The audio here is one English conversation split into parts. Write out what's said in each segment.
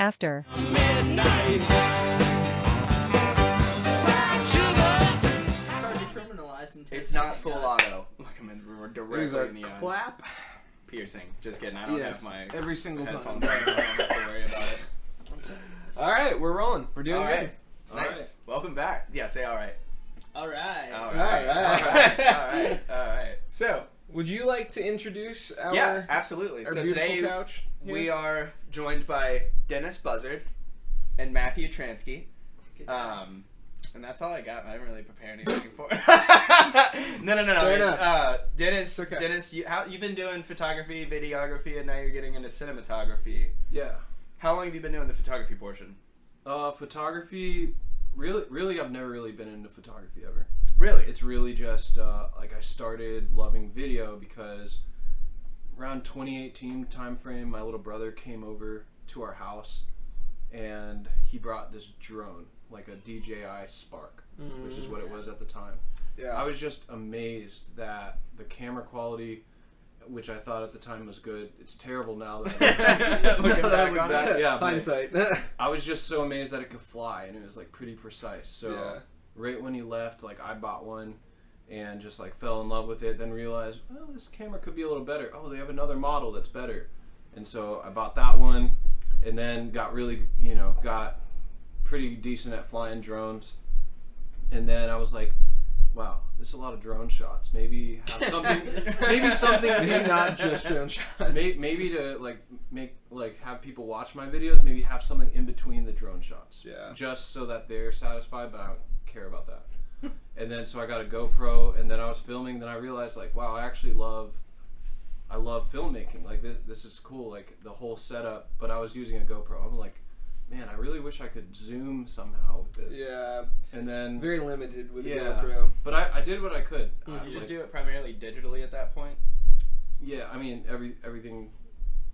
after. Midnight. It's not full auto. Look, I'm in directly in the eyes. Clap. Piercing. Just kidding. I don't have my every single headphones time. on, so I don't have to worry about it. All right, we're rolling. We're doing All good. right. Nice. Right. Welcome back. Yeah, say all right. All right. All right. All right. So, would you like to introduce our Yeah, absolutely. our So beautiful today couch? we are joined by Dennis Buzard and Matthew Transki. And that's all I got. I didn't really prepare anything for it. No. Fair enough. Dennis, Okay. Dennis, you've been doing photography, videography, and now you're getting into cinematography. Yeah. How long have you been doing the photography portion? Photography, really, I've never really been into photography ever. Really? It's really just, like I started loving video because around 2018 timeframe, my little brother came over to our house and he brought this drone, like a DJI Spark, which is what it was at the time. Yeah. I was just amazed that the camera quality, which I thought at the time was good, it's terrible now that Looking back on it. Yeah, but Hindsight. I was just so amazed that it could fly and it was like pretty precise. So Yeah. right when he left, like I bought one and just like fell in love with it, then realized, well, this camera could be a little better. Oh, they have another model that's better. And so I bought that one and then got really, got pretty decent at flying drones. And then I was like, wow, this is a lot of drone shots. Maybe have something, Maybe not just drone shots. maybe to have people watch my videos, maybe have something in between the drone shots. Yeah. Just so that they're satisfied, but I don't care about that. And then so I got a GoPro, and then I was filming, then I realized like, wow, I love filmmaking. Like this is cool, like the whole setup, but I was using a GoPro. I'm like, man, I really wish I could zoom somehow with it. Yeah. And then Very limited with the yeah, GoPro. but I did what I could. You just do it primarily digitally at that point? Yeah, I mean everything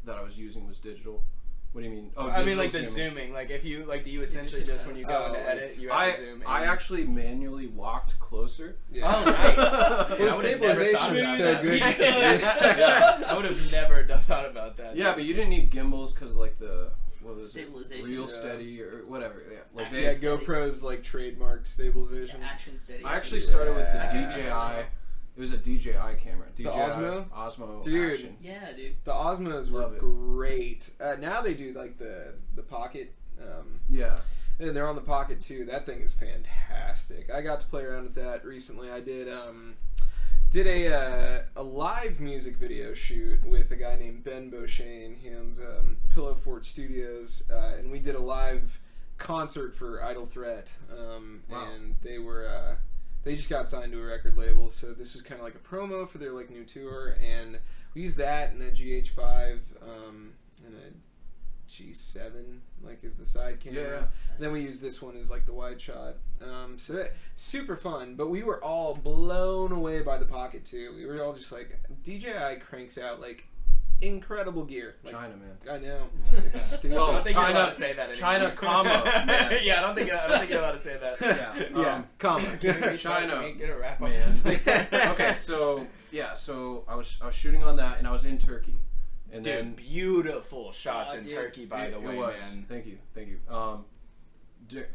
that I was using was digital. What do you mean? Oh, I mean like the digital zooming. Like if you do you essentially just when you go into edit you have to zoom in? I actually manually walked closer. Yeah. Oh, nice. Well, I would have never thought stabilization is about so that. good. Yeah, I would have never thought about that. Yeah, but you didn't need gimbals because like the what was it? Stabilization. Real Yeah. steady or whatever. Yeah, like Action Yeah, steady. GoPro's like trademark stabilization. Action steady. I actually started with the Yeah. DJI. It was a DJI camera. DJI Osmo? Osmo Dude. Action. Yeah, dude. The Osmos were Love it. great. Now they do like the Pocket. Yeah. And they're on the Pocket too. That thing is fantastic. I got to play around with that recently. I did a live music video shoot with a guy named Ben Beauchesne. He owns Pillow Fort Studios, and we did a live concert for Idle Threat. Wow. And they just got signed to a record label, so this was kind of like a promo for their like new tour. And we used that and a GH5 and a G7 like as the side camera. Yeah. Then we used this one as like the wide shot. So super fun, but we were all blown away by the Pocket too. We were all just like, DJI cranks out like incredible gear. Like, China, man. I know. It's stupid. Well, I don't think you're China- allowed to say that anymore. China, comma, man. Yeah, I don't think you're allowed to say that. Yeah. yeah, comma. Can we restart? China, Can we get a wrap on man. this? Okay, so I was shooting on that, and I was in Turkey, and Dude, then beautiful shots in dude. Turkey, by the it way, was. man. Thank you.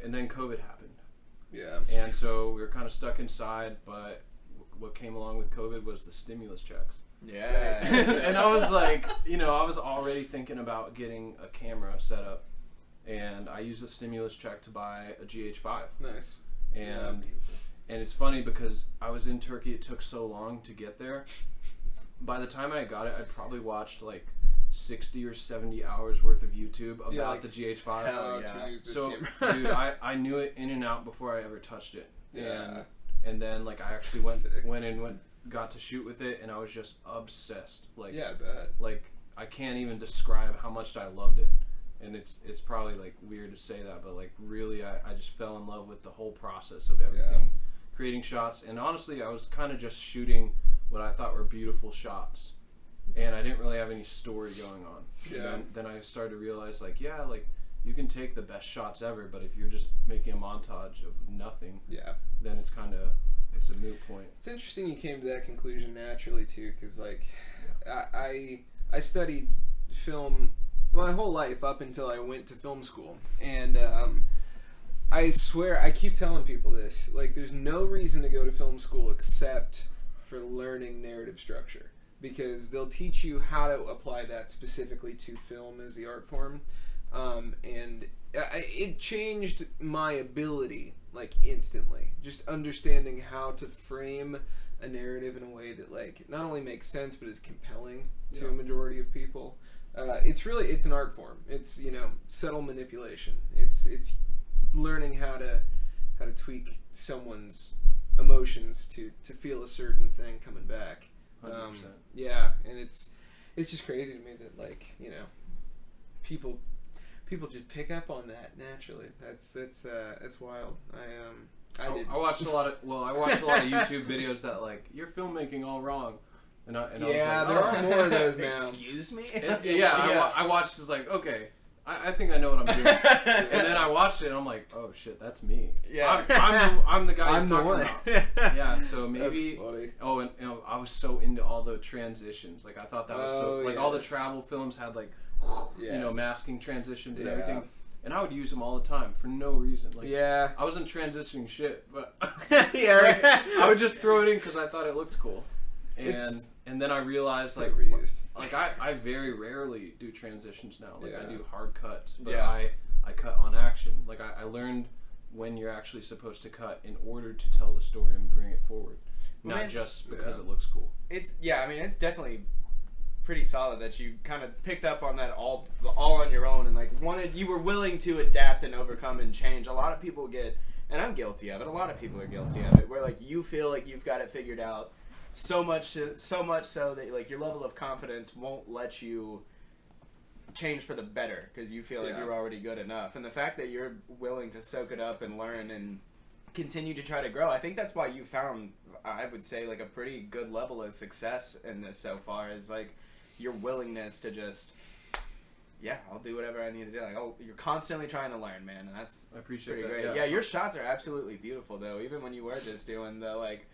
And then COVID happened, Yeah. and so we were kind of stuck inside. But what came along with COVID was the stimulus checks. Yeah. And I was like, I was already thinking about getting a camera set up, and I used the stimulus check to buy a GH5. Nice. And it's funny because I was in Turkey. It took so long to get there. By the time I got it, I probably watched like 60 or 70 hours worth of YouTube about like, the GH5. How yeah. to use this So, camera. dude, I knew it in and out before I ever touched it. Yeah. And then like I actually Sick. got to shoot with it, and I was just obsessed. Like, Yeah, I bet. like I can't even describe how much I loved it. And it's probably like weird to say that, but like really I just fell in love with the whole process of everything, creating shots. And honestly, I was kind of just shooting what I thought were beautiful shots, and I didn't really have any story going on. Yeah. And then I started to realize like you can take the best shots ever, but if you're just making a montage of nothing, Yeah. then it's a moot point. It's interesting you came to that conclusion naturally too, because like I studied film my whole life up until I went to film school, and I swear I keep telling people this. Like, there's no reason to go to film school except for learning narrative structure, because they'll teach you how to apply that specifically to film as the art form, and it changed my ability like instantly. Just understanding how to frame a narrative in a way that like not only makes sense but is compelling to a majority of people. It's an art form. It's, you know, subtle manipulation. It's learning how to tweak someone's emotions to feel a certain thing coming back. 100%. Yeah, and it's just crazy to me that, like, you know, people just pick up on that naturally. That's wild. I watched a lot of YouTube videos that like, you're filmmaking all wrong. And I was like, there are more of those now. Excuse me? I watched, it's like, okay, I think I know what I'm doing. And then I watched it and I'm like, oh shit, that's me. Yeah. I'm the guy I'm he's the talking one. about. Yeah, so maybe. That's funny. Oh, and you know, I was so into all the transitions. Like, I thought that was so, like, all the yes. travel films had like, Yes. you know, masking transitions and Yeah. everything. And I would use them all the time for no reason. Like, Yeah. I wasn't transitioning shit, but Yeah, right. I would just throw it in because I thought it looked cool. And then I realized, like, reused. like I very rarely do transitions now. Like, I Yeah. do hard cuts, but Yeah. I cut on action. Like, I learned when you're actually supposed to cut in order to tell the story and bring it forward, not just because it looks cool. It's it's definitely pretty solid that you kind of picked up on that all on your own, and like you were willing to adapt and overcome and change. A lot of people get, and I'm guilty of it, a lot of people are guilty of it, where like you feel like you've got it figured out so much so that like your level of confidence won't let you change for the better because you feel like you're already good enough. And the fact that you're willing to soak it up and learn and continue to try to grow, I think that's why you found, I would say, like a pretty good level of success in this so far, is like your willingness to just, I'll do whatever I need to do. Like, you're constantly trying to learn, man, and that's I appreciate pretty that. great. Yeah. Yeah, your shots are absolutely beautiful, though. Even when you were just doing the like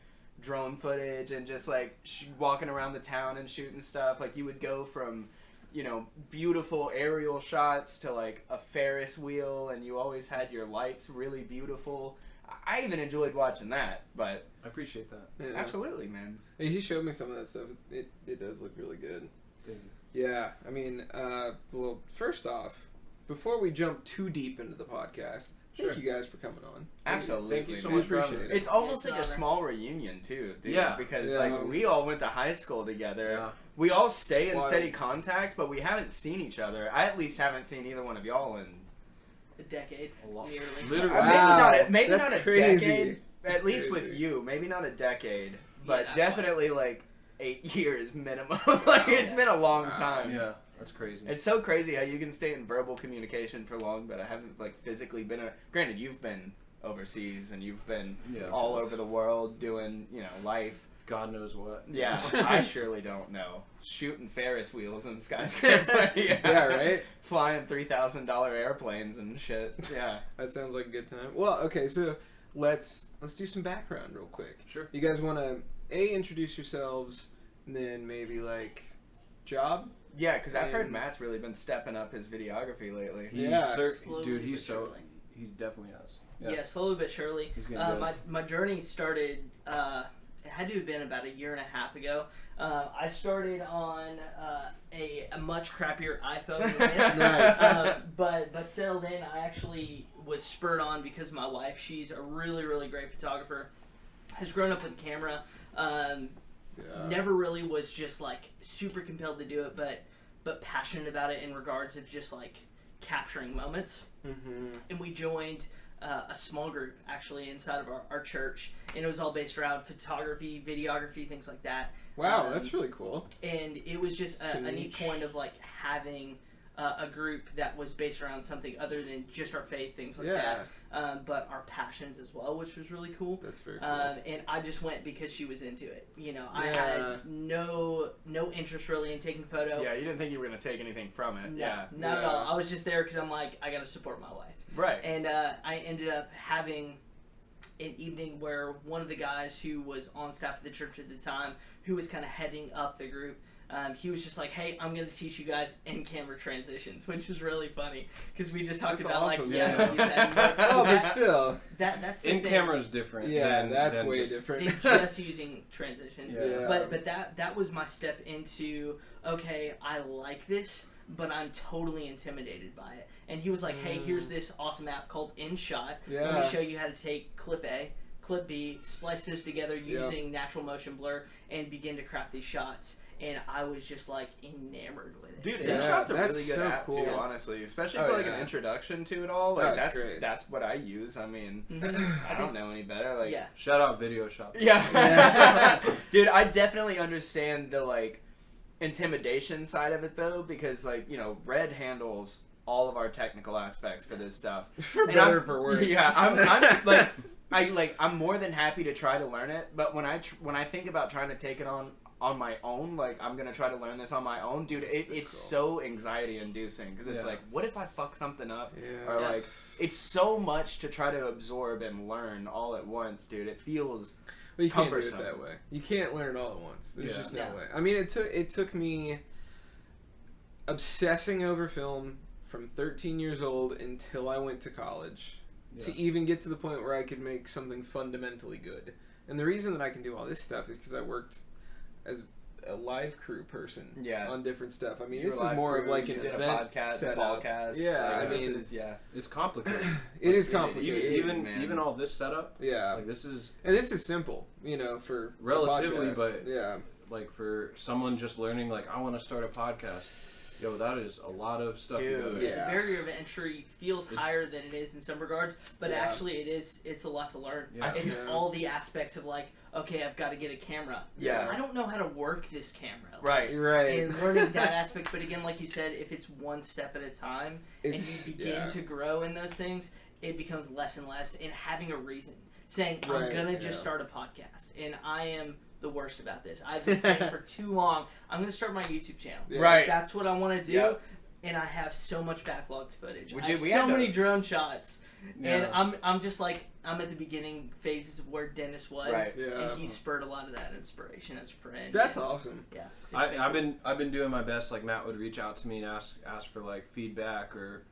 drone footage and just like walking around the town and shooting stuff, like you would go from, you know, beautiful aerial shots to like a Ferris wheel, and you always had your lights really beautiful. I even enjoyed watching that, but I appreciate that. Yeah. absolutely, man. Hey, he showed me some of that stuff. It does look really good. Thank you. Yeah, I mean, well, first off, before we jump too deep into the podcast, thank you guys for coming on. Absolutely. Thank you so man. much for having Appreciate me. it. It's almost It's like an a honor. small reunion too, dude. Yeah. Because Yeah. like we all went to high school together. Yeah. We all stay in Why- steady contact, but we haven't seen each other. I at least haven't seen either one of y'all in A decade. A lot. Nearly. Literally. Wow. maybe That's not a crazy. decade. That's At least crazy. with you, maybe not a decade, but Yeah, definitely like 8 years minimum. Like it's been a long time. Yeah, that's crazy. It's so crazy how you can stay in verbal communication for long, but I haven't like physically been. Granted, you've been overseas and you've been all over the world doing, you know, life. God knows what. Yeah, I surely don't know. Shooting Ferris wheels in skyscraper. Yeah, right? Flying $3,000 airplanes and shit. Yeah. That sounds like a good time. Well, okay, so let's do some background real quick. Sure. You guys want to introduce yourselves, and then maybe like job? Yeah, because I've heard And- Matt's really been stepping up his videography lately. Slowly Dude, he's but so surely. he definitely has. Yeah, slowly but surely. He's getting good. My journey started. It had to have been about 1.5 years ago. I started on a much crappier iPhone than this. Nice. But settled in. I actually was spurred on because my wife, she's a really, really great photographer. Has grown up with a camera. Never really was just like super compelled to do it, but passionate about it in regards of just like capturing moments. Mm-hmm. And we joined a small group actually inside of our church, and it was all based around photography, videography, things like that. Wow, that's really cool. And it was just a neat niche. point of like having a group that was based around something other than just our faith, things like that, but our passions as well, which was really cool. That's very cool. And I just went because she was into it. You know, I Yeah. had no interest really in taking photo. Yeah, you didn't think you were going to take anything from it. No, Yeah. not at all. I was just there because I'm like, I got to support my wife. Right. And I ended up having an evening where one of the guys who was on staff at the church at the time, who was kind of heading up the group, he was just like, "Hey, I'm gonna teach you guys in-camera transitions," which is really funny because we just talked That's about awesome, like yeah. use that. Oh, but still. That's the In thing. camera is different. Yeah, that's than way just- different. Than just using transitions. Yeah. But that was my step into, okay, I like this, but I'm totally intimidated by it. And he was like, "Hey, here's this awesome app called InShot. Let Yeah. me show you how to take clip A, clip B, splice those together using natural motion blur, and begin to craft these shots." And I was just like enamored with it. Dude, So- InShot's a that's really good so app cool. too, honestly. Especially Oh, for like yeah. an introduction to it all. Like That's that's great. that's what I use. I mean, Mhm. I don't know any better. Like, Yeah. Shout out Video Shop. yeah. Dude, I definitely understand the like intimidation side of it though, because like Red handles all of our technical aspects for this stuff. For And better or I'm- for worse. Yeah, I'm more than happy to try to learn it, but when I think about trying to take it on my own, like I'm gonna try to learn this on my own, dude. It's so anxiety inducing because it's Yeah. like, what if I fuck something up? Yeah. Or like, it's so much to try to absorb and learn all at once, dude. It feels But you can't do it cumbersome. that way. You can't learn it all at once. There's Yeah. just no Yeah. way. I mean, it took me obsessing over film from 13 years old until I went to college to Yeah. even get to the point where I could make something fundamentally good. And the reason that I can do all this stuff is because I worked as a live crew person Yeah. on different stuff. I mean, You're this a is live more of crew, like you an did event a podcast, setup. podcast. Yeah, like, I this mean, is, yeah. It's complicated. it is It complicated. is, even man. even all this setup. Yeah, Like this is and this is simple, for a Relatively, podcast. but- yeah. like for someone just learning. Like I want to start a podcast. Yo, that is a lot of stuff. Dude. to go Yeah, to. Yeah. the barrier of entry feels It's- higher than it is in some regards, but Yeah. actually it's a lot to learn. Yeah. It's Yeah. all the aspects of like, okay, I've got to get a camera. Yeah. I don't know how to work this camera. Right. Right. And learning that aspect, but again, like you said, if it's one step at a time It's- and you begin yeah. to grow in those things, it becomes less and less. And having a reason, saying I'm Right, gonna just yeah. start a podcast, and I am the worst about this. I've been saying for too long, I'm gonna start my YouTube channel. Yeah. Right. That's what I want to do. Yep. And I have so much backlogged footage. We I did- have we so had to- many drone shots, and Yeah. I'm just like I'm at the beginning phases of where Dennis was, Right. Yeah. and he spurred a lot of that inspiration as a friend. That's and, awesome. Yeah, I've been doing my best. Like Matt would reach out to me and ask for like feedback or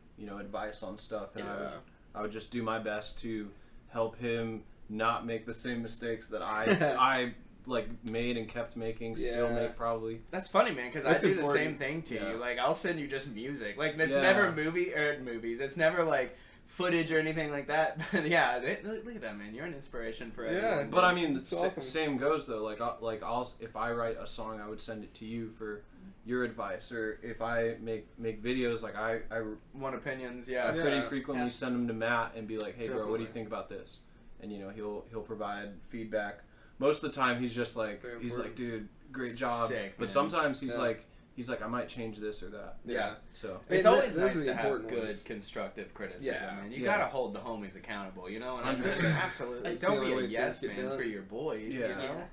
advice on stuff, and Yeah. I would just do my best to help him not make the same mistakes that I like made and kept making, still Yeah. make probably. That's funny, man, because I That's do the important. same thing to Yeah. you. Like, I'll send you just music. Like, it's Yeah. never movies. It's never, like, footage or anything like that. But, yeah, look at that, man. You're an inspiration for Yeah. everyone. But I mean, It's the awesome. same goes though. Like I'll if I write a song, I would send it to you for your advice, or if I make videos, like I Want opinions, I yeah. Yeah. pretty frequently Yeah. send them to Matt and be like, hey bro, what do you Definitely. think about this? And he'll provide feedback. Most of the time he's just like Very he's like, important. dude, great job. Sick, But man. sometimes he's Yeah. like I might change this or that. Yeah. So It's And always those are nice the to have important good, ones. constructive criticism, Yeah. man. You Yeah. gotta hold the homies accountable, And 100%. absolutely. That's Don't the be only a way yes things get man done. for your boys, Yeah. Yeah.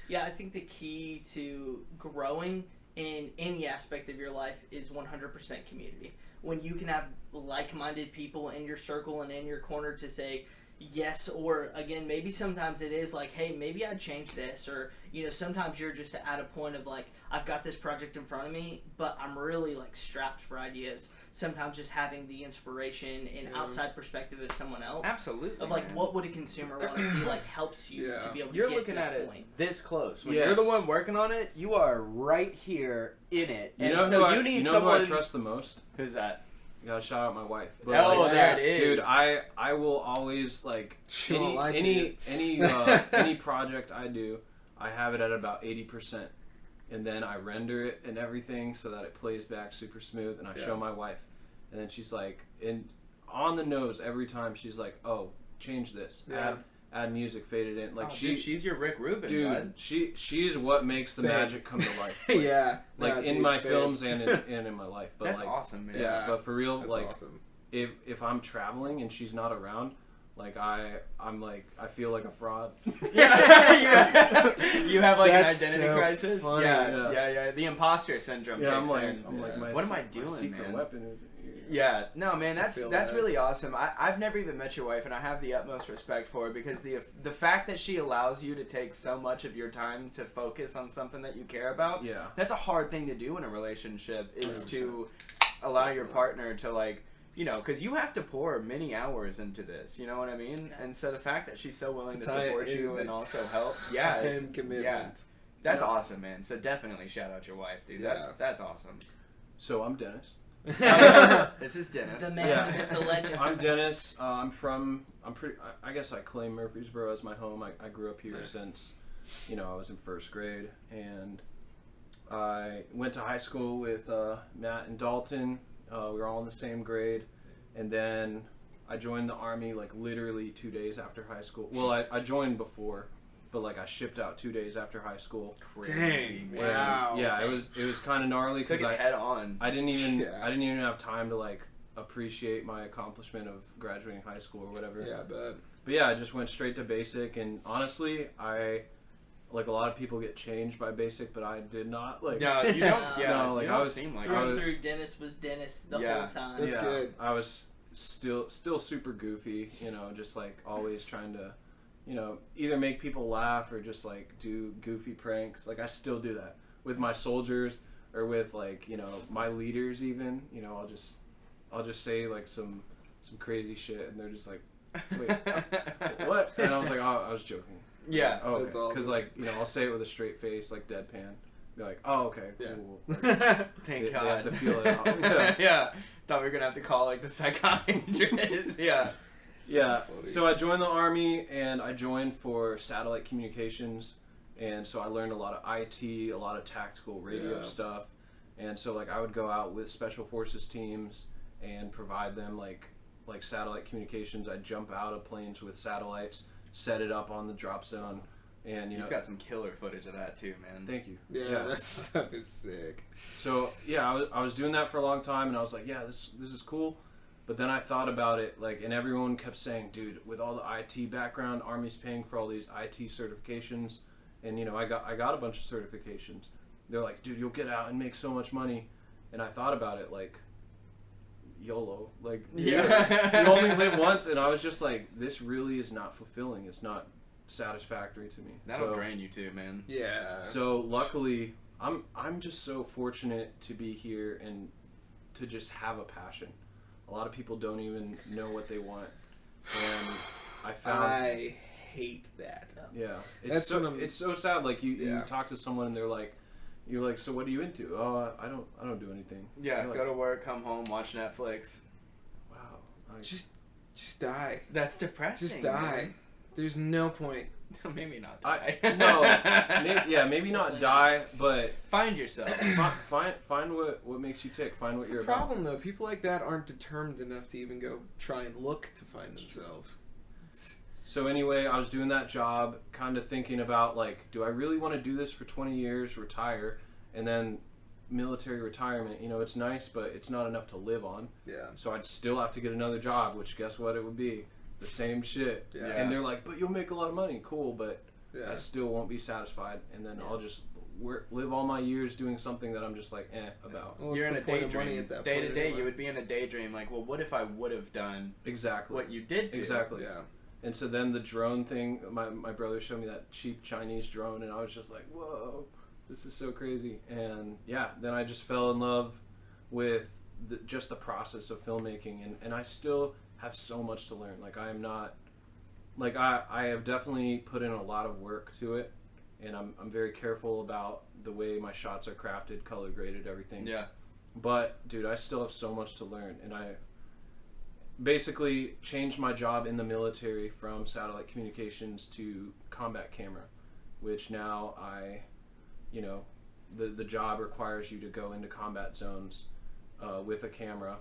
Yeah, I think the key to growing in any aspect of your life is 100% community. When you can have like-minded people in your circle and in your corner to say yes, or again, maybe sometimes it is like, hey, maybe I'd change this, or sometimes you're just at a point of like, I've got this project in front of me, but I'm really like strapped for ideas. Sometimes just having the inspiration and Yeah. outside perspective of someone else. Absolutely. Of like, man. what would a consumer want to see? Like, helps you Yeah. to be able to You're get looking to at that it point. this close. When Yes. you're the one working on it, you are right here in it. you And know so who you need you know someone. who I trust the most? Who's that? You gotta shout out my wife. But Oh, like, there it is. dude, I will always like She won't lie to you. any project I do, I have it at about 80%, and then I render it and everything so that it plays back super smooth, and I Yeah. show my wife, and then she's like, on the nose every time. She's like, oh, change this, Yeah. add music, fade it in. Like Oh, dude, she's your Rick Rubin, bud. she's what makes the Same. magic come to life. Like, Yeah. like Nah, in dude, my same. films and in my life. But That's like, awesome, man. yeah, but for real, That's like awesome. if I'm traveling and she's not around, Like I'm like I feel like a fraud. Yeah, you have like That's an identity so crisis. funny. Yeah. The imposter syndrome. Yeah, kicks in. I'm like what am I doing, my secret man? weapon is. Yeah, no, man, feel that's that. really awesome. I've never even met your wife, and I have the utmost respect for her because the fact that she allows you to take so much of your time to focus on something that you care about. Yeah. That's a hard thing to do in a relationship. Is 100%. to allow your partner to like. You know, because you have to pour many hours into this. You know what I mean? Yeah. And so the fact that she's so willing It's to a support time- it you is and a also help, yeah, it's commitment. yeah, that's Yeah. awesome, man. So definitely shout out your wife, dude. Yeah. That's awesome. So I'm Dennis. This is Dennis. The man, Yeah. the legend. I'm Dennis. I guess I claim Murfreesboro as my home. I grew up here Yeah. since, I was in first grade, and I went to high school with Matt and Dalton. We were all in the same grade, and then I joined the Army like literally 2 days after high school. Well, I joined before, but like I shipped out 2 days after high school. Crazy, Dang, man. wow. Yeah, it was kind of gnarly Took because it head on. I didn't even Yeah. I didn't even have time to like appreciate my accomplishment of graduating high school or whatever. Yeah, but But yeah, I just went straight to basic, and honestly, like a lot of people get changed by basic, but I did not. Like, No, you don't. Yeah, No, like, you I don't was- seem like through I it. and through, Dennis was Dennis the Yeah. whole time. That's yeah, good. I was still super goofy, just like always trying to, either make people laugh or just like do goofy pranks. Like I still do that with my soldiers or with like, my leaders even. I'll just say like some crazy shit, and they're just like, wait, what? And I was like, oh, I was joking. Yeah. Oh, That's okay. awesome. Because like, I'll say it with a straight face, like deadpan. They're like, oh, okay, Yeah. cool. Thank They God. have to feel it out. Yeah. Yeah. Thought we were gonna have to call like the psychiatrist. Yeah. Yeah, Funny. so I joined the Army, and I joined for satellite communications, and so I learned a lot of IT, a lot of tactical radio Yeah. stuff, and so like I would go out with special forces teams and provide them like satellite communications. I'd jump out of planes with satellites, set it up on the drop zone, and You've got some killer footage of that too, man. Thank you. yeah, that stuff is sick. So yeah, I was doing that for a long time, and I was like, yeah, this is cool. But then I thought about it, like, and everyone kept saying, dude, with all the IT background, Army's paying for all these IT certifications, and I got a bunch of certifications. They're like, dude, you'll get out and make so much money, and I thought about it like, YOLO, like, Yeah. you only live once, and I was just like, this really is not fulfilling. It's not satisfactory to me. That'll So- drain you too, man. Yeah. So luckily, I'm just so fortunate to be here and to just have a passion. A lot of people don't even know what they want, and I found I hate that. yeah, That's what I'm- it's so sad. Like you Yeah. talk to someone and you're like, so what are you into? Oh, I don't do anything. Yeah. You're Go like, to work, come home, watch Netflix. wow. I- Just die. That's depressing. Just die. There's no point. Maybe not die. Maybe not die, but Find yourself. find what makes you tick. Find That's what you're the about. problem, though. People like that aren't determined enough to even go try and look to find themselves. So anyway, I was doing that job, kind of thinking about like, do I really want to do this for 20 years, retire, and then military retirement? It's nice, but it's not enough to live on. Yeah. So I'd still have to get another job, which guess what it would be? The same shit. Yeah. And they're like, but you'll make a lot of money. Cool, but Yeah. I still won't be satisfied. And then I'll just live all my years doing something that I'm just like, about. Well, You're what's in a the point of money daydream. at that Day point to day, anyway? you would be in a daydream. Like, well, what if I would have done Exactly. what you did do? Exactly. Yeah. And so then the drone thing, my brother showed me that cheap Chinese drone, and I was just like, whoa, this is so crazy. And yeah, then I just fell in love with just the process of filmmaking, and I still have so much to learn. Like I am not, like I have definitely put in a lot of work to it, and I'm very careful about the way my shots are crafted, color graded, everything. Yeah. But dude, I still have so much to learn, and I basically changed my job in the military from satellite communications to combat camera, which now the job requires you to go into combat zones with a camera,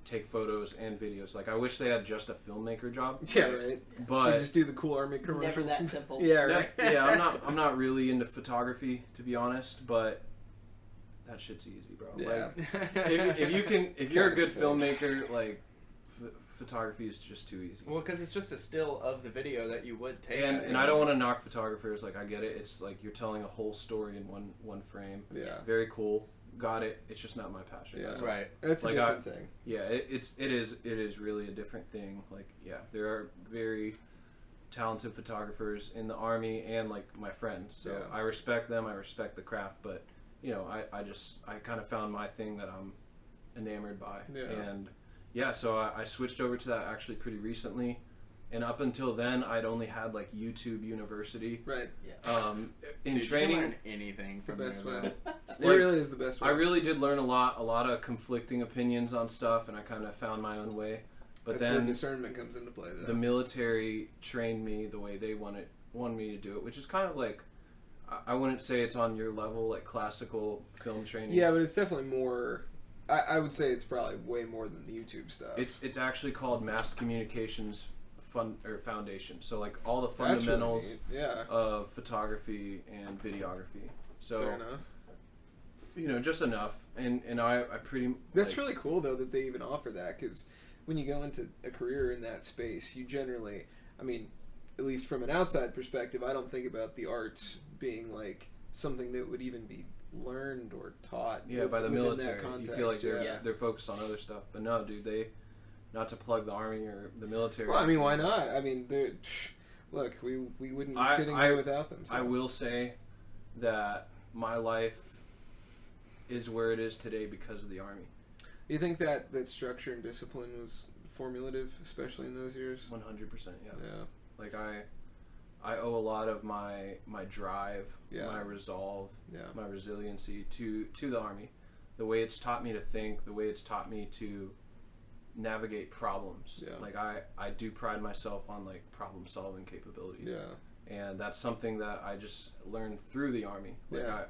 take photos and videos. Like I wish they had just a filmmaker job. Yeah, right. But You just do the cool army commercials. Never that simple. Yeah, no, right. yeah, I'm not really into photography, to be honest, but that shit's easy, bro. Yeah. Like if you're a good kinda filmmaker, like photography is just too easy. Well, because it's just a still of the video that you would take. And I don't want to knock photographers. Like, I get it. It's like you're telling a whole story in one frame. Yeah. Very cool. Got it. It's just not my passion. Yeah. That's right. It's like a different thing. Yeah, it is really a different thing. Like, yeah, there are very talented photographers in the Army and like my friends. So Yeah. I respect them. I respect the craft, but you know, I kind of found my thing that I'm enamored by. Yeah. And yeah, so I switched over to that actually pretty recently. And up until then, I'd only had like YouTube University. Right. In Dude, training, you can learn anything It's the from best there, way. though. It really is the best way. I really did learn a lot of conflicting opinions on stuff, and I kind of found my own way. But That's where then discernment comes into play, though. the military trained me the way they wanted me to do it, which is kind of like, I wouldn't say it's on your level, like classical film training. Yeah, but it's definitely more. I would say it's probably way more than the YouTube stuff. It's actually called Mass Communications Foundation. So like all the That's really fundamentals neat. Yeah. of photography and videography. So Fair enough. you know, just enough. And I pretty. That's like, really cool though that they even offer that, because when you go into a career in that space, you generally, I mean, at least from an outside perspective, I don't think about the arts being like something that would even be learned or taught. Yeah, by the within military. That context. You feel like yeah. they're focused on other stuff, but no, dude, not to plug the Army or the military. Well, I mean, why not? I mean, look, we wouldn't be sitting here without them. So. I will say that my life is where it is today because of the Army. You think that structure and discipline was formulative, especially in those years? 100%, yeah. Yeah. Like I owe a lot of my drive, Yeah. my resolve, Yeah. my resiliency to the Army. The way it's taught me to think, the way it's taught me to navigate problems. Yeah. Like I do pride myself on like problem solving capabilities. Yeah. And that's something that I just learned through the Army. Like Yeah.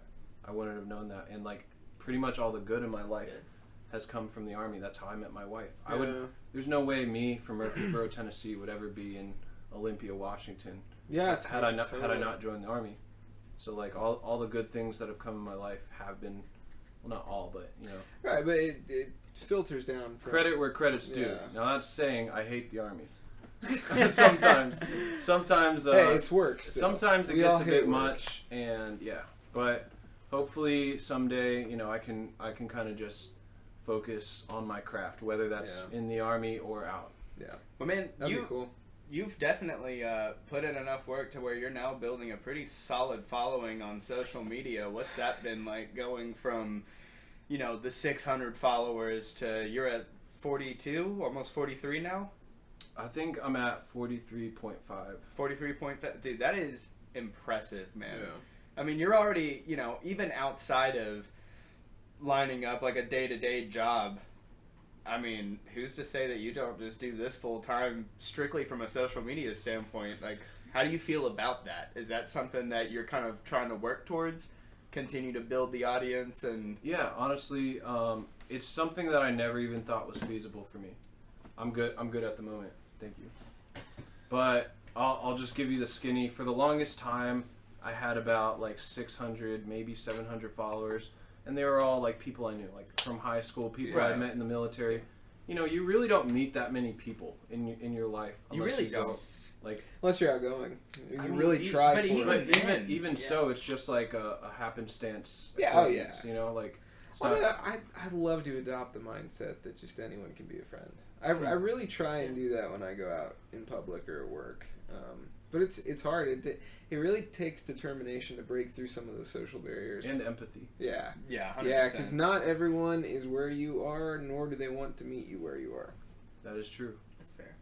I wouldn't have known that. And like pretty much all the good in my life has come from the Army. That's how I met my wife. Yeah. There's no way me from Murfreesboro, Tennessee would ever be in Olympia, Washington. Yeah. It's had I not totally. joined the Army. So like all the good things that have come in my life have been, well, not all, but you know. Right, but it filters down. From, Credit where credit's due. Yeah. Now that's saying I hate the Army. sometimes hey, it's work. Still. Sometimes it We gets all a hate bit work. much, and yeah. But hopefully someday, you know, I can kind of just focus on my craft, whether that's in the Army or out. Yeah. Well, man, That'd be cool. You've definitely put in enough work to where you're now building a pretty solid following on social media. What's that been like, going from, you know, the 600 followers to you're at 42, almost 43 now? I think I'm at 43.5. 43 point... Dude, that is impressive, man. Yeah. I mean, you're already, you know, even outside of lining up like a day-to-day job, I mean, who's to say that you don't just do this full-time strictly from a social media standpoint? Like, how do you feel about that? Is that something that you're kind of trying to work towards? Continue to build the audience and... Yeah, honestly, it's something that I never even thought was feasible for me. I'm good at the moment. Thank you. But I'll just give you the skinny. For the longest time, I had about like 600, maybe 700 followers. And they were all like people I knew, like from high school, people I met in the military. You know, you really don't meet that many people in your life. You really go, don't. Like, Unless you're outgoing. You I mean, really try but for it. even so, it's just like a happenstance. Yeah, oh, yeah. acquaintance, You know, like. Although I'd love to adopt the mindset that just anyone can be a friend. I really try and do that when I go out in public or at work. But it's hard. It really takes determination to break through some of those social barriers. And empathy. Yeah. Yeah, 100%. Yeah, because not everyone is where you are, nor do they want to meet you where you are. That is true. That's fair.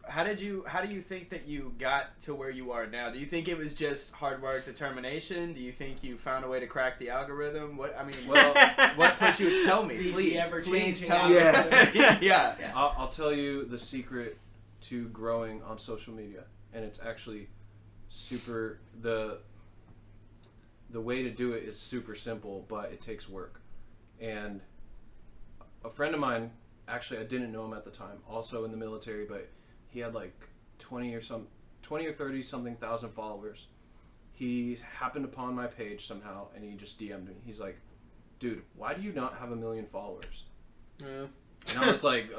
How do you think that you got to where you are now? Do you think it was just hard work, determination? Do you think you found a way to crack the algorithm? What put you? Tell me, The please. ever-changing Please tell me. Yes. Yeah. I'll tell you the secret to growing on social media, and it's actually super. The way to do it is super simple, but it takes work. And a friend of mine, actually, I didn't know him at the time, also in the military, but he had like 20 or 30 something thousand followers. He happened upon my page somehow, and he just DM'd me. He's like, "Dude, why do you not have 1 million followers?" Yeah. And I was like,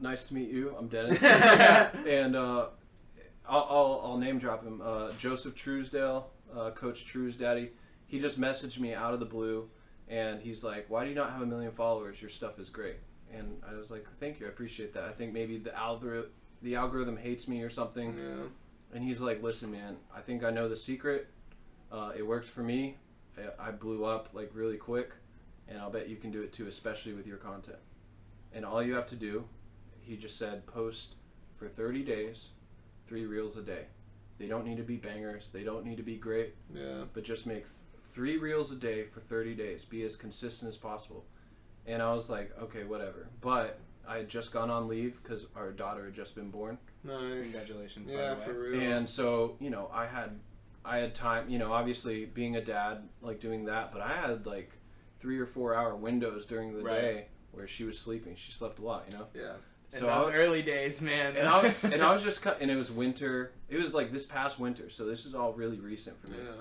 nice to meet you. I'm Dennis. And I'll name drop him. Joseph Truesdale, Coach True's daddy. He just messaged me out of the blue, and he's like, "Why do you not have 1 million followers? Your stuff is great." And I was like, "Thank you, I appreciate that. I think maybe the algorithm hates me or something." Yeah. And he's like, "Listen, man, I think I know the secret. It worked for me. I blew up like really quick, and I'll bet you can do it too, especially with your content. And all you have to do," he just said, "post for 30 days, 3 reels a day. They don't need to be bangers. They don't need to be great. Yeah. But just make 3 reels a day for 30 days. Be as consistent as possible." And I was like, okay, whatever. But I had just gone on leave because our daughter had just been born. Nice. Congratulations. Yeah, by the for way. real. And so, you know, I had time, you know, obviously being a dad, like doing that, but I had like 3 or 4 hour windows during the day where she was sleeping. She slept a lot, you know? Yeah. So I was early days, man. And I was just and it was winter. It was like this past winter, so this is all really recent for me. Yeah.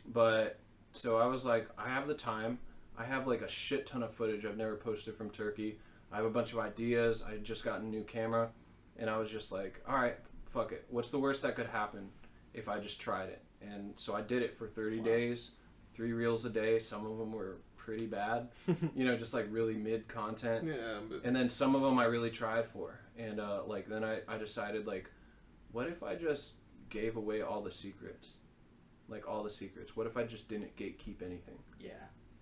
But so I was like, I have the time. I have like a shit ton of footage I've never posted from Turkey. I have a bunch of ideas. I had just gotten a new camera, and I was just like, all right, fuck it. What's the worst that could happen if I just tried it? And so I did it for 30 days, 3 reels a day. Some of them were pretty bad, you know, just like really mid content. Yeah. But And then some of them I really tried for. And like then I decided like, what if I just gave away all the secrets? Like all the secrets. What if I just didn't gatekeep anything? Yeah.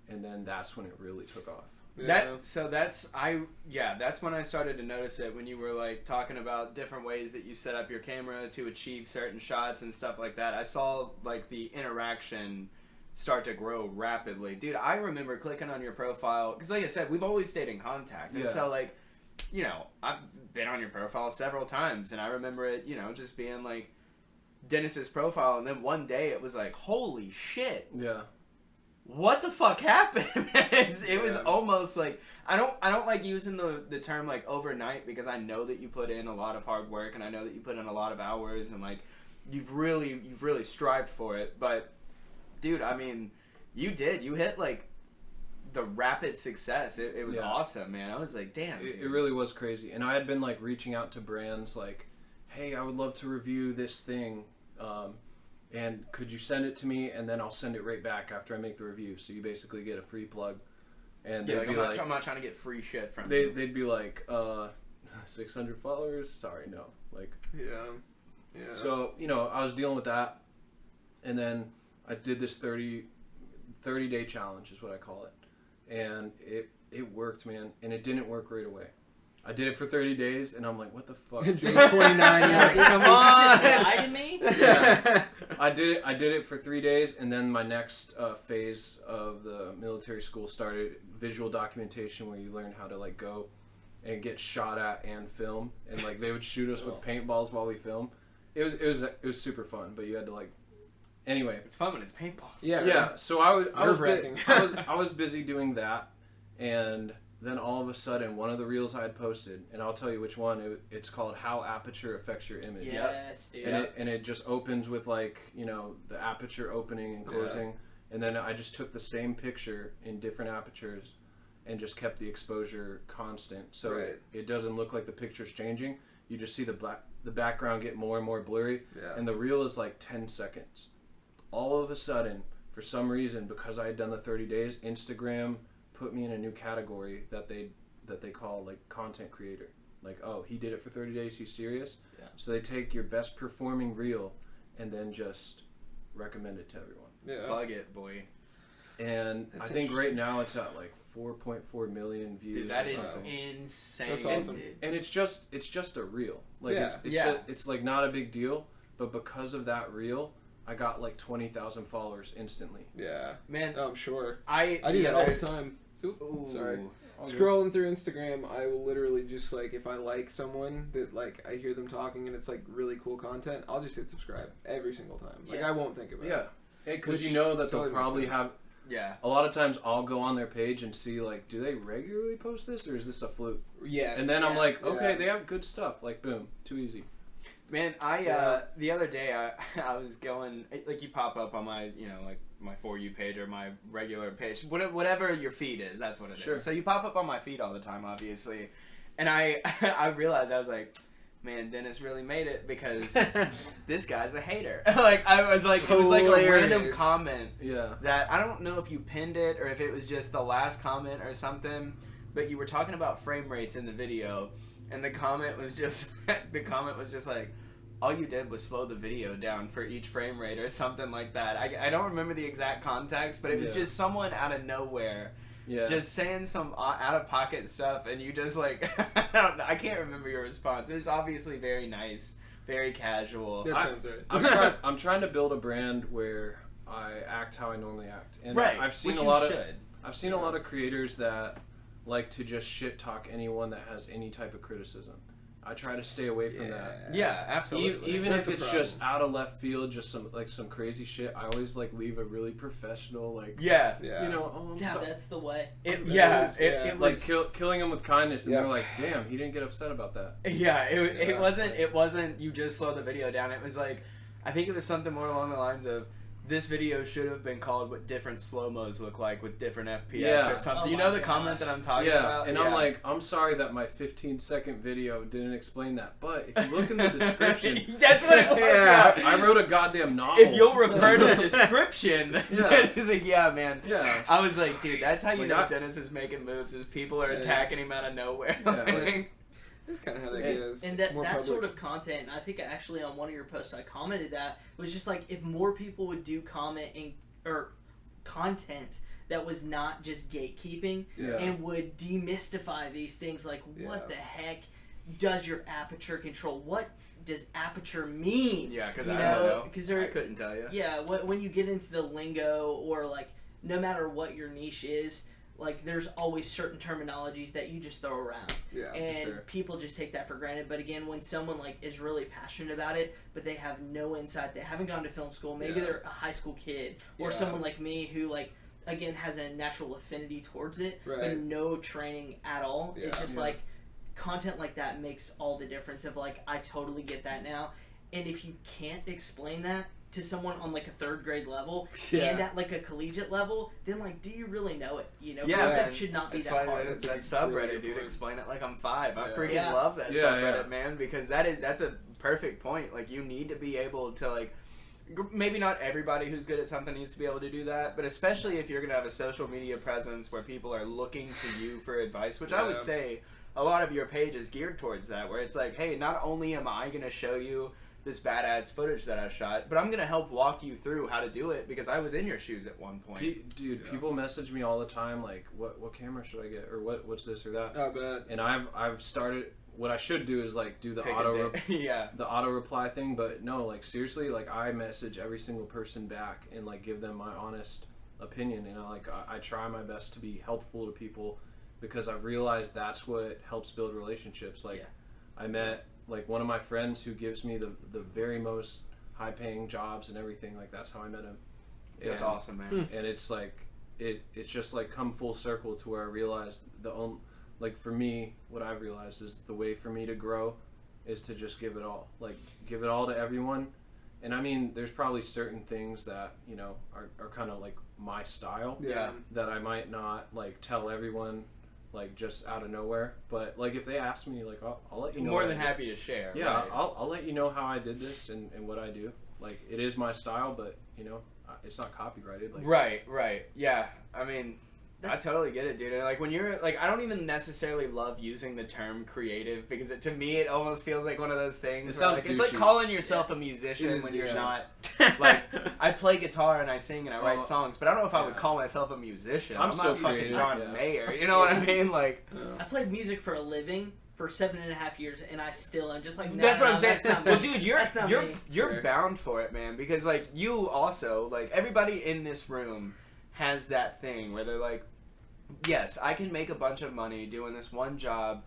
And then that's when it really took off. yeah. That's when I started to notice it, when you were like talking about different ways that you set up your camera to achieve certain shots and stuff like that. I saw like the interaction start to grow rapidly. Dude, I remember clicking on your profile because like I said, we've always stayed in contact. And Yeah. so like, you know, I've been on your profile several times, and I remember it, you know, just being like Dennis's profile, and then one day it was like, holy shit. Yeah. What the fuck happened? It was almost like I don't like using the term like overnight, because I know that you put in a lot of hard work, and I know that you put in a lot of hours, and like you've really strived for it. But dude, I mean, you hit like the rapid success. It was awesome, man. I was like, damn, dude. It really was crazy. And I had been like reaching out to brands like, hey, I would love to review this thing. And could you send it to me, and then I'll send it right back after I make the review. So you basically get a free plug. And Yeah, they'd like, be I'm not trying to get free shit from you. they'd be like, 600 followers? Sorry, no. Like, Yeah. so, you know, I was dealing with that. And then I did this 30-day challenge is what I call it. And it worked, man. And it didn't work right away. I did it for 30 days, and I'm like, what the fuck? Day 29, you're like, come on. Lie to me? Yeah. I did it for 3 days, and then my next phase of the military school started, visual documentation, where you learn how to like go and get shot at and film, and like they would shoot us with paintballs while we film. It was super fun, but you had to like, anyway. It's fun when it's paintballs. Yeah. So I Nerve-wracking. was busy doing that, and then all of a sudden, one of the reels I had posted, and I'll tell you which one. It's called "How Aperture Affects Your Image." Yes, dude. And it just opens with like, you know, the aperture opening and closing, and then I just took the same picture in different apertures, and just kept the exposure constant, so it doesn't look like the picture's changing. You just see the background get more and more blurry, and the reel is like 10 seconds. All of a sudden, for some reason, because I had done the 30 days, Instagram put me in a new category that they call like content creator. Like, oh, he did it for 30 days, he's serious. Yeah. So they take your best performing reel and then just recommend it to everyone. Yeah. Plug it, boy. And That's I think right now it's at like 4.4 million views. Dude, that or is something. insane. That's awesome. And it's just a reel. Like Yeah. it's like not a big deal, but because of that reel, I got like 20,000 followers instantly. Yeah. Man, I'm sure. I do that all the time. Ooh. Sorry. All good. Scrolling through Instagram, I will literally just like, if I like someone that like I hear them talking and it's like really cool content, I'll just hit subscribe every single time. Like I won't think about it. Yeah. Because Which you know that totally they'll makes probably sense. have. Yeah. A lot of times I'll go on their page and see like, do they regularly post this, or is this a fluke? Yes. And then I'm like, okay, Yeah. they have good stuff. Like, boom, too easy. Man, the other day I was going, like, you pop up on my, you know, like my For You page or my regular page, whatever your feed is, that's what it is. Sure. So you pop up on my feed all the time, obviously, and I realized, I was like, man, Dennis really made it because this guy's a hater. Like, I was like, it was like a random comment that I don't know if you pinned it or if it was just the last comment or something, but you were talking about frame rates in the video, and the comment was just like, all you did was slow the video down for each frame rate or something like that. I don't remember the exact context, but it was just someone out of nowhere just saying some out-of-pocket stuff, and you just like, I can't remember your response. It was obviously very nice, very casual. That sounds right. I'm trying to build a brand where I act how I normally act. And I've seen which a lot you of should. I've seen a lot of creators that like to just shit talk anyone that has any type of criticism. I try to stay away from that. Yeah, absolutely. Even if it's just out of left field, just some crazy shit, I always like leave a really professional like. Yeah. You know, I'm sorry. That's the way. It was like killing him with kindness, and they're like, "Damn, he didn't get upset about that." Yeah, it wasn't. You just slow the video down. It was like, I think it was something more along the lines of, this video should have been called what different slow-mos look like with different FPS or something. You know the comment that I'm talking about? And I'm like, I'm sorry that my 15-second video didn't explain that, but if you look in the description... That's what it was, I wrote a goddamn novel. If you'll refer to the description, it's like, man. Yeah. I was like, dude, that's how you know Dennis is making moves, is people are attacking him out of nowhere. That's kind of how that goes. And that sort of content, and I think actually on one of your posts I commented that, was just like, if more people would do or content that was not just gatekeeping and would demystify these things, like what the heck does your aperture control? What does aperture mean? Yeah, because I don't know. Because I couldn't tell you. Yeah, when you get into the lingo, or like no matter what your niche is, like, there's always certain terminologies that you just throw around. Yeah, and people just take that for granted. But again, when someone, like, is really passionate about it, but they have no insight, they haven't gone to film school, maybe they're a high school kid, or someone like me who, like, again, has a natural affinity towards it, but no training at all. It's just, like, content like that makes all the difference of, like, I totally get that now. And if you can't explain that to someone on like a third grade level and at like a collegiate level, then like, do you really know it? You know, concept should not be that hard. It's that subreddit, dude. Explain it like I'm 5. I freaking love that subreddit, man, because that's a perfect point. Like, you need to be able to, like, maybe not everybody who's good at something needs to be able to do that, but especially if you're gonna have a social media presence where people are looking to you for advice, which I would say a lot of your page is geared towards that, where it's like, hey, not only am I gonna show you this badass footage that I shot, but I'm gonna help walk you through how to do it because I was in your shoes at one point. People message me all the time like, what camera should I get, or what's this or that. I bet. And I've started. What I should do is like do the auto reply thing, but no, like seriously, like I message every single person back and like give them my honest opinion, and I try my best to be helpful to people because I've realized that's what helps build relationships. Like I met like one of my friends who gives me the very most high paying jobs and everything. Like that's how I met him. That's awesome, man. And it's like it's just like come full circle to where I realized like for me, what I've realized is the way for me to grow is to just give it all. Like give it all to everyone. And I mean, there's probably certain things that, you know, are kind of like my style that I might not like tell everyone like just out of nowhere, but like if they ask me, like I'll let you know. More than happy to share. Yeah, right. I'll let you know how I did this and what I do. Like it is my style, but you know, it's not copyrighted. Like right. Yeah, I mean, I totally get it, dude. And like when you're like, I don't even necessarily love using the term creative because to me it almost feels like one of those things. It's like calling yourself a musician when you're not. Like I play guitar and I sing and I write songs, but I don't know if I would call myself a musician. I'm so not fucking John Mayer. You know what I mean? Like I played music for a living for 7.5 years, and I still am just like. That's what I'm saying. Well, dude, you're bound for it, man. Because like you also like everybody in this room has that thing where they're like, yes, I can make a bunch of money doing this one job,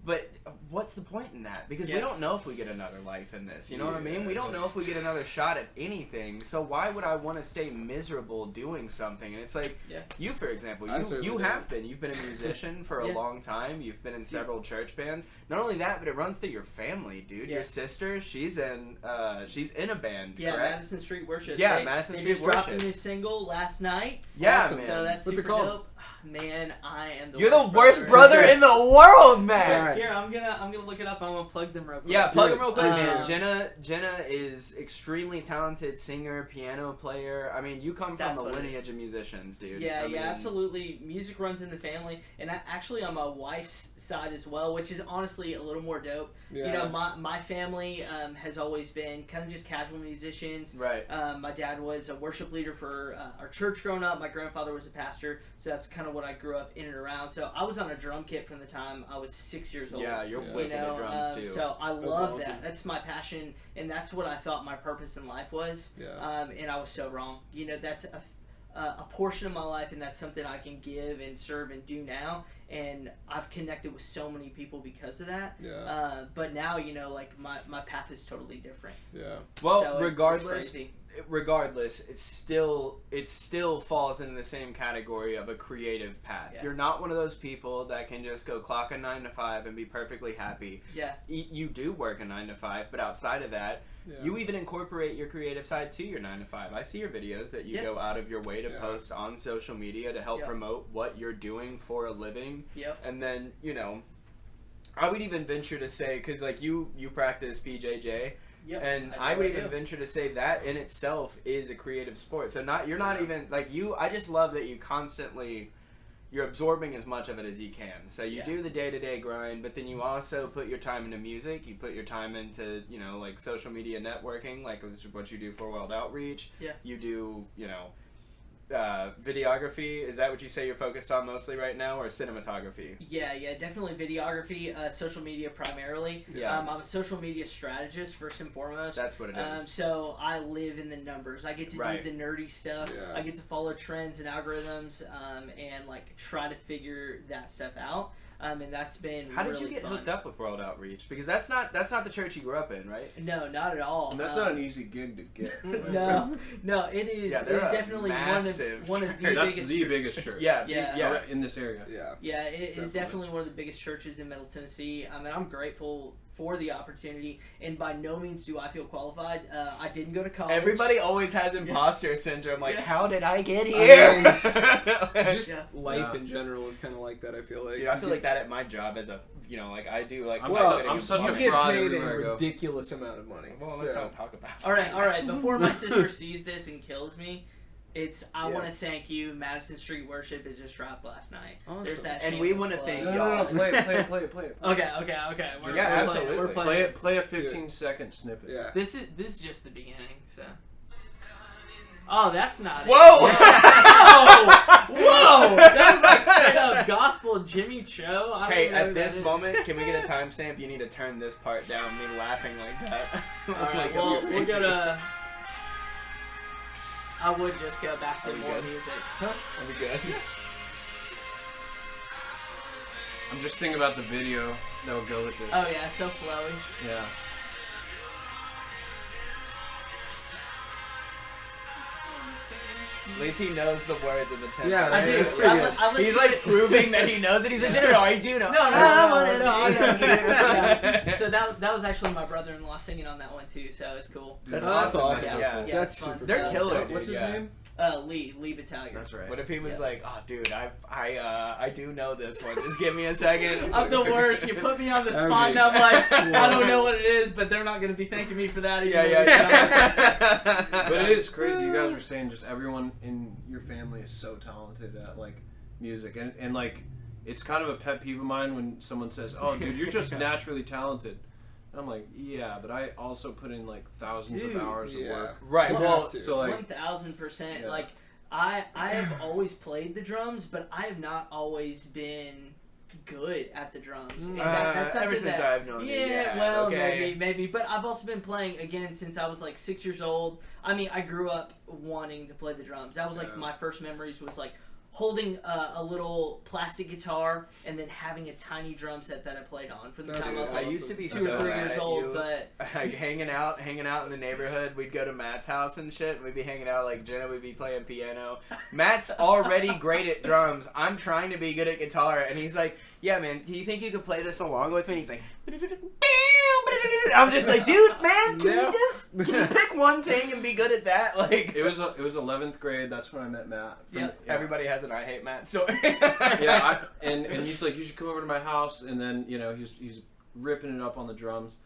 but what's the point in that? Because we don't know if we get another life in this. You know what I mean? We don't know if we get another shot at anything. So why would I want to stay miserable doing something? And it's like, you, for example, you've been a musician for a long time. You've been in several church bands. Not only that, but it runs through your family, dude. Your sister, she's in a band, correct? Madison Street Worship. Yeah, Madison Street Worship. They just dropped a new single last night. Yeah, awesome. man. So that's What's super it called? dope. Man, I am the You're the worst worst brother in the world, It's all man. right. Here, I'm gonna look it up. I'm gonna plug them real quick. Yeah, plug Do him real it. quick, man. Um, Jenna is extremely talented singer, piano player. I mean, you come from That's the what it lineage is. of musicians, dude. Yeah, I mean, absolutely. Music runs in the family, and actually on my wife's side as well, which is honestly a little more dope. Yeah. You know, my family has always been kind of just casual musicians. Right. My dad was a worship leader for our church growing up. My grandfather was a pastor, so that's kind of what I grew up in and around. So I was on a drum kit from the time I was 6 years old. Yeah, you're Yeah. wicked at drums too. So I That's love awesome. that. That's my passion, and that's what I thought my purpose in life was. Yeah. And I was so wrong. You know, that's a portion of my life, and that's something I can give and serve and do now. And I've connected with so many people because of that. Yeah. But now, you know, like my path is totally different. Yeah. Well, So it's regardless, crazy. it still falls into the same category of a creative path. Yeah. You're not one of those people that can just go clock a 9 to 5 and be perfectly happy. Yeah. You do work a 9 to 5, but outside of that, Yeah. you even incorporate your creative side to your 9 to 5. I see your videos that you Yeah. go out of your way to Yeah. post on social media to help Yeah. promote what you're doing for a living. Yep. And then, you know, I would even venture to say, because like you practice BJJ, Yep. and I I would do. even venture to say that in itself is a creative sport. So you're not Yeah. even like you. I just love that you constantly, you're absorbing as much of it as you can. So you Yeah. do the day-to-day grind, but then you also put your time into music. You put your time into, you know, like social media networking, like what you do for World Outreach. Yeah. You do, you know, videography. Is that what you say you're focused on mostly right now, or cinematography? Yeah, definitely videography, social media primarily. Yeah. I'm a social media strategist first and foremost. That's what it is. So I live in the numbers. I get to Right. do the nerdy stuff. Yeah. I get to follow trends and algorithms, and like try to figure that stuff out. And that's been How did really you get fun. hooked up with World Outreach? Because that's not the church you grew up in, right? No, not at all. And that's not an easy gig to get. No, it is. Yeah, It they're is a definitely massive one of the church. That's biggest. the biggest church. Yeah, Yeah. yeah. In this area. Yeah. Yeah, it is Definitely. definitely one of the biggest churches in Middle Tennessee. I mean, I'm grateful for the opportunity, and by no means do I feel qualified. I didn't go to college. Everybody always has imposter syndrome. Like, Yeah. how did I get I here? mean, Just Yeah. life Yeah. in general is kind of like that. I feel like. Dude, I feel like that at my job as a, you know, like I do like. I'm marketing such and a you blog. get fraud paid everywhere I a go. ridiculous amount of money. Well, let's so. not talk about. All right. Before my sister sees this and kills me, I want to Yes. thank you. Madison Street Worship it just dropped last night. Awesome. There's that. And we shameless wanna plug. thank No, y'all. play it. Okay. We're Yeah, playing, absolutely. We're playing. Play a 15-second snippet. Yeah. This is just the beginning. So. Oh, that's not it. Whoa! Whoa! That was like straight up gospel Jimmy Cho. I don't Hey, even know who at that this is. moment, can we get a timestamp? You need to turn this part down. Me laughing like that. All right, Like, well, I'm we'll go to. I would just go back to Are we more good? music. Are we good? I'm just thinking about the video that will go with this. Oh yeah, so flowy. Yeah. At least he knows the words of the tempo. Yeah, I do. It's pretty good. I He's like proving that he knows it. He's like, no, I do know. No, I no. know. So that was actually my brother-in-law singing on that one too. So it's cool. That's Oh, that's awesome. awesome. Yeah. Yeah, That's it's fun super. They're stuff. killer, So, dude. What's his yeah. name? Lee Battalion. That's right. What if he was Yeah. like, oh, dude, I do know this one. Just give me a second. I'm the worst. You put me on the That'd spot, be and I'm like, I don't cool. know what it is, but they're not going to be thanking me for that. Yeah, even yeah, though- But it is crazy. You guys were saying just everyone in your family is so talented at like music, and like it's kind of a pet peeve of mine when someone says, "Oh, dude, you're just naturally talented." And I'm like, yeah, but I also put in like thousands Dude, of hours of yeah. work. Right. You Well, have to. So like, 1,000%. Yeah. Like, I have always played the drums, but I have not always been good at the drums. And that's something ever since that, I've known you. yeah, Yeah, well, okay. maybe. But I've also been playing, again, since I was like 6 years old. I mean, I grew up wanting to play the drums. That was like Yeah. my first memories was like holding a little plastic guitar and then having a tiny drum set that I played on from the That's time I was I like awesome. used to be 2 so or 3 mad years at old, you. but Like hanging out in the neighborhood. We'd go to Matt's house and shit. And we'd be hanging out like Jenna would be playing piano. Matt's already great at drums. I'm trying to be good at guitar, and he's like, "Yeah, man, do you think you could play this along with me?" And he's like, I'm just like, dude, man, can Yeah. you pick one thing and be good at that? Like, It was 11th grade. That's when I met Matt. Yep. everybody has an I hate Matt story. And he's like, you should come over to my house, and then he's ripping it up on the drums,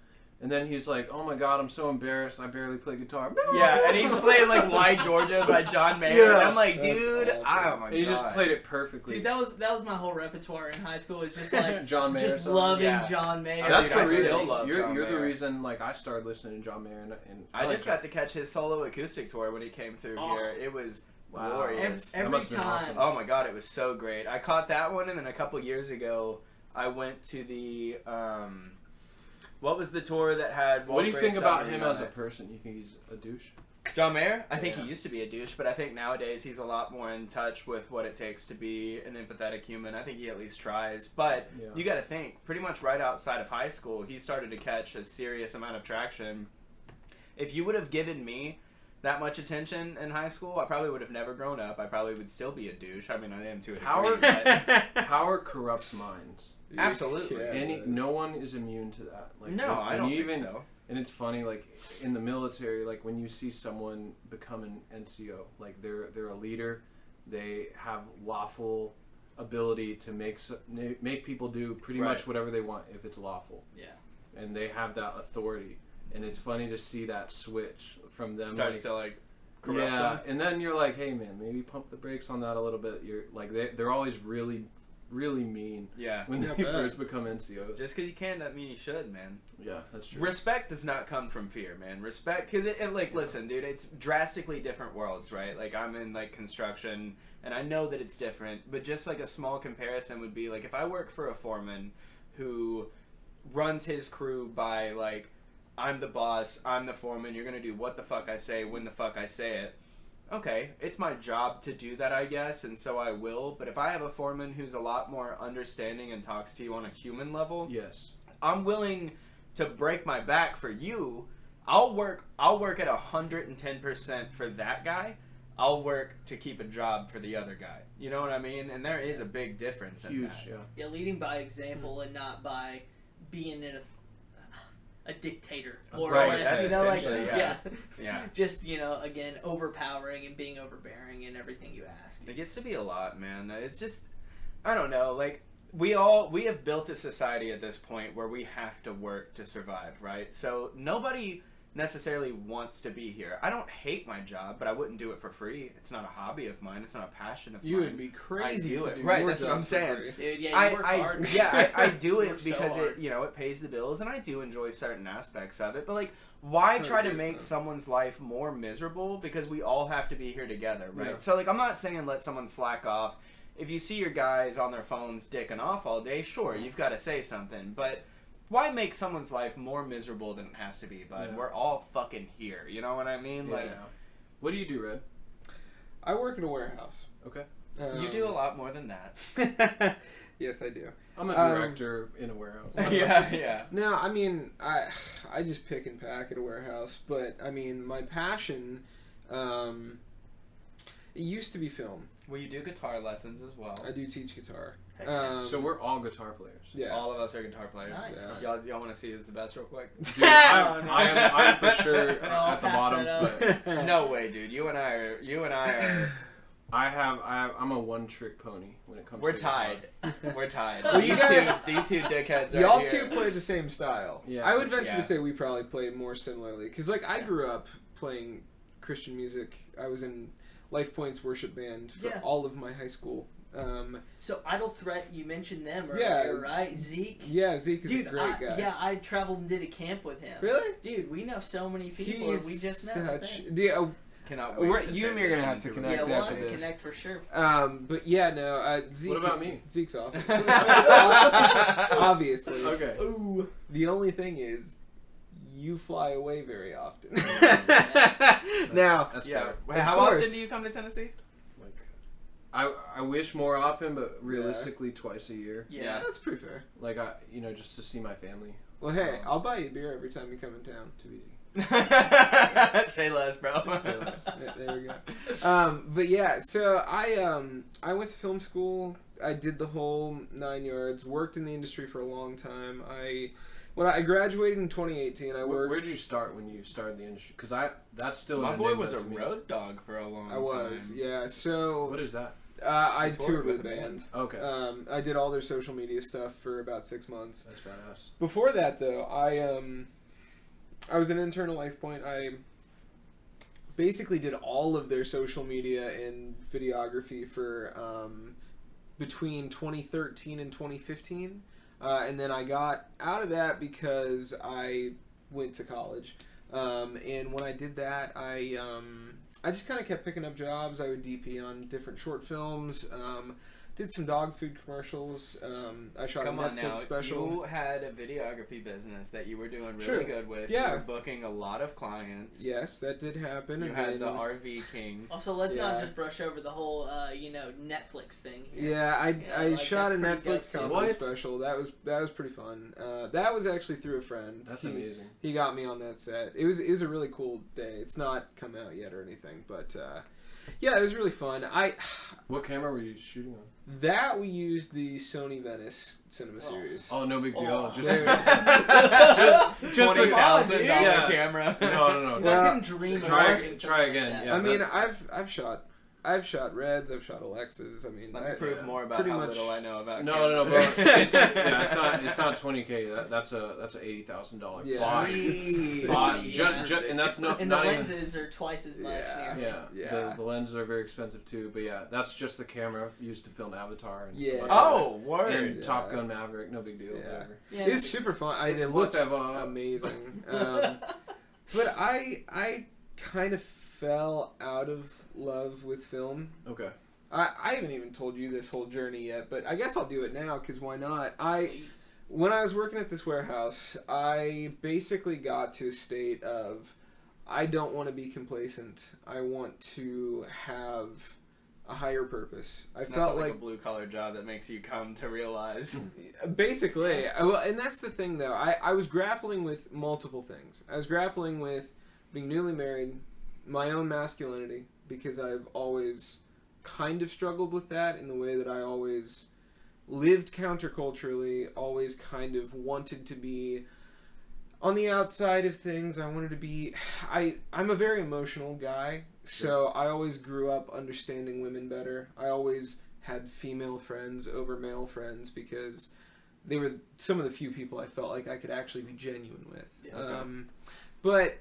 and then he's like, oh my god, I'm so embarrassed, I barely play guitar. Yeah, and he's playing like Why Georgia by John Mayer. Yeah. And I'm like, That's dude, awesome. oh my And he god. just played it perfectly. Dude, that was my whole repertoire in high school. It's just like John Mayer just songs. loving Yeah. John Mayer. That's Dude, the I reason. still love John You're the Mayer. reason like I started listening to John Mayer, and I just got to catch his solo acoustic tour when he came through Oh. here. It was Wow. glorious. That Every must've been time. awesome. Oh my god, it was so great. I caught that one, and then a couple years ago, I went to the what was the tour that had? What do you think about him on as a it? person? You think he's a douche? John Mayer? I think Yeah. he used to be a douche, but I think nowadays he's a lot more in touch with what it takes to be an empathetic human. I think he at least tries. But Yeah. you got to think, pretty much right outside of high school, he started to catch a serious amount of traction. If you would have given me that much attention in high school, I probably would have never grown up. I probably would still be a douche. I mean, I am to a degree, but Power corrupts minds. Absolutely. Yeah, No one is immune to that. Like, no, when I don't you think so. And it's funny, like in the military, like when you see someone become an NCO, like they're a leader, they have lawful ability to make people do pretty Right. much whatever they want if it's lawful, Yeah. and they have that authority. And it's funny to see that switch from them. Starts like, to like corrupt yeah, them. and then you're like, hey man, maybe pump the brakes on that a little bit. You're like they're always really mean Yeah. when Not they bad. first become NCOs. Just because you can doesn't mean you should, man. Yeah, that's true. Respect does not come from fear, man. Respect, because listen, dude, it's drastically different worlds, right? Like, I'm in, like, construction, and I know that it's different, but just, like, a small comparison would be, like, if I work for a foreman who runs his crew by, like, I'm the boss, I'm the foreman, you're gonna do what the fuck I say, when the fuck I say it. Okay, it's my job to do that, I guess, and so I will, but if I have a foreman who's a lot more understanding and talks to you on a human level, Yes. I'm willing to break my back for you. I'll work at 110% for that guy. I'll work to keep a job for the other guy. You know what I mean? And there is a big difference in Huge, that. yeah. Yeah, leading by example and not by being in a dictator or Right, whatever, that's you know, like, essentially, yeah. Yeah. Just, again, overpowering and being overbearing in everything you ask. It gets to be a lot, man. It's just, I don't know, like, we have built a society at this point where we have to work to survive, right? So nobody necessarily wants to be here. I don't hate my job, but I wouldn't do it for free. It's not a hobby of mine. It's not a passion of You mine. would be crazy I do to it. do Right, your that's what job I'm for saying. free. Dude, yeah, you work hard. I do You it work so because hard. it pays the bills, and I do enjoy certain aspects of it. But like, why try to make someone's life more miserable? Because we all have to be here together, right? Yeah. So like, I'm not saying let someone slack off. If you see your guys on their phones dicking off all day, sure, you've got to say something. But why make someone's life more miserable than it has to be, bud? Yeah. We're all fucking here. You know what I mean? Like, Yeah. What do you do, Red? I work in a warehouse. Okay. you do a lot more than that. Yes, I do. I'm a director in a warehouse. yeah. No, I mean, I just pick and pack at a warehouse, but I mean, my passion, it used to be film. Well, you do guitar lessons as well. I do teach guitar. Heck yeah. So we're all guitar players. Yeah. All of us are guitar players. Nice. Yeah. Y'all want to see who's the best real quick? Dude, I'm for sure No, I'll at the pass bottom. that up. But No way, dude. You and I are. I'm a one-trick pony when it comes We're to guitar. tied. We're tied. Well, you these two dickheads right Y'all here. two play the same style. Yeah. I would venture Yeah. to say we probably play more similarly. Because, like, I grew up playing Christian music. I was in Life Point's worship band for Yeah. all of my high school. So Idle Threat, you mentioned them Yeah. earlier, right? Zeke. Yeah, Zeke is Dude, a great guy. Yeah, I traveled and did a camp with him. Really? Dude, we know so many people. He's we just met. I such... think. Yeah, Cannot We're- wait. you and me are gonna have to Yeah, connect we'll after have to this. connect for sure. but yeah, no, Zeke... What about me? Zeke's awesome. Obviously. Okay. Ooh. The only thing is, you fly away very often. That's- Now, that's Yeah. fair. Wait, Of how course. often do you come to Tennessee? Like, I wish more often, but realistically twice a year. Yeah. that's pretty fair. Like just to see my family. Well, hey, I'll buy you a beer every time you come in town. Too easy. Say less, bro. Say less. Yeah, there we go. But yeah, so I went to film school. I did the whole 9 yards. Worked in the industry for a long time. I I graduated in 2018. I worked. Where did you start when you started the industry? Because that's still My an boy enigma was a to me. road dog for a long time. I was, yeah. So What is that? I You toured with a a band. Okay. I did all their social media stuff for about 6 months. That's badass. Before that, though, I was an intern at LifePoint. I basically did all of their social media and videography for between 2013 and 2015. And then I got out of that because I went to college. And when I did that, I just kind of kept picking up jobs. I would DP on different short films. Did some dog food commercials. I shot a Netflix special. You had a videography business that you were doing really Sure. good with. Yeah. You were booking a lot of clients. Yes, that did happen. You and had then- the RV King. Also, let's Yeah. not just brush over the whole, Netflix thing here. Yeah, I like, shot a that's pretty Netflix dope, too. comedy What? special. That was pretty fun. That was actually through a friend. That's he, amazing. He got me on that set. It was a really cool day. It's not come out yet or anything, but yeah, it was really fun. What camera were you shooting on? That we used the Sony Venice Cinema Series. Oh, no big deal. Oh. Just $20,000 Yeah. camera. no. Well, I can dream of try watching something like again, that. yeah. I mean, I've shot Reds. I've shot Alexas. I mean, Let me prove more about pretty how much- little I know about No, cameras. bro. It's not $20K. That's a $80,000 Yeah. buy. Jeez. Buy. Yeah. And that's not And the not even. lenses are twice as much. Yeah. near. Yeah, the lenses are very expensive too, but yeah, that's just the camera used to film Avatar. And Yeah. a bunch of Oh, word. and Yeah. Top Gun Maverick, no big deal. Yeah. Whatever. Yeah. It's super fun. It's It looked whatever. amazing. But I kind of fell out of love with film. Okay. I haven't even told you this whole journey yet, but I guess I'll do it now because why not? Please. When I was working at this warehouse, I basically got to a state of I don't want to be complacent. I want to have a higher purpose. It's I felt not like like a blue collar job that makes you come to realize. basically, well, and that's the thing though. I was grappling with multiple things. I was grappling with being newly married, my own masculinity, because I've always kind of struggled with that in the way that I always lived counterculturally, always kind of wanted to be on the outside of things. I wanted to be I'm a very emotional guy, so I always grew up understanding women better. I always had female friends over male friends because they were some of the few people I felt like I could actually be genuine with. Yeah, okay. But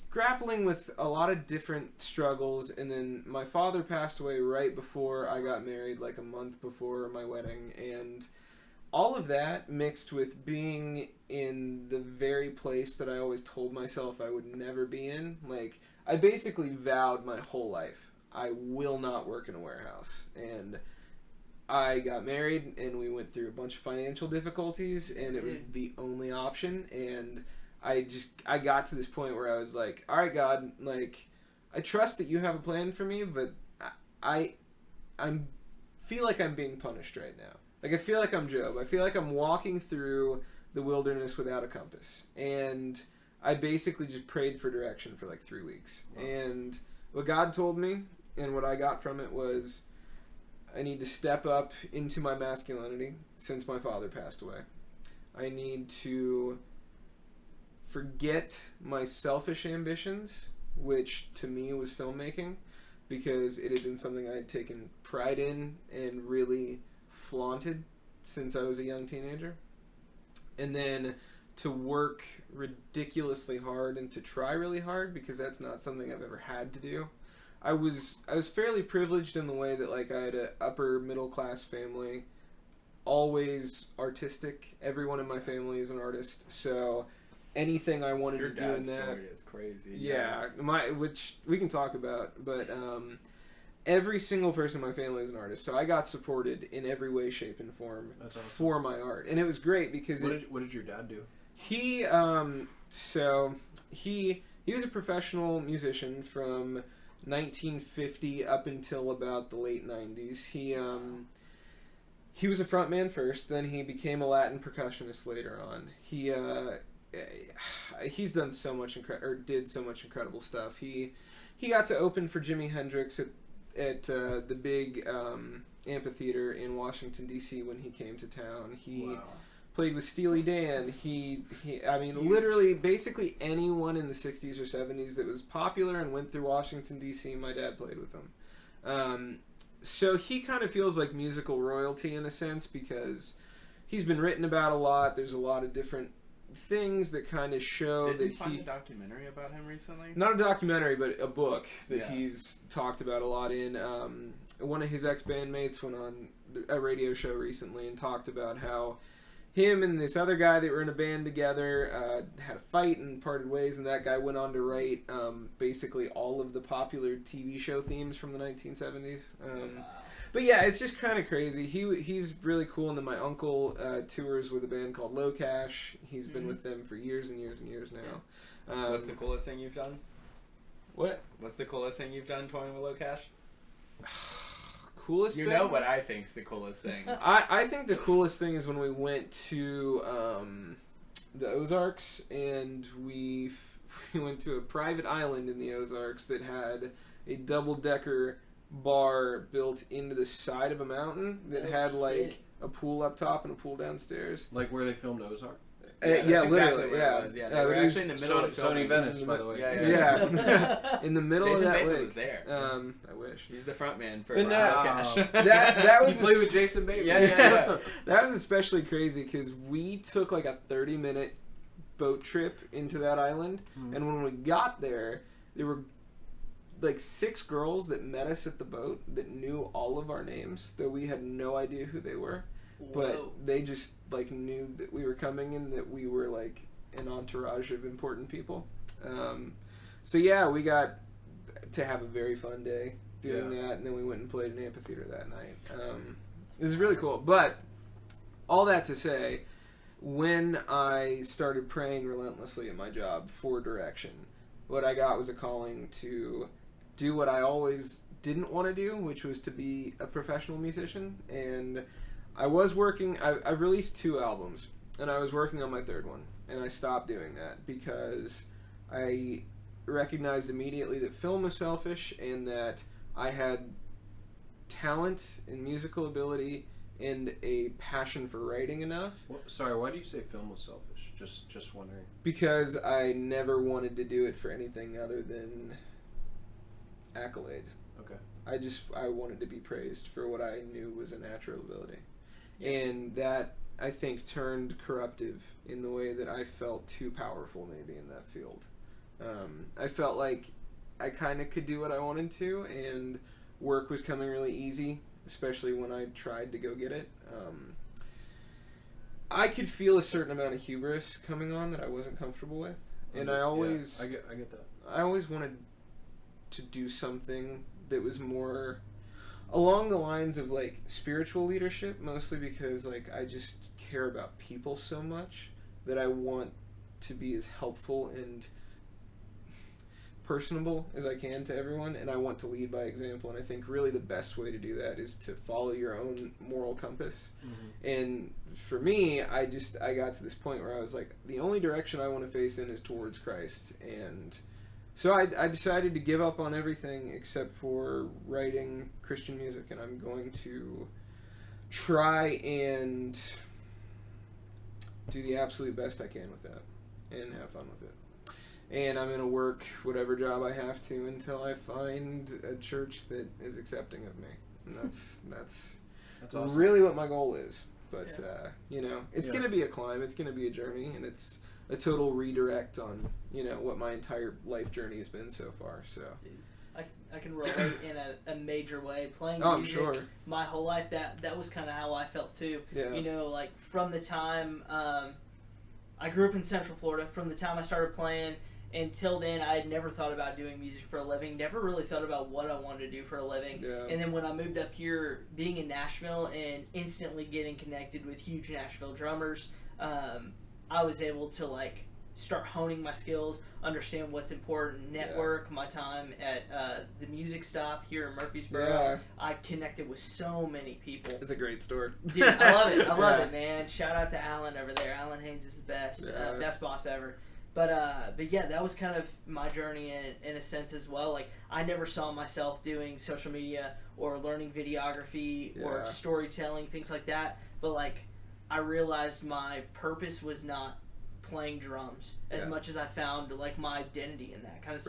grappling with a lot of different struggles, and then my father passed away right before I got married, like a month before my wedding, and all of that mixed with being in the very place that I always told myself I would never be in. Like, I basically vowed my whole life, I will not work in a warehouse. And I got married, and we went through a bunch of financial difficulties, and it was the only option, and I got to this point where I was like, all right, God, like, I trust that you have a plan for me, but I feel like I'm being punished right now. Like, I feel like I'm Job. I feel like I'm walking through the wilderness without a compass. And I basically just prayed for direction for like 3 weeks. Wow. And what God told me and what I got from it was I need to step up into my masculinity since my father passed away. I need to forget my selfish ambitions, which to me was filmmaking, because it had been something I had taken pride in and really flaunted since I was a young teenager. And then to work ridiculously hard and to try really hard, because that's not something I've ever had to do. I was fairly privileged in the way that, like, I had an upper middle class family, always artistic. Everyone in my family is an artist, so anything I wanted Your to do in dad's that, story is crazy. yeah, which we can talk about, but every single person in my family is an artist, so I got supported in every way, shape, and form That's awesome. for my art, and it was great because What did your dad do? he was a professional musician from 1950 up until about the late 90s. He was a frontman first, then he became a Latin percussionist later on. He's done so much did so much incredible stuff. He got to open for Jimi Hendrix at the big amphitheater in Washington D.C. when he came to town. He Wow. played with Steely Dan. I mean, literally, basically anyone in the 60s or 70s that was popular and went through Washington, D.C., my dad played with them. So he kind of feels like musical royalty in a sense because he's been written about a lot. There's a lot of different things that kind of show Didn't that you find a documentary about him recently? Not a documentary, but a book that he's talked about a lot in. One of his ex-bandmates went on a radio show recently and talked about how him and this other guy that were in a band together had a fight and parted ways, and that guy went on to write basically all of the popular TV show themes from the 1970s. But yeah, it's just kind of crazy. He's really cool, and then my uncle tours with a band called Low Cash. He's been with them for years and years and years now. What's the coolest thing you've done? What? What's the coolest thing you've done touring with Low Cash? Coolest thing? You know what I think's the coolest thing. I think the coolest thing is when we went to the Ozarks, and we went to a private island in the Ozarks that had a double-decker bar built into the side of a mountain that had like a pool up top and a pool downstairs. Like where they filmed Ozark? Yeah, literally. Exactly Yeah, it was. They were actually in the middle of filming. Sony Venice, by the way. Yeah. In the middle Jason of that Bateman lake. was there. I wish. He's the front man for And Low Cash. that was You played with Jason Bateman. Yeah. That was especially crazy because we took like a 30-minute boat trip into that island, and when we got there were like 6 girls that met us at the boat that knew all of our names, though we had no idea who they were. But they just like knew that we were coming and that we were like an entourage of important people. So yeah, we got to have a very fun day doing that, and then we went and played an amphitheater that night. It was really cool. But all that to say, when I started praying relentlessly at my job for direction, what I got was a calling to do what I always didn't want to do, which was to be a professional musician. And I was working, I released 2 albums, and I was working on my 3rd one, and I stopped doing that because I recognized immediately that film was selfish and that I had talent and musical ability and a passion for writing enough. Sorry, why do you say film was selfish? Just wondering. Because I never wanted to do it for anything other than accolade. Okay. I wanted to be praised for what I knew was a natural ability. And that, I think, turned corruptive in the way that I felt too powerful maybe in that field. I felt like I kind of could do what I wanted to, and work was coming really easy, especially when I tried to go get it. I could feel a certain amount of hubris coming on that I wasn't comfortable with. And I always... Yeah, I get that. I always wanted to do something that was more along the lines of like spiritual leadership, mostly because like I just care about people so much that I want to be as helpful and personable as I can to everyone, and I want to lead by example. And I think really the best way to do that is to follow your own moral compass. And for me, I got to this point where I was like, the only direction I want to face in is towards Christ. And so I decided to give up on everything except for writing Christian music, and I'm going to try and do the absolute best I can with that and have fun with it. And I'm going to work whatever job I have to until I find a church that is accepting of me. And that's awesome. Really what my goal is. But, it's going to be a climb. It's going to be a journey. And it's a total redirect on, what my entire life journey has been so far. So I can relate in a major way. Playing music my whole life, that was kind of how I felt too. Yeah. Like from the time I grew up in Central Florida, from the time I started playing until then, I had never thought about doing music for a living, never really thought about what I wanted to do for a living. Yeah. And then when I moved up here, being in Nashville and instantly getting connected with huge Nashville drummers, I was able to like start honing my skills, understand what's important, network my time at the music stop here in Murfreesboro. Yeah. I connected with so many people. It's a great store. Dude, I love it. I love it, man. Shout out to Alan over there. Alan Haynes is the best. Best boss ever. But yeah, that was kind of my journey in a sense as well. Like, I never saw myself doing social media or learning videography or storytelling, things like that. But, like, I realized my purpose was not playing drums as much as I found like my identity in that kind of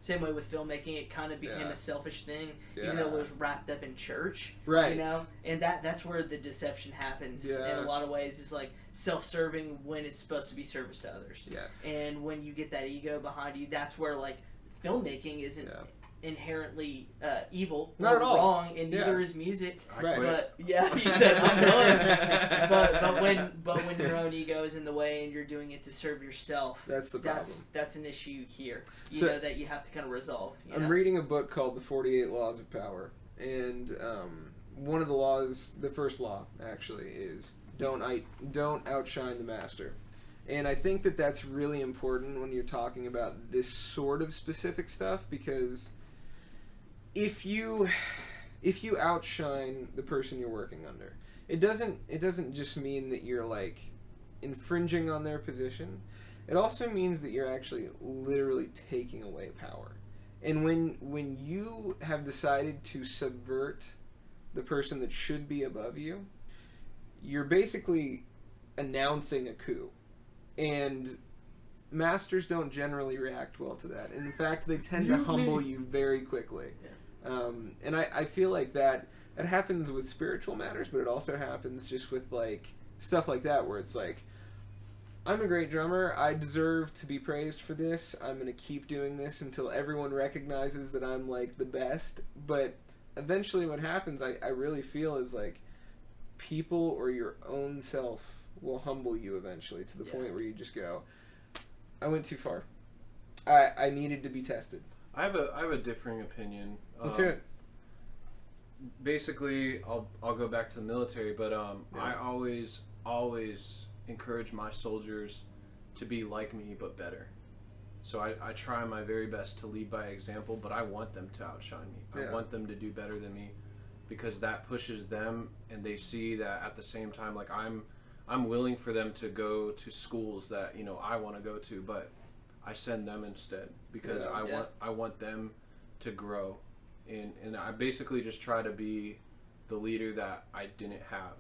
same way with filmmaking. It kind of became a selfish thing, even though it was wrapped up in church, you know. And that's where the deception happens in a lot of ways. Is like self-serving when it's supposed to be service to others. And when you get that ego behind you, that's where like filmmaking isn't inherently evil or wrong, and neither is music. But you said I'm done. but when your own ego is in the way and you're doing it to serve yourself, that's the problem. That's an issue here. You know, that you have to kind of resolve. I'm reading a book called The 48 Laws of Power, and one of the laws, the first law actually, is don't outshine the master. And I think that that's really important when you're talking about this sort of specific stuff, because if you outshine the person you're working under, it doesn't just mean that you're like infringing on their position. It also means that you're actually literally taking away power. And when you have decided to subvert the person that should be above you, you're basically announcing a coup. And masters don't generally react well to that. And in fact, they tend to humble you very quickly. And I feel like that happens with spiritual matters, but it also happens just with like stuff like that, where it's like, I'm a great drummer, I deserve to be praised for this, I'm going to keep doing this until everyone recognizes that I'm like the best. But eventually what happens, I really feel, is like people or your own self will humble you eventually to the point where you just go, I went too far. I needed to be tested. I have a differing opinion. Let's hear it. Basically, I'll go back to the military, but I always encourage my soldiers to be like me but better. So I try my very best to lead by example, but I want them to outshine me. I want them to do better than me, because that pushes them, and they see that at the same time, like I'm willing for them to go to schools that I want to go to, but I send them instead because I want them to grow, and I basically just try to be the leader that I didn't have.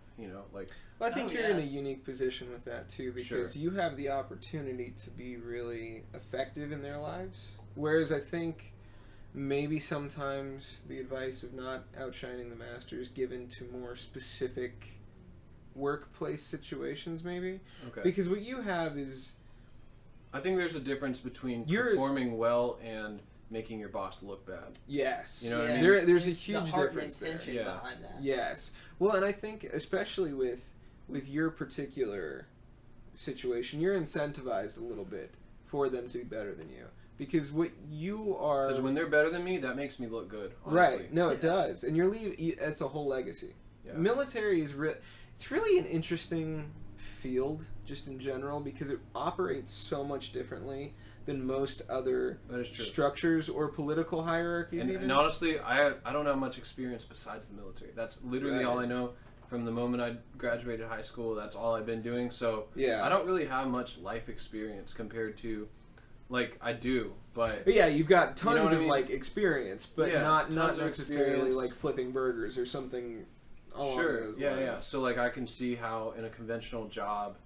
Like. Well, I think you're in a unique position with that too, because you have the opportunity to be really effective in their lives, whereas I think maybe sometimes the advice of not outshining the master is given to more specific workplace situations, maybe. Okay. Because what you have is, I think there's a difference between performing well and making your boss look bad. Yes. You know what I mean? There's a huge difference there. Behind that. Yes. Well, and I think especially with your particular situation, you're incentivized a little bit for them to be better than you. Because what you are... Because when they're better than me, that makes me look good, honestly. Right. No, it does. And it's a whole legacy. Yeah. Military is... It's really an interesting field, just in general, because it operates so much differently than most other structures or political hierarchies. And honestly, I don't have much experience besides the military. That's literally all I know. From the moment I graduated high school, that's all I've been doing. So I don't really have much life experience compared to, like, I do, but you've got tons of like experience, but not necessarily like flipping burgers or something. Those lines. So like I can see how in a conventional job,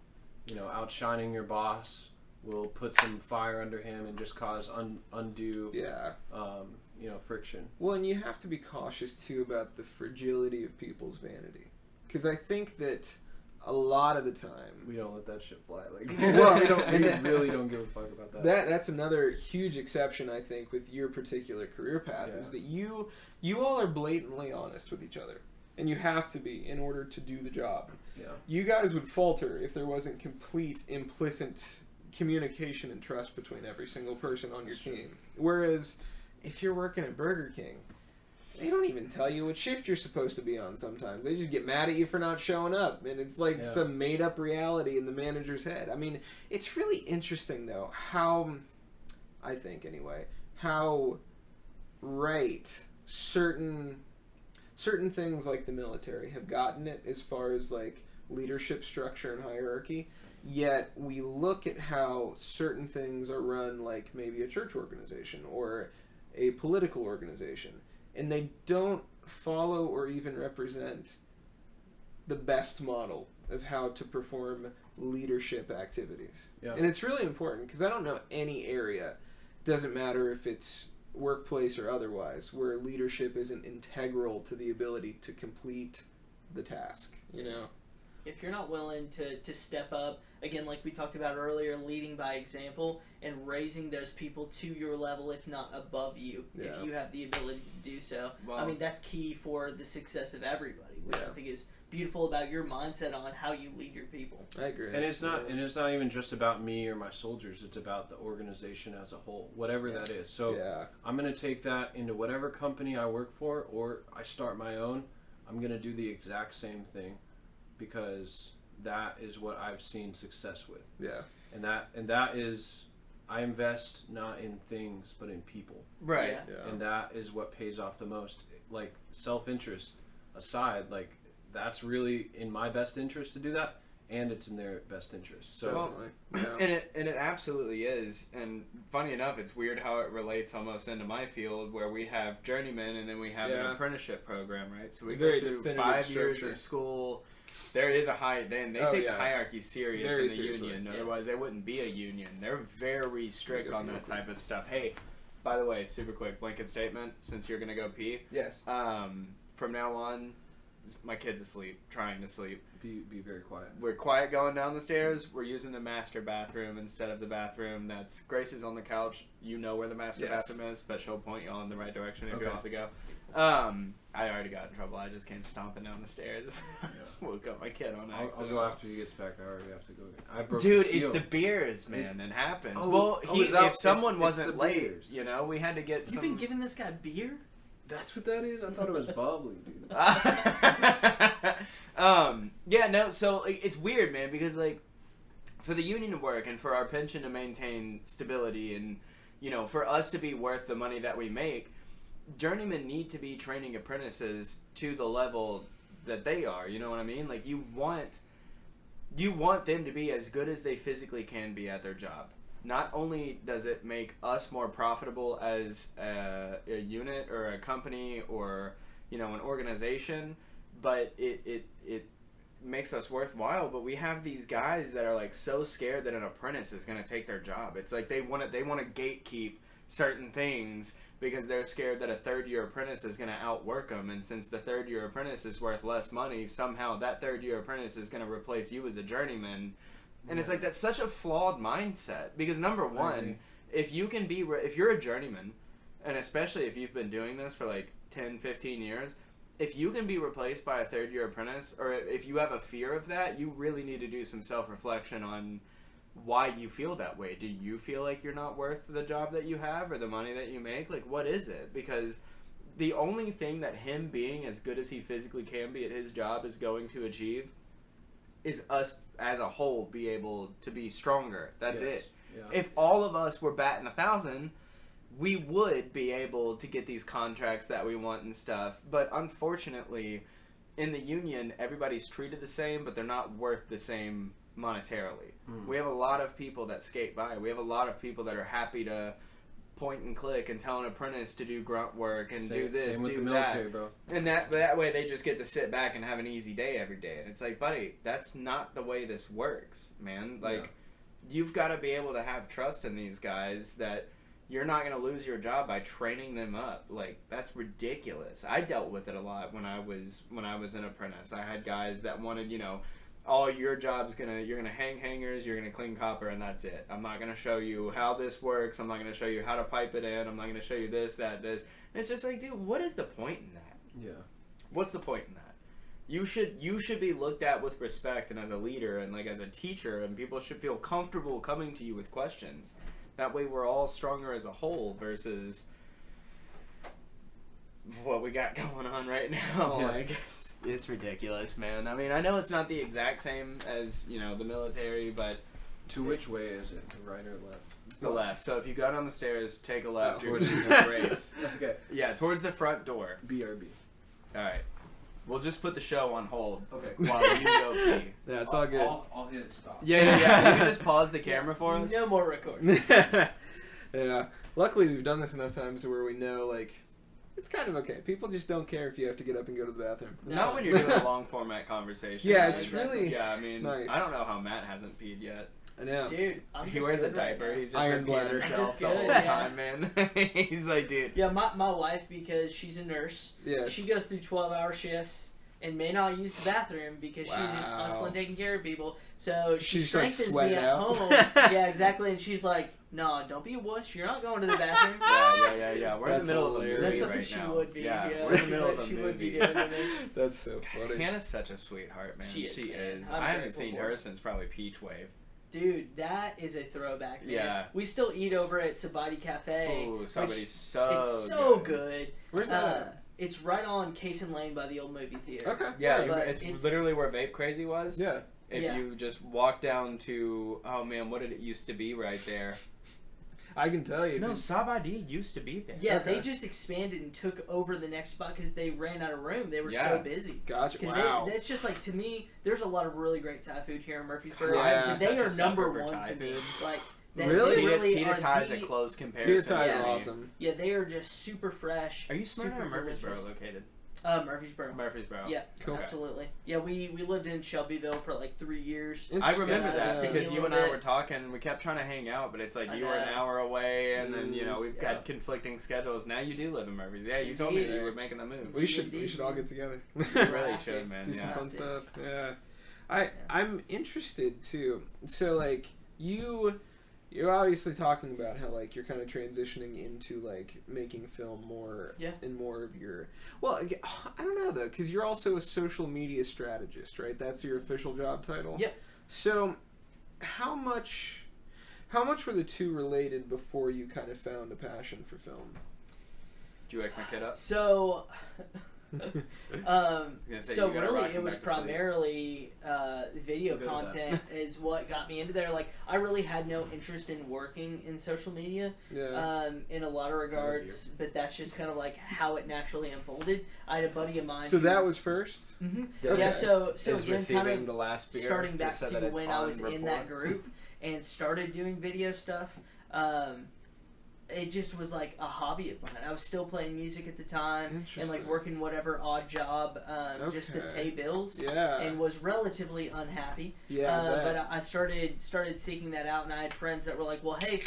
outshining your boss will put some fire under him and just cause undue friction. Well, and you have to be cautious too about the fragility of people's vanity, because I think that a lot of the time we don't let that shit fly. Like, we really don't give a fuck about that. That's another huge exception, I think, with your particular career path, is that you all are blatantly honest with each other. And you have to be in order to do the job. Yeah. You guys would falter if there wasn't complete implicit communication and trust between every single person on your team. Whereas if you're working at Burger King, they don't even tell you what shift you're supposed to be on sometimes. They just get mad at you for not showing up. And it's like some made-up reality in the manager's head. I mean, it's really interesting, though, how, I think anyway, how certain things like the military have gotten it as far as like leadership structure and hierarchy, yet we look at how certain things are run, like maybe a church organization or a political organization, and they don't follow or even represent the best model of how to perform leadership activities. Yeah. And it's really important because I don't know any area, doesn't matter if it's workplace or otherwise, where leadership isn't integral to the ability to complete the task, you know? If you're not willing to step up, again, like we talked about earlier, leading by example and raising those people to your level, if not above you, if you have the ability to do so. Well, I mean, that's key for the success of everybody, which I think is beautiful about your mindset on how you lead your people. I agree. And it's not even just about me or my soldiers. It's about the organization as a whole, whatever that is. So I'm going to take that into whatever company I work for or I start my own. I'm going to do the exact same thing because that is what I've seen success with. Yeah. And that is, I invest not in things but in people. Right. Yeah. And that is what pays off the most. Like, self-interest aside, like, that's really in my best interest to do that, and it's in their best interest. So, and it absolutely is. And funny enough, it's weird how it relates almost into my field, where we have journeymen and then we have an apprenticeship program, right? So we go through 5 years of school. There is a they take the hierarchy serious very in the seriously. union. Otherwise, they wouldn't be a union. They're very strict on that type of stuff. Hey, by the way, super quick blanket statement. Since you're gonna go pee, yes. From now on, my kid's asleep, trying to sleep. be very quiet. We're quiet going down the stairs. We're using the master bathroom instead of the bathroom that's Grace is on the couch. You know where the master bathroom is, but she'll point you all in the right direction if you have to go. I already got in trouble. I just came stomping down the stairs. Woke up my kid on accident. I'll go after he gets back. I already have to go. I broke Dude, the seal. it's the beers, man. It happens. If someone it's wasn't the late, beers. you know, we had to get some... You've been giving this guy beer? That's what that is? I thought it was bubbly, dude. So it's weird, man, because, like, for the union to work and for our pension to maintain stability and, you know, for us to be worth the money that we make, journeymen need to be training apprentices to the level that they are, you know what I mean? Like, you want them to be as good as they physically can be at their job. Not only does it make us more profitable as a unit or a company or, you know, an organization, but it makes us worthwhile. But we have these guys that are, like, so scared that an apprentice is going to take their job. It's like they want to gatekeep certain things because they're scared that a third-year apprentice is going to outwork them. And since the third-year apprentice is worth less money, somehow that third-year apprentice is going to replace you as a journeyman. And it's like, that's such a flawed mindset. Because number one, if you're a journeyman, and especially if you've been doing this for like 10, 15 years, if you can be replaced by a third-year apprentice, or if you have a fear of that, you really need to do some self-reflection on why you feel that way. Do you feel like you're not worth the job that you have or the money that you make? Like, what is it? Because the only thing that him being as good as he physically can be at his job is going to achieve is us as a whole be able to be stronger. That's it. Yeah. If all of us were batting 1,000, we would be able to get these contracts that we want and stuff. But unfortunately, in the union, everybody's treated the same, but they're not worth the same monetarily. We have a lot of people that skate by. We have a lot of people that are happy to point and click and tell an apprentice to do grunt work and do this, same with do the military, that. Bro. And that way they just get to sit back and have an easy day every day. And it's like, buddy, that's not the way this works, man. Like, you've got to be able to have trust in these guys that you're not going to lose your job by training them up. Like, that's ridiculous. I dealt with it a lot when I was an apprentice. I had guys that wanted, you know, all your job's you're gonna hang hangers, you're gonna clean copper, and that's it. I'm not gonna show you how this works. I'm not gonna show you how to pipe it in. I'm not gonna show you this, that, this. And it's just like, dude, what is the point in that? Yeah. What's the point in that? You should be looked at with respect and as a leader and like as a teacher, and people should feel comfortable coming to you with questions. That way, we're all stronger as a whole versus what we got going on right now. Yeah. Like, it's ridiculous, man. I mean, I know it's not the exact same as, you know, the military, but... To which way is it? The right or left? The left. So if you go down the stairs, take a left towards towards the race. Okay. Yeah, towards the front door. BRB. Alright. We'll just put the show on hold Okay. while you go pee. Yeah, it's all good. I'll hit stop. Yeah. You can just pause the camera for us. No more recording. Yeah. Luckily, we've done this enough times to where we know, like, It's kind of okay. People just don't care if you have to get up and go to the bathroom. Not when you're doing a long format conversation. Yeah, right? it's really. Yeah, I it's mean, nice. I don't know how Matt hasn't peed yet. I know. Dude, I'm He just wears a good right diaper. now. He's just Iron been peeing bladder. himself Just the whole good, yeah. time, man. He's like, dude. Yeah, my wife, because she's a nurse, Yes. she goes through 12-hour shifts and may not use the bathroom because she's just Wow. hustling taking care of people. So she She's, like, strengthens me sweating at out. home. Yeah, exactly. And she's like, "No, don't be a wuss. You're not going to the bathroom." Yeah. We're in That's the middle of a hilarious. movie That's right something now. she would be. Yeah, Yeah, we're in the middle of a she would be movie. doing it. That's so funny. Hannah's such a sweetheart, man. She is, man. I'm I haven't grateful seen for her her. since probably Peach Wave. Dude, that is a throwback, man. Yeah. We still eat over at Sabati Cafe. Ooh, which- somebody's It's so so good. Where's that at? It's right on Cason Lane by the old movie theater. Okay. Yeah, But it's it's- literally where Vape Crazy was. Yeah. If Yeah. you just walk down to, oh man, what did it used to be right there? I can tell you. No, Sabadi used to be there. Yeah, Okay. they just expanded and took over the next spot because they ran out of room. They were Yeah. so busy. Gotcha. Because Wow. that's just like, to me, there's a lot of really great Thai food here in Murfreesboro. Yeah. And I'm they such a are sucker number for one Thai to me. food. Like, they Really? really Tita are Thai is the- a close Tita comparison. Thai is Yeah. awesome. Yeah, they are just super fresh. Are you Smyrna super or Murfreesboro delicious. located? Murfreesboro. Murfreesboro. Yeah, Cool. absolutely. Yeah, we lived in Shelbyville for like 3 years. I Interesting. remember Yeah, that Sydney because a you and little I bit. were talking. We kept trying to hang out, but it's like I you were an know. hour away, and then we've Yeah. had conflicting schedules. Now you do live in Murfreesboro. Yeah, you told me that you were making the move. We should all get together. We really should, man. Do some Yeah. fun stuff. Yeah. I'm interested too. So like you're obviously talking about how like you're kind of transitioning into like making film more Yeah. and more of your I don't know though, because you're also a social media strategist, right? That's your official job title. Yep. So how much were the two related before you kind of found a passion for film? Did you wake my kid up? So, Gonna say so you gotta really rock him it was back to sleep. primarily video Good with that. content is what got me into there. Like, I really had no interest in working in social media Yeah. in a lot of regards, but that's just kind of like how it naturally unfolded. I had a buddy of mine. So that was first? hmm Okay. Yeah, so Is again, receiving kind the last beer. of starting back just so to that it's when I on was in rapport. that group and started doing video stuff. It just was like a hobby of mine. I was still playing music at the time and like Interesting. working whatever odd job just to Okay. pay bills, Yeah. and was relatively unhappy. Yeah. I bet. But I started seeking that out, and I had friends that were like, "Well, hey,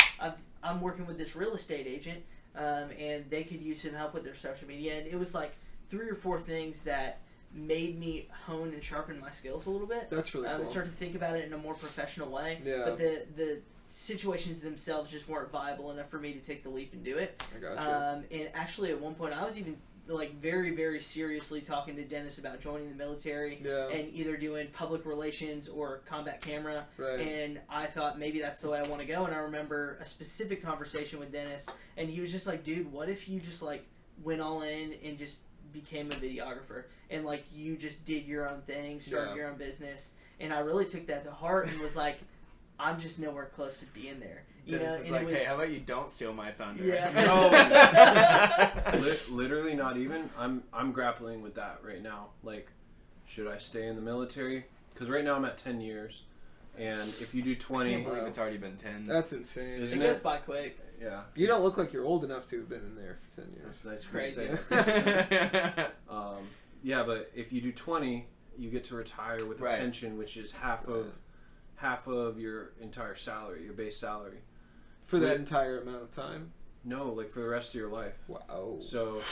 I'm working with this real estate agent, and they could use some help with their social media." And it was like 3 or 4 things that made me hone and sharpen my skills a little bit. That's really cool. And start to think about it in a more professional way. Yeah. But the situations themselves just weren't viable enough for me to take the leap and do it. I gotcha. And actually, at one point, I was even like very, very seriously talking to Dennis about joining the military Yeah. and either doing public relations or combat camera. Right. And I thought maybe that's the way I want to go. And I remember a specific conversation with Dennis, and he was just like, "Dude, what if you just like went all in and just became a videographer and like you just did your own thing, started Yeah. your own business?" And I really took that to heart and was like, I'm just nowhere close to being there. You Dennis know, is and like, it was, hey, how about you don't steal my thunder? Yeah. Literally not even. I'm grappling with that right now. Like, should I stay in the military? Because right now I'm at 10 years, and if you do I 20, can't believe it's already been 10. That's insane. Isn't it goes it? by quick. yeah, You don't look like you're old enough to have been in there for 10 that's years. nice. Crazy. Crazy. Yeah, but if you do 20, you get to retire with a Right. pension, which is half of your entire salary, your base salary. For that entire amount of time? No, like for the rest of your life. Wow. So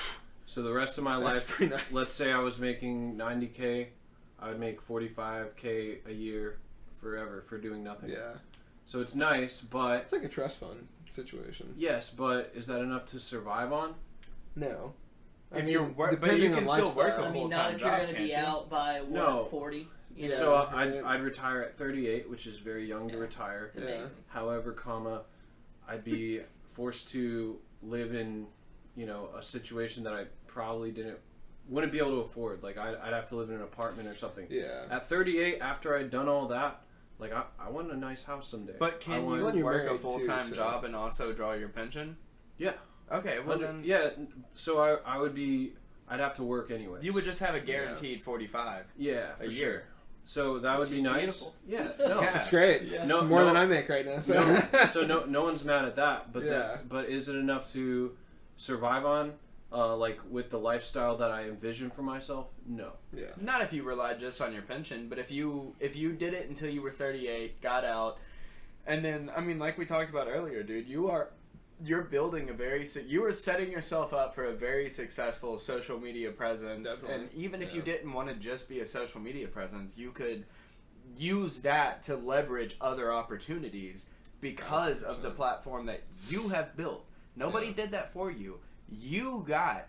the rest of my That's life, pretty nice. let's say I was making $90K, I would make $45K a year forever for doing nothing. Yeah. So it's nice, but It's like a trust fund situation. yes, but is that enough to survive on? No. If you're but depending you on can still work lifestyle. a I mean, not full-time if you're job, going to be can't you? out by, what, No. 40? You Yeah. know? So right. I'd retire at 38, which is very young to Yeah. retire. It's amazing. However, I'd be forced to live in, a situation that I probably wouldn't be able to afford. Like I'd have to live in an apartment or something. Yeah. At 38, after I'd done all that, like I want a nice house someday. But can When you you're work a married, too, full-time so- job and also draw your pension? Yeah. Okay, well then Yeah. So I'd have to work anyway. you would just have a guaranteed 45 Yeah, for a sure. year. So that would Which be is nice. beautiful. Yeah. No. Yeah. It's great. Yeah. No, It's more no. than I make right now. So, So no one's mad at that, but Yeah. but is it enough to survive on? like with the lifestyle that I envision for myself, no. Yeah. Not if you relied just on your pension, but if you did it until you were 38, got out, and then, I mean, like we talked about earlier, dude, you're building you are setting yourself up for a very successful social media presence. Definitely. And even if you didn't want to just be a social media presence, you could use that to leverage other opportunities because of the platform that you have built. Nobody did that for you. You got,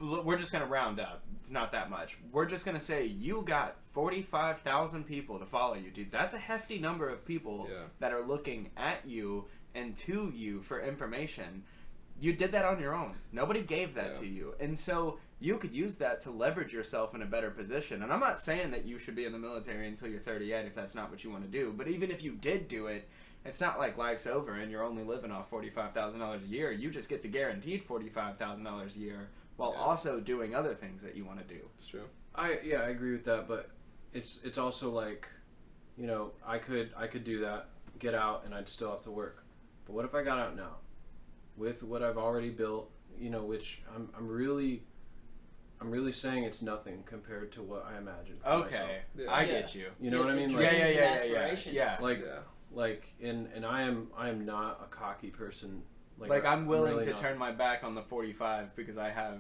we're just going to round up. It's not that much. We're just going to say you got 45,000 people to follow you, dude. That's a hefty number of people that are looking at you and to you for information. You did that on your own. Nobody gave that to you. And so you could use that to leverage yourself in a better position. And I'm not saying that you should be in the military until you're 38 if that's not what you want to do. But even if you did do it, it's not like life's over and you're only living off $45,000 a year. You just get the guaranteed $45,000 a year while also doing other things that you want to do. It's true. I agree with that, but it's also like, you know, I could do that, get out, and I'd still have to work. But what if I got out now, with what I've already built, you know, which I'm really saying it's nothing compared to what I imagined for myself. Yeah. I get you. You know what I mean? Dreams Like, and aspirations. And I am not a cocky person. Like I'm willing really to not. turn my back on the 45 because I have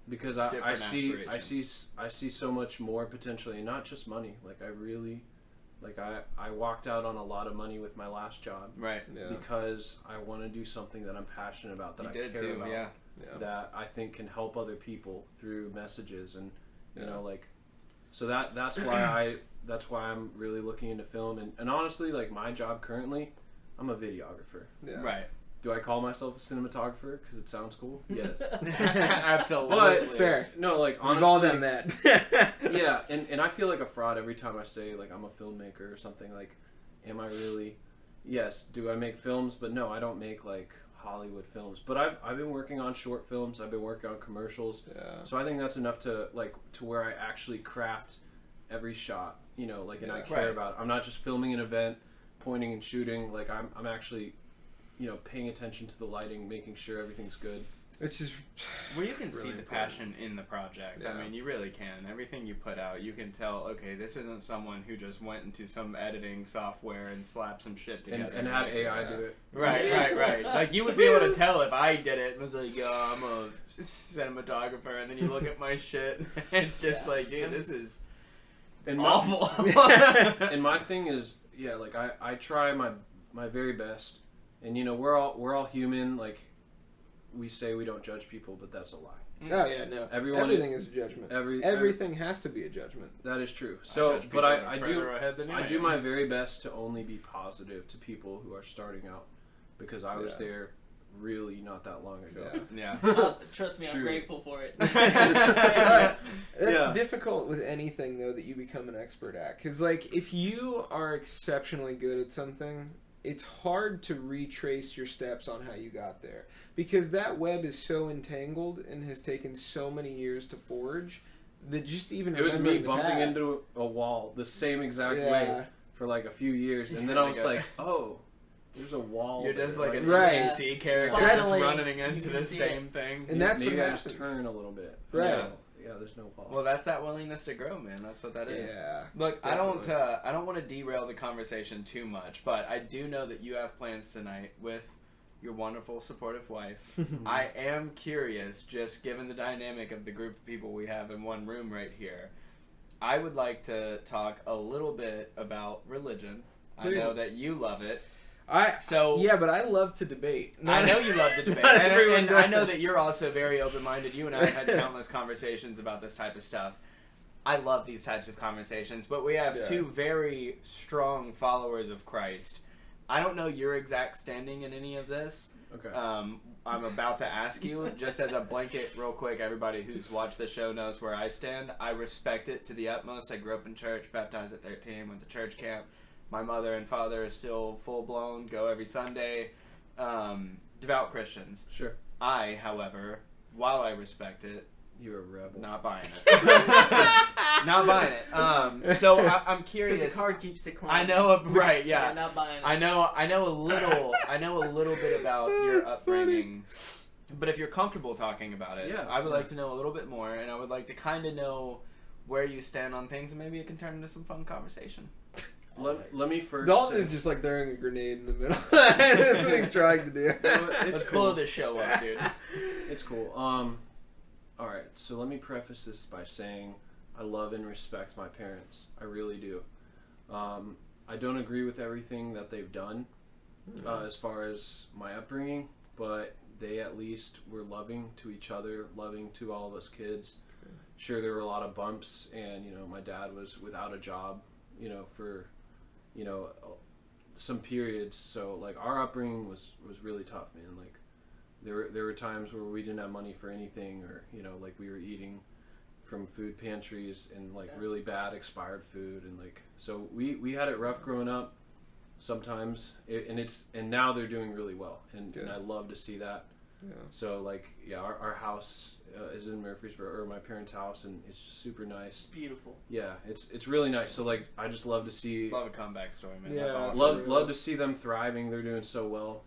I different see so much more potentially, and not just money. Like I really, like I walked out on a lot of money with my last job, right because I want to do something that I'm passionate about, that I care about, that I think can help other people through messages, and you know, like, so that's why I'm really looking into film, and honestly, like my job currently, I'm a videographer. Right. Do I call myself a cinematographer because it sounds cool? Yes. Absolutely. But it's fair. No, like honestly, we've all done that. yeah, and I feel like a fraud every time I say like I'm a filmmaker or something. Like, am I really? Yes. Do I make films? But no, I don't make like Hollywood films. But I've been working on short films. I've been working on commercials. Yeah. So I think that's enough to where I actually craft every shot. You know, like, and I care about it. I'm not just filming an event, pointing and shooting. Like I'm actually, you know, paying attention to the lighting, making sure everything's good. It's just well, you can really see the important. passion in the project. Yeah. I mean, you really can. Everything you put out, you can tell, okay, this isn't someone who just went into some editing software and slapped some shit together. And had AI do it. Right. Like, you would be able to tell if I did it and was like, yo, I'm a cinematographer, and then you look at my shit, and it's just like, dude, this is awful. And my thing is, like, I try my very best. And, you know, we're all human. Like, we say we don't judge people, but that's a lie. Oh yeah, no. Everything is a judgment. Everything has to be a judgment. That is true. So, but I do my am. very best to only be positive to people who are starting out, because I was there really not that long ago. Yeah. Trust me, True. I'm grateful for it. It's difficult with anything though that you become an expert at, because like if you are exceptionally good at something, it's hard to retrace your steps on how you got there, because that web is so entangled and has taken so many years to forge that just even it was me remembering the bumping path- into a wall the same exact way for like a few years, and then I was like, oh, there's a wall. You're just like an Right. NPC character Finally, that's running into you the can see same thing. And that's maybe what I just happens. turn a little bit. Right. Yeah, there's no wall. Well, that's that willingness to grow, man. That's what that is. Yeah. Look, definitely. I don't want to derail the conversation too much, but I do know that you have plans tonight with your wonderful, supportive wife. I am curious, just given the dynamic of the group of people we have in one room right here, I would like to talk a little bit about religion. Please. I know that you love it. But I love to debate. I know you love to debate, Not everyone and I know does. that you're also very open-minded. You and I have had countless conversations about this type of stuff. I love these types of conversations, but we have two very strong followers of Christ. I don't know your exact standing in any of this. Okay. I'm about to ask you, just as a blanket, real quick, everybody who's watched the show knows where I stand. I respect it to the utmost. I grew up in church, baptized at 13, went to church camp. My mother and father are still full-blown, go every Sunday, devout Christians. Sure. I, however, while I respect it, You're a rebel. not buying it. Not buying it. So I'm curious. So the card keeps declining. I know, right? Yeah. You're not buying it. I know a little bit about your That's upbringing. But if you're comfortable talking about it, Yeah. I would like to know a little bit more, and I would like to kind of know where you stand on things, and maybe it can turn into some fun conversation. Let me first. Dalton say, is just like throwing a grenade in the middle. That's what he's trying to do. Let's blow this show up, dude. It's cool. All right. So let me preface this by saying I love and respect my parents. I really do. I don't agree with everything that they've done as far as my upbringing, but they at least were loving to each other, loving to all of us kids. Sure, there were a lot of bumps, and my dad was without a job, for some periods. So like our upbringing was really tough, man. Like there were times where we didn't have money for anything, or like we were eating from food pantries and like really bad expired food, and like so we had it rough growing up sometimes, and now they're doing really well, and I love to see that. Yeah. So like our house is in Murfreesboro, or my parents' house, and it's super nice. Beautiful. Yeah, it's really nice. So like I just love to see. Love a comeback story, man. Yeah, That's awesome. Love to see them thriving. They're doing so well.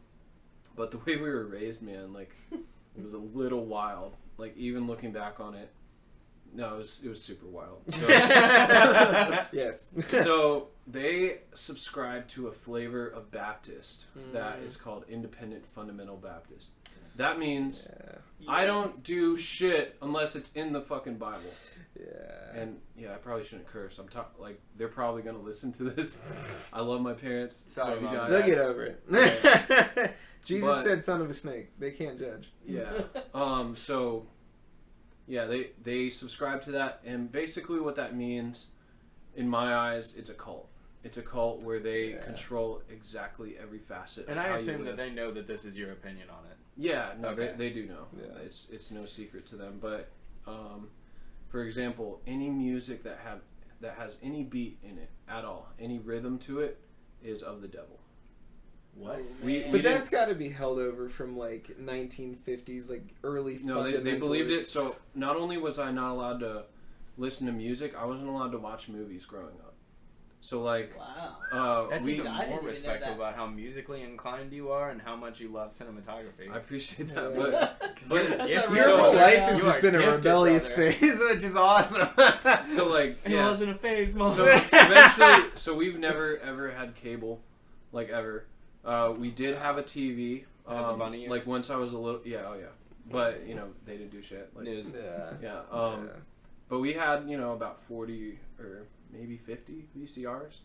But the way we were raised, man, like it was a little wild. Like even looking back on it, no, it was super wild. So, Yes. so they subscribe to a flavor of Baptist that is called Independent Fundamental Baptist. That means I don't do shit unless it's in the fucking Bible. Yeah. And I probably shouldn't curse. They're probably gonna listen to this. I love my parents. Sorry, love you Mom. guys. They'll get over it. Jesus But- said son of a snake. They can't judge. Yeah. So they subscribe to that, and basically what that means, in my eyes, it's a cult. It's a cult where they control exactly every facet. And of I how you assume that live. they know that this is your opinion on it. Yeah, no, Okay. they do know. Yeah. It's no secret to them. But for example, any music that has any beat in it at all, any rhythm to it, is of the devil. What? But that's got to be held over from like 1950s, like early. No, they believed it. fundamentalists. So not only was I not allowed to listen to music, I wasn't allowed to watch movies growing up. So like, wow. That's even I didn't more even know respectful that. about how musically inclined you are and how much you love cinematography. I appreciate that, Yeah. but That's gifted. a Your real whole thing. life Yeah. has You just are been a gifted, rebellious brother. phase, which is awesome. so like, He lives in a phase, mom. So eventually, so we've never ever had cable, like ever. We did have a TV, Had the bunny ears? like once I was a little, but they didn't do shit. Like, News. Yeah. but we had about 40 or maybe 50 VCRs,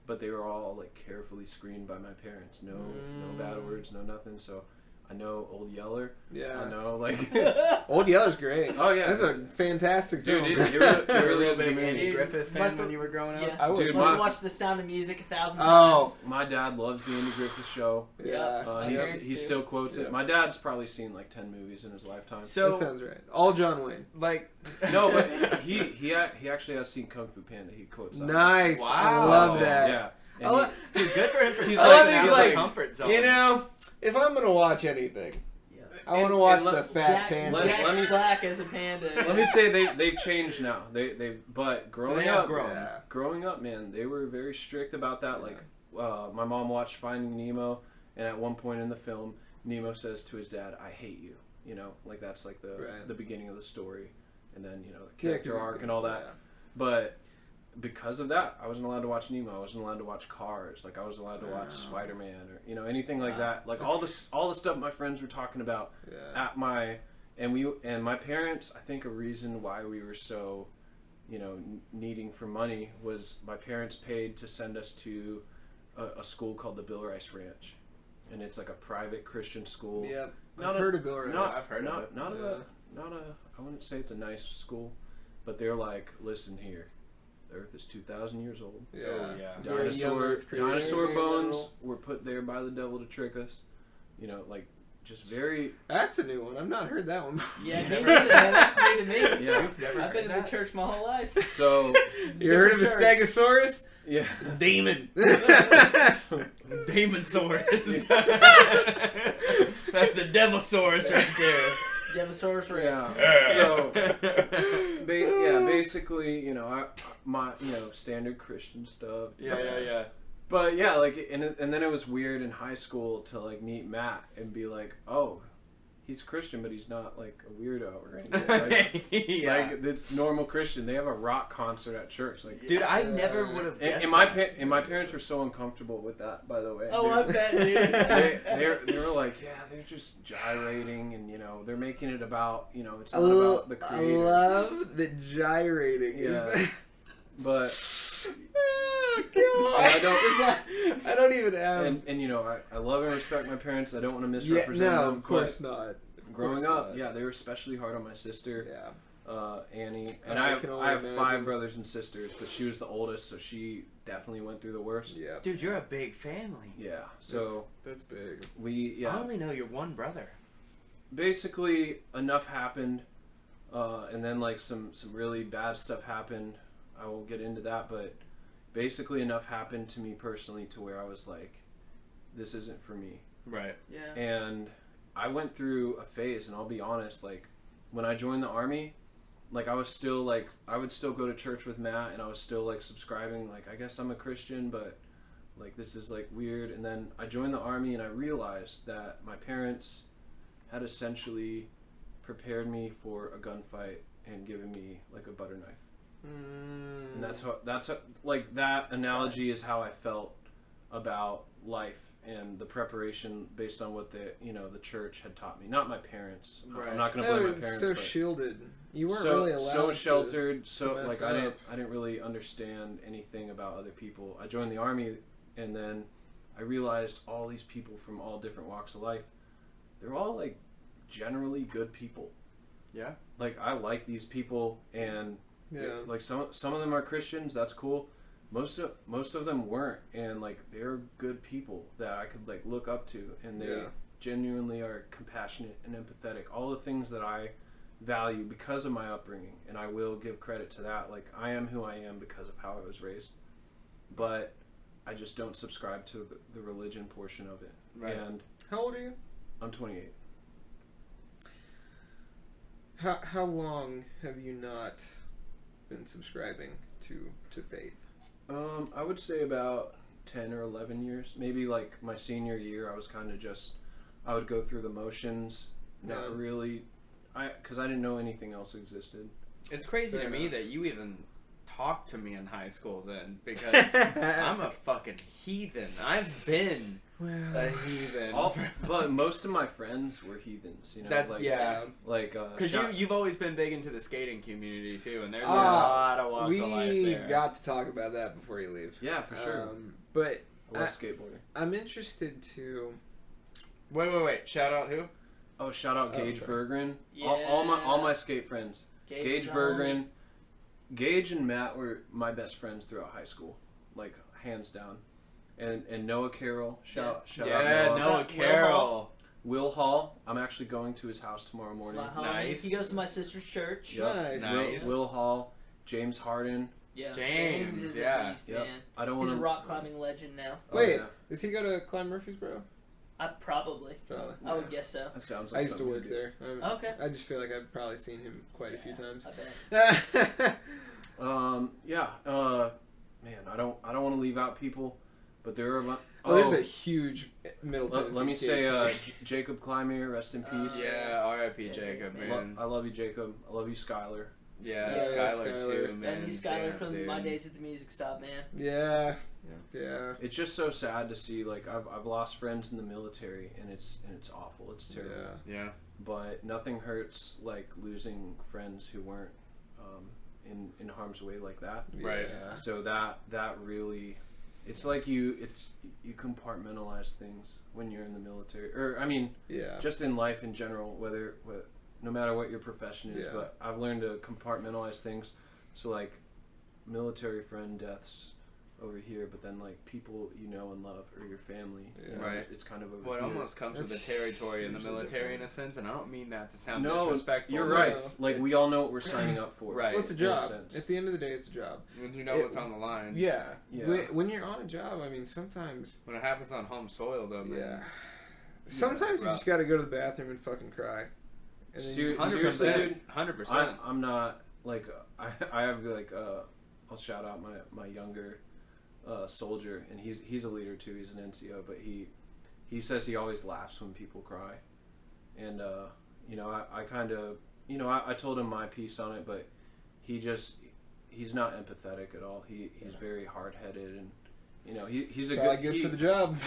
but they were all like carefully screened by my parents. No bad words, no nothing. So I know Old Yeller. Yeah. I know like. Old Yeller's great. Oh yeah, That's a fantastic dude. film. It You were really a is a big good Andy movie. Griffith fan Must when have- you were growing up? Yeah. I was. Dude, Must have my- watched The Sound of Music 1,000 Oh. times. My dad loves the Andy Griffith Show. Yeah. He still quotes it. Yeah. My dad's probably seen like 10 movies in his lifetime. That So, sounds right. All John Wayne. like, No, but he actually has seen Kung Fu Panda. He quotes that. Nice. Wow. I love that. Yeah. And I lo- dude, good for him for He's stepping like- out he's of like, the comfort zone. You know, if I'm gonna watch anything, Yeah. I want to And- watch and the Fat Jack, Panda. let me- Black as a panda. let me say they've changed now. But So growing they have up, grown. Yeah. growing up, man, they were very strict about that. Like, my mom watched Finding Nemo, and at one point in the film, Nemo says to his dad, "I hate you." Like that's like the beginning of the story, and then the character arc and all that. Yeah. But because of that, I wasn't allowed to watch Nemo. I wasn't allowed to watch Cars. Like I was allowed to watch Spider-Man or anything like that. Like all the stuff my friends were talking about Yeah. at my and my parents. I think a reason why we were so needing for money was my parents paid to send us to a school called the Bill Rice Ranch, and it's like a private Christian school. Yep. Not I've a- heard of Bill Rice. I've heard of it. Not Yeah. I wouldn't say it's a nice school, but they're like, listen here, the Earth is 2,000 years old. Yeah. Oh, yeah. Very young Earth creators. Dinosaur bones were put there by the devil to trick us. Like just very. That's a new one. I've not heard that one before. Yeah, me neither, man. That's new to me. Yeah. You've never I've been heard in the that? church my whole life. So You heard of a Different church. Stegosaurus? yeah. Demon. Demonsaurus. That's the Devilsaurus right there. Devosaurus Rex. Yeah. So basically, my standard Christian stuff. Yeah. But yeah, like, and then it was weird in high school to like meet Matt and be like, oh, he's Christian, but he's not like a weirdo or anything. Like, like it's normal Christian. They have a rock concert at church. Like, dude, I never would have. And my parents were so uncomfortable with that. By the way. Oh, dude. I bet, dude. They were like, yeah, they're just gyrating, and they're making it about it's not about the creator. I love the gyrating. Yeah. But I don't even have. And I love and respect my parents. I don't want to misrepresent them. Of course not. Growing up, they were especially hard on my sister. Yeah. Annie, and I have 5 brothers and sisters, but she was the oldest, so she definitely went through the worst. Yeah. Dude, you're a big family. Yeah. So that's big. I only know your one brother. Basically, enough happened, and then like some really bad stuff happened. I won't get into that, but basically enough happened to me personally to where I was like, this isn't for me. Right. Yeah. And I went through a phase, and I'll be honest, like when I joined the Army, like I was still like, I would still go to church with Matt, and I was still like subscribing, like I guess I'm a Christian, but like this is like weird. And then I joined the Army, and I realized that my parents had essentially prepared me for a gunfight and given me like a butter knife. And that's like that analogy is how I felt about life and the preparation based on what the church had taught me. Not my parents. Right. I'm not going to blame my parents. So but shielded. You weren't really allowed. So sheltered. To mess I up. didn't really understand anything about other people. I joined the Army, and then I realized all these people from all different walks of life. They're all like generally good people. Yeah. Like I like these people, and Yeah. like some of them are Christians. That's cool. Most of them weren't, and like they're good people that I could like look up to, and they genuinely are compassionate and empathetic. All the things that I value because of my upbringing, and I will give credit to that. Like I am who I am because of how I was raised, but I just don't subscribe to the religion portion of it. Right. And How old are you? I'm 28. How long have you not been subscribing to faith? I would say about 10 or 11 years. Maybe like my senior year, I was kind of just, I would go through the motions, not really, because I didn't know anything else existed. It's crazy to me that you even talked to me in high school then, because I'm a fucking heathen. I've been a heathen. But most of my friends were heathens, That's like, like because you've always been big into the skating community too, and there's a lot of walks of life there. We've got to talk about that before you leave. Yeah, for sure. But I love skateboarding. I'm interested to. Wait! Shout out who? Oh, shout out Gage Berggren. Yeah. All my skate friends. Gage is Berggren. Gage and Matt were my best friends throughout high school, like hands down. And Noah Carroll, shout out Noah Carroll. Will Hall, I'm actually going to his house tomorrow morning. Nice. He goes to my sister's church. Yep. Nice. Will Hall, James Harden. Yeah. James is yeah. a beast, Yep. man. I don't He's want a rock climbing legend now. Wait, does he go to Climb Murfreesboro? Probably. I would guess so. That sounds like I used to work good. there. Okay. I just feel like I've probably seen him quite a few times. I bet. Man, I don't want to leave out people, but there are. There's a huge Middle Tennessee. Let me say, Jacob Clymer, rest in peace. Yeah, R.I.P. Jacob, man. I love you, Jacob. I love you, Skylar. Yeah, Skylar too, man. And you, Skylar, Damn, from dude. my days at the music stop, man. Yeah. It's just so sad to see. Like I've lost friends in the military, and it's awful. It's terrible. Yeah. But nothing hurts like losing friends who weren't in harm's way like that. Right. Yeah. So that really, it's like you compartmentalize things when you're in the military, or I mean, just in life in general, no matter what your profession is. But I've learned to compartmentalize things. So like military friend deaths over here, but then like people you know and love or your family, right? It's kind of over well, it here. almost comes with the territory in the military in a sense, and I don't mean that to sound No, disrespectful. you're right. Like we all know what we're signing up for. Right. Well, it's a job. At the end of the day, it's a job. When you know what's on the line. Yeah. When you're on a job, I mean, sometimes when it happens on home soil, though, man. Sometimes you just got to go to the bathroom and fucking cry. And Seriously, dude. 100%. I'm not like I have like I'll shout out my younger soldier, and he's a leader too. He's an NCO, but he says he always laughs when people cry, and you know, I kind of, you know, I told him my piece on it, but he's not empathetic at all. He's very hard-headed, and you know, he's a good for the job.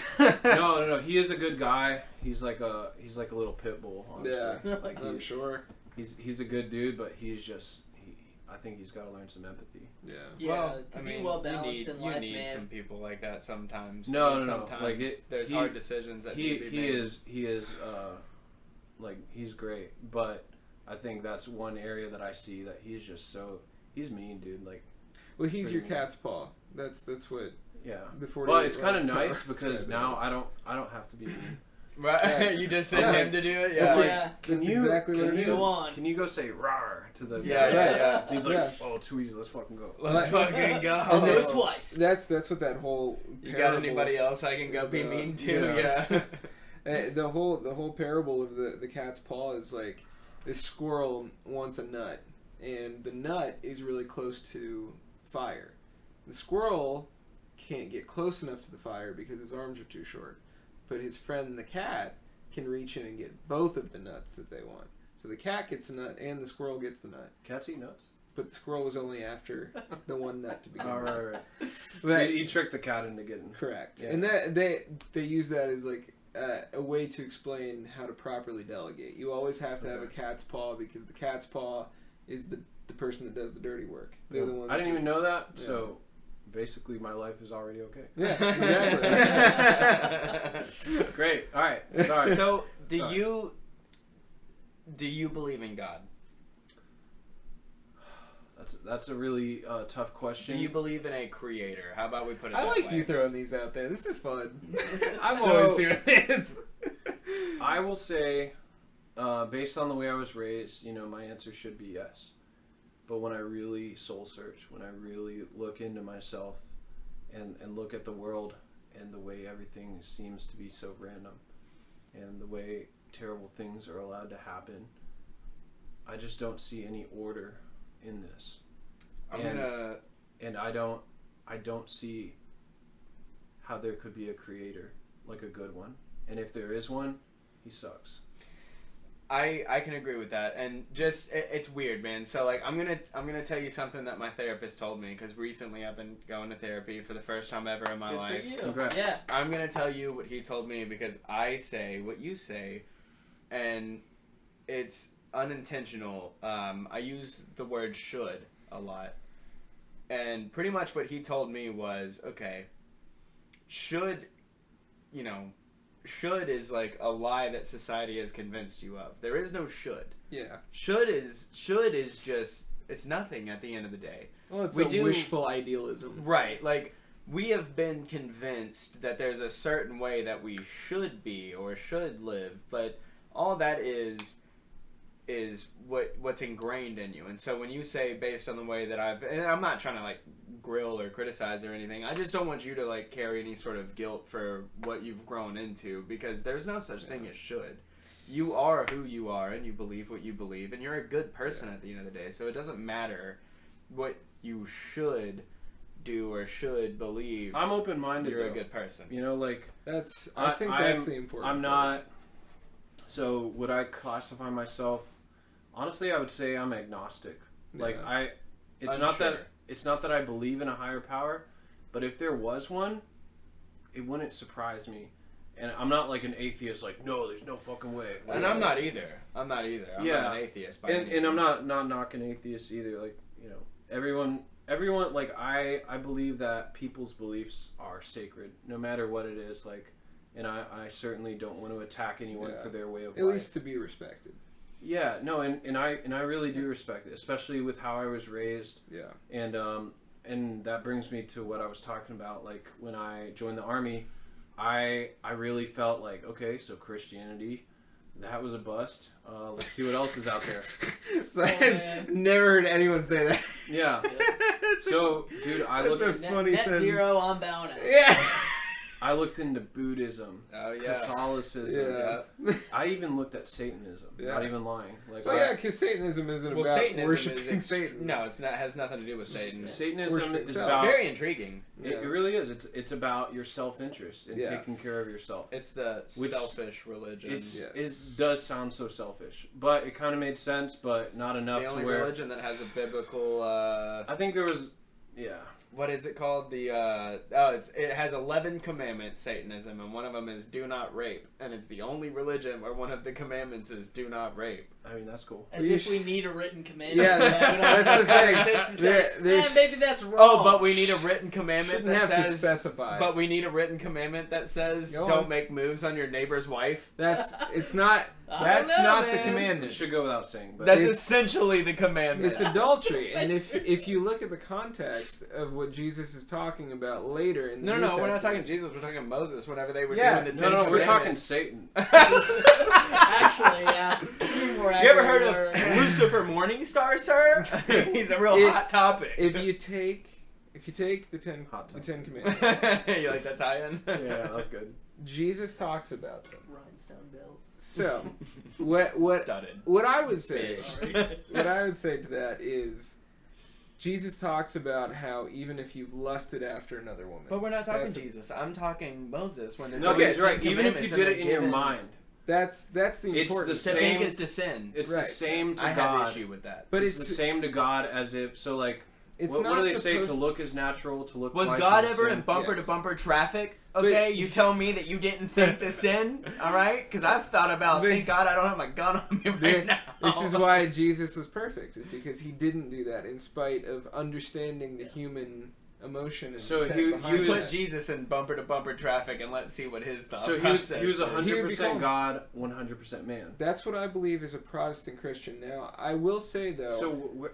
No, he is a good guy. He's like a little pit bull, honestly. Yeah, like I'm sure. He's a good dude, but I think he's got to learn some empathy. Yeah. Yeah, well, to be well balanced in life, you need man. some people like that sometimes. No. Sometimes Like there's hard decisions that need to be made. He is like, he's great, but I think that's one area that I see that he's just he's mean, dude. Like, well, he's your cat's paw. That's what. Yeah. The but it's kind of horsepower nice because now is. I don't have to be mean. Right, Yeah. you just send him to do it. Yeah, It's like, Yeah. that's exactly what it is. Go on. Can you go say "rar" to the Yeah, guy? yeah. He's like, Yeah. "Oh, too easy. Let's fucking go." Let's fucking go. And Do then- it twice. That's what that whole. You got parable anybody else I can go is be about. mean to? Yeah. Yeah. The whole parable of the cat's paw is like this squirrel wants a nut, and the nut is really close to fire. The squirrel can't get close enough to the fire because his arms are too short, but his friend the cat can reach in and get both of the nuts that they want. So the cat gets a nut and the squirrel gets the nut, Cats eat nuts. but the squirrel was only after the one nut to begin All with. right. So But- he tricked the cat into getting. Correct. Yeah. And that they use that as like a way to explain how to properly delegate. You always have to have a cat's paw because the cat's paw is the person that does the dirty work. They're the ones. I didn't even know that. Yeah. So basically, my life is already okay. Yeah, exactly. Great. All right. Sorry. So, Sorry. do you believe in God? That's a really tough question. Do you believe in a creator? How about we put it I that like way? you throwing these out there. This is fun. I'm So- always doing this. I will say, based on the way I was raised, you know, my answer should be yes. But when I really soul search, when I really look into myself and look at the world and the way everything seems to be so random and the way terrible things are allowed to happen, I just don't see any order in this. And I don't see how there could be a creator, like a good one. And if there is one, he sucks. I can agree with that, and just it's weird, man. So like I'm gonna tell you something that my therapist told me, because recently I've been going to therapy for the first time ever in my Good for life. you. Congrats. Yeah. I'm gonna tell you what he told me because I say what you say, and it's unintentional. I use the word should a lot, and pretty much what he told me was, okay, should is like a lie that society has convinced you of. There is no should. Yeah. Should is just, it's nothing at the end of the day. Well, it's We a do- wishful idealism. Right. Like, we have been convinced that there's a certain way that we should be or should live, but all that is what's ingrained in you. And so when you say based on the way that and I'm not trying to like grill or criticize or anything, I just don't want you to like carry any sort of guilt for what you've grown into, because there's no such thing as should. You are who you are, and you believe what you believe, and you're a good person at the end of the day, so it doesn't matter what you should do or should believe. I'm open-minded. You're a though. good person. You know, like I think that's the important I'm part. not. So would I classify myself? Honestly, I would say I'm agnostic. Like Yeah. it's Unsure. not that I believe in a higher power, but if there was one, it wouldn't surprise me. And I'm not like an atheist. Like, no, there's no fucking way. And I'm not either. I'm not an atheist. By any And I'm means. not knocking atheists either. Like, you know, everyone. Like, I believe that people's beliefs are sacred, no matter what it is. Like, and I certainly don't want to attack anyone Yeah. for their way of At life. least to be respected. Yeah, no, and I really do respect it, especially with how I was raised. Yeah. And that brings me to what I was talking about. Like, when I joined the Army, I really felt like, okay, so Christianity, that was a bust. Let's see what else is out there. So I've never heard anyone say that. Yeah. So, dude, I That's looked. a funny net sentence. zero, I'm bowing out. Yeah. I looked into Buddhism, Oh yeah. Catholicism. Yeah. I even looked at Satanism. Yeah. Not even lying. Like, Well, yeah, because Satanism isn't Well, about Satanism worshiping is Satan. No, it's not. Has nothing to do with Satan. Satanism Worshiping is self. It's about. very intriguing. It really is. It's about your self-interest and Yeah. taking care of yourself. It's the Which- selfish religion. It does sound so selfish, but it kind of made sense, but not It's enough the to only where. religion that has a biblical. I think there was, yeah. What is it called? It has 11 commandments, Satanism, and one of them is do not rape, and it's the only religion where one of the commandments is do not rape. I mean, that's cool. As You if we need a written commandment. Yeah, that's the thing. Maybe that's wrong. Oh, but we need a written commandment Shouldn't that have to says. specify. But we need a written commandment that says Go don't on. make moves on your neighbor's wife. It's not. I That's don't know, not the man. It commandment. should go without saying, but That's It's- essentially the commandment. It's adultery, and if you look at the context of what Jesus is talking about later in the No, New we're not Testament- talking Jesus. We're talking Moses. Whenever they were Yeah. doing the no, Ten we're talking Commandments. Satan. Actually, yeah. More You ever heard accurate of word. Lucifer Morningstar, sir? He's a real hot topic. If you take the ten commandments, You like that tie-in? Yeah, that was good. Jesus talks about them. Rhinestone belts. So, what Studded. what I would say Sorry. what I would say to that is, Jesus talks about how even if you've lusted after another woman, But we're not talking That's- Jesus. I'm talking Moses. When they're No, doing he's the right. Ten Even if you Commandments did and it in they're your given- mind, that's the It's the importance. To same- think is to sin. it's Right. the same to I God. have issue with that. But it's it's the same to God as if so. Like, it's what not do they say? To supposed- look is natural. To look Was twice God is ever sin. in bumper Yes. to bumper traffic? Okay, you tell me that you didn't think to sin, all right? Because I've thought about, But- thank God I don't have my gun on me right The- now. This is why Jesus was perfect, is because he didn't do that in spite of understanding the human emotion and So intent he behind You was- put that. Jesus in bumper to bumper traffic, and let's see what his thought So he process was is. 100% God, 100% man. That's what I believe as a Protestant Christian. Now, I will say though, So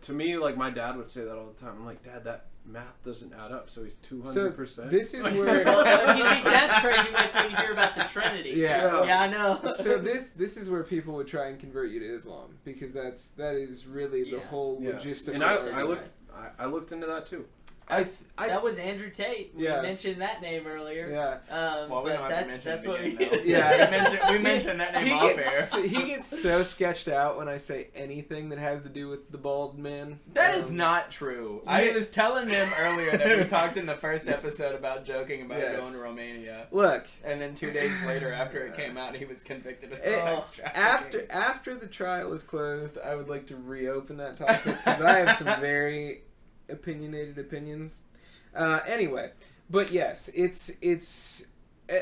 to me, like my dad would say that all the time. I'm like, Dad, that math doesn't add up. So he's 200%. this is Well, where if you think that's crazy, wait till you hear about the Trinity. Yeah. Yeah, I know. so this is where people would try and convert you to Islam, because that is really the Yeah. whole Yeah. logistical. And I argument. looked into that too. That was Andrew Tate. We Yeah. mentioned that name earlier. Yeah. Well, we but don't have to mention that's it what again, we though. Yeah. we mentioned that name off air. He gets so sketched out when I say anything that has to do with the bald man. That is not true. I Yeah. was telling them earlier that we talked in the first episode about joking about Yes. going to Romania. Look, And then 2 days later, after it came out, he was convicted of Eh, sex trafficking. after the trial is closed, I would like to reopen that topic because I have some very opinionated opinions. Anyway, but yes, it's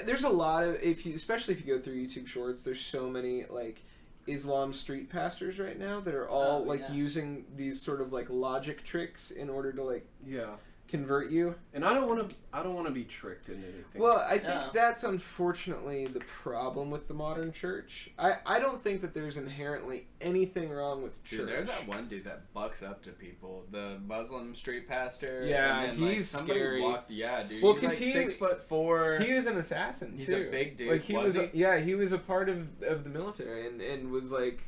there's a lot of especially if you go through YouTube Shorts, there's so many like Islam street pastors right now that are all using these sort of like logic tricks in order to like Yeah. convert you. And I don't want to be tricked into anything. Well, I think No. that's unfortunately the problem with the modern church. I don't think that there's inherently anything wrong with church. Dude, there's that one dude that bucks up to people. The Muslim street pastor. Yeah, and then, he's somebody scary. Yeah, dude. Well, he's 'cause like he- 6'4". He was an assassin He's too. a big dude. Like he Was was, he? yeah, he was a part of the military and was like,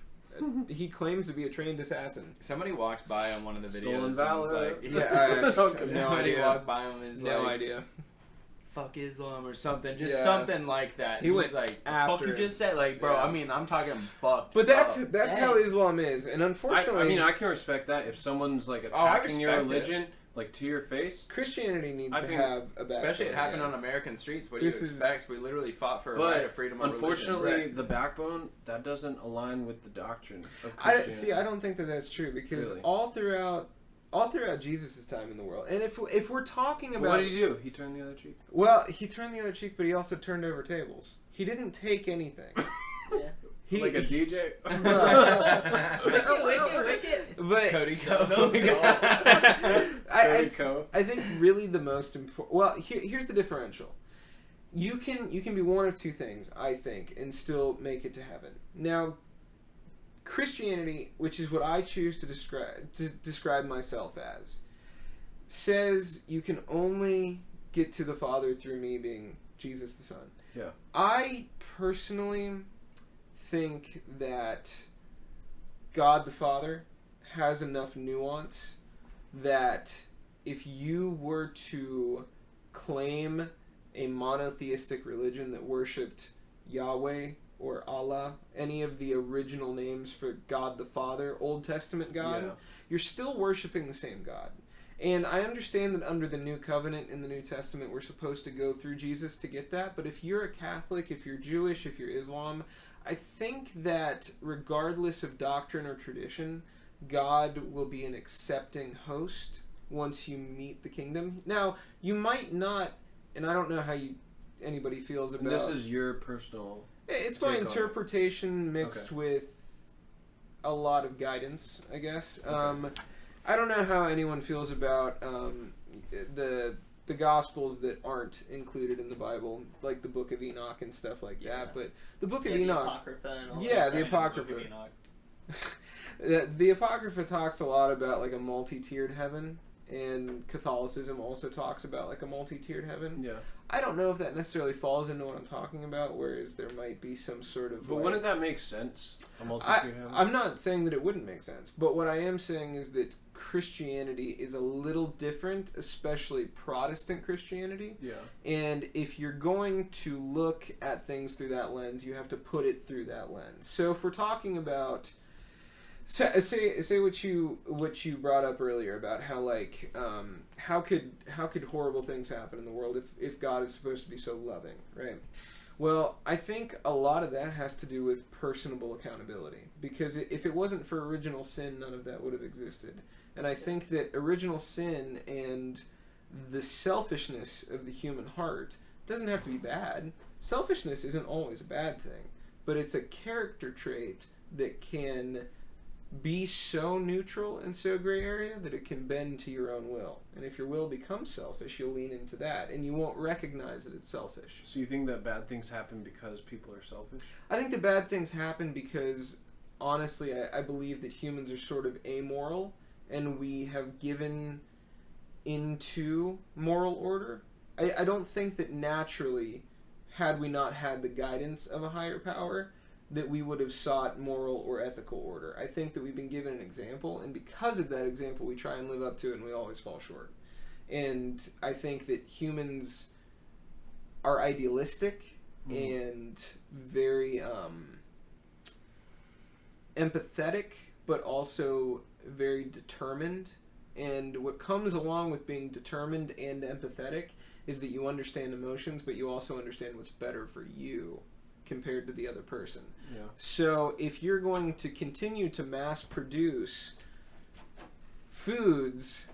he claims to be a trained assassin. Somebody walked by on one of the videos. Stolen and was valor. like, Yeah, I have somebody no idea. walked by him and was No like, idea. fuck Islam or something. Just Yeah. something like that. He went was like, after fuck you him. just said? Like, bro, Yeah. I mean, I'm talking bucked. But that's up. how Islam is, and I unfortunately, mean, I can respect that if someone's like I attacking your respect it. religion, like to your face. Christianity needs I to think- have a backbone. Especially it happened yeah. on American streets. What This do you is- expect? We literally fought for a But right of freedom of unfortunately, religion. the backbone that doesn't align with the doctrine of I Christianity. I don't think that that's true because Really? all throughout Jesus' time in the world, and if we're talking But about, what did he do? He turned the other cheek. well, he turned the other cheek, but he also turned over tables. He didn't take anything. Yeah. He, Like a DJ. Wicked. but Cody I think really the most important. Well, here's the differential. You can be one of two things, I think, and still make it to heaven. Now, Christianity, which is what I choose to describe myself as, says you can only get to the Father through me, being Jesus the Son. Yeah. I personally think that God the Father has enough nuance that if you were to claim a monotheistic religion that worshipped Yahweh or Allah, any of the original names for God the Father, Old Testament God, you're still worshiping the same God. And I understand that under the New Covenant in the New Testament, we're supposed to go through Jesus to get that. But if you're a Catholic, if you're Jewish, if you're Islam, I think that regardless of doctrine or tradition, God will be an accepting host once you meet the kingdom. Now, you might not, and I don't know how anybody feels about... And this is your personal... It's my interpretation mixed with a lot of guidance, I guess. Okay. I don't know how anyone feels about the Gospels that aren't included in the Bible, like the Book of Enoch and stuff like that. But the Book of Enoch, the Apocrypha and all the Apocrypha. The Apocrypha talks a lot about like a multi-tiered heaven, and Catholicism also talks about like a multi-tiered heaven. Yeah. I don't know if that necessarily falls into what I'm talking about, whereas there might be some sort of... But like, wouldn't that make sense? A multi-tiered heaven? I'm not saying that it wouldn't make sense, but what I am saying is that Christianity is a little different, especially Protestant Christianity. Yeah. And if you're going to look at things through that lens, you have to put it through that lens. So if we're talking about... Say what you brought up earlier about how like how could horrible things happen in the world if God is supposed to be so loving, right? Well, I think a lot of that has to do with personable accountability, because if it wasn't for original sin, none of that would have existed. And I think that original sin and the selfishness of the human heart doesn't have to be bad. Selfishness isn't always a bad thing, but it's a character trait that can be so neutral and so gray area that it can bend to your own will. And if your will becomes selfish, you'll lean into that, and you won't recognize that it's selfish. So you think that bad things happen because people are selfish? I think that bad things happen because, honestly, I believe that humans are sort of amoral, and we have given into moral order. I don't think that naturally, had we not had the guidance of a higher power, that we would have sought moral or ethical order. I think that we've been given an example, and because of that example, we try and live up to it, and we always fall short. And I think that humans are idealistic and very empathetic, but also very determined. And what comes along with being determined and empathetic is that you understand emotions, but you also understand what's better for you compared to the other person. Yeah. So if you're going to continue to mass produce foods,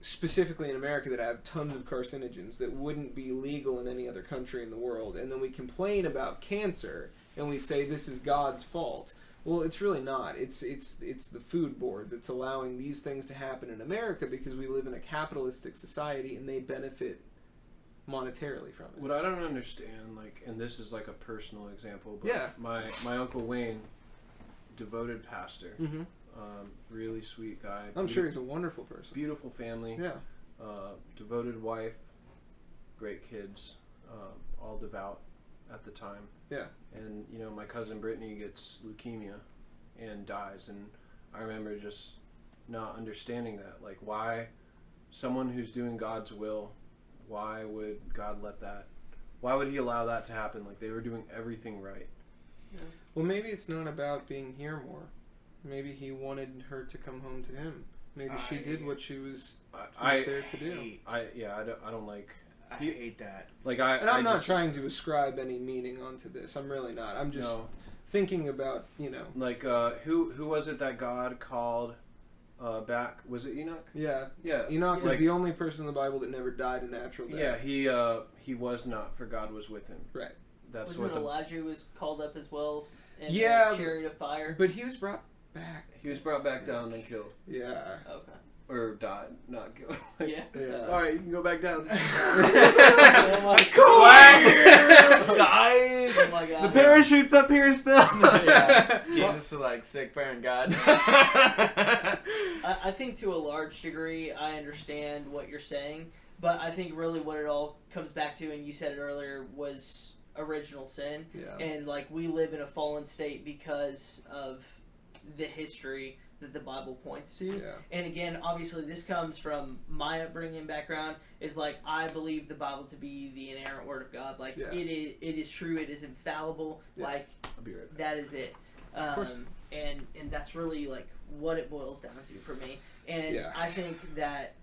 specifically in America, that have tons of carcinogens that wouldn't be legal in any other country in the world, and then we complain about cancer and we say this is God's fault, well, it's really not. It's the food board that's allowing these things to happen in America because we live in a capitalistic society and they benefit monetarily from it. What I don't understand, like, and this is like a personal example, but yeah. my Uncle Wayne, devoted pastor, really sweet guy. I'm sure he's a wonderful person. Beautiful family. Yeah. Devoted wife, great kids, all devout at the time. Yeah. And, you know, my cousin Brittany gets leukemia and dies, and I remember just not understanding that. Like, why someone who's doing God's will, why would God let that? Why would he allow that to happen? Like, they were doing everything right. Yeah. Well, maybe it's not about being here more. Maybe he wanted her to come home to him. Maybe she did what she was there to do. I don't like... I hate that. Like, I'm not trying to ascribe any meaning onto this. I'm really not. I'm just thinking about, you know... Like, who was it that God called... back, was it Enoch? Yeah. Yeah. Enoch was the only person in the Bible that never died a natural death. Yeah, he was not, for God was with him. Right. That's Wasn't what Elijah was called up as well in a chariot of fire? But he was brought back. He was brought back down and killed. Yeah. Okay. Or died, not killed. Yeah. Alright, you can go back down. Oh my Oh my god. The parachute's up here still. Yeah. Jesus is like sick parent God. I think to a large degree I understand what you're saying, but I think really what it all comes back to, and you said it earlier, was original sin. Yeah. And like we live in a fallen state because of the history that the Bible points to. Yeah. And again, obviously, this comes from my upbringing background. Is like I believe the Bible to be the inerrant word of God. Like it is true. It is infallible. Yeah. Like I'll be right back. that is it. Of course. And that's really like what it boils down to for me. And Yeah. I think that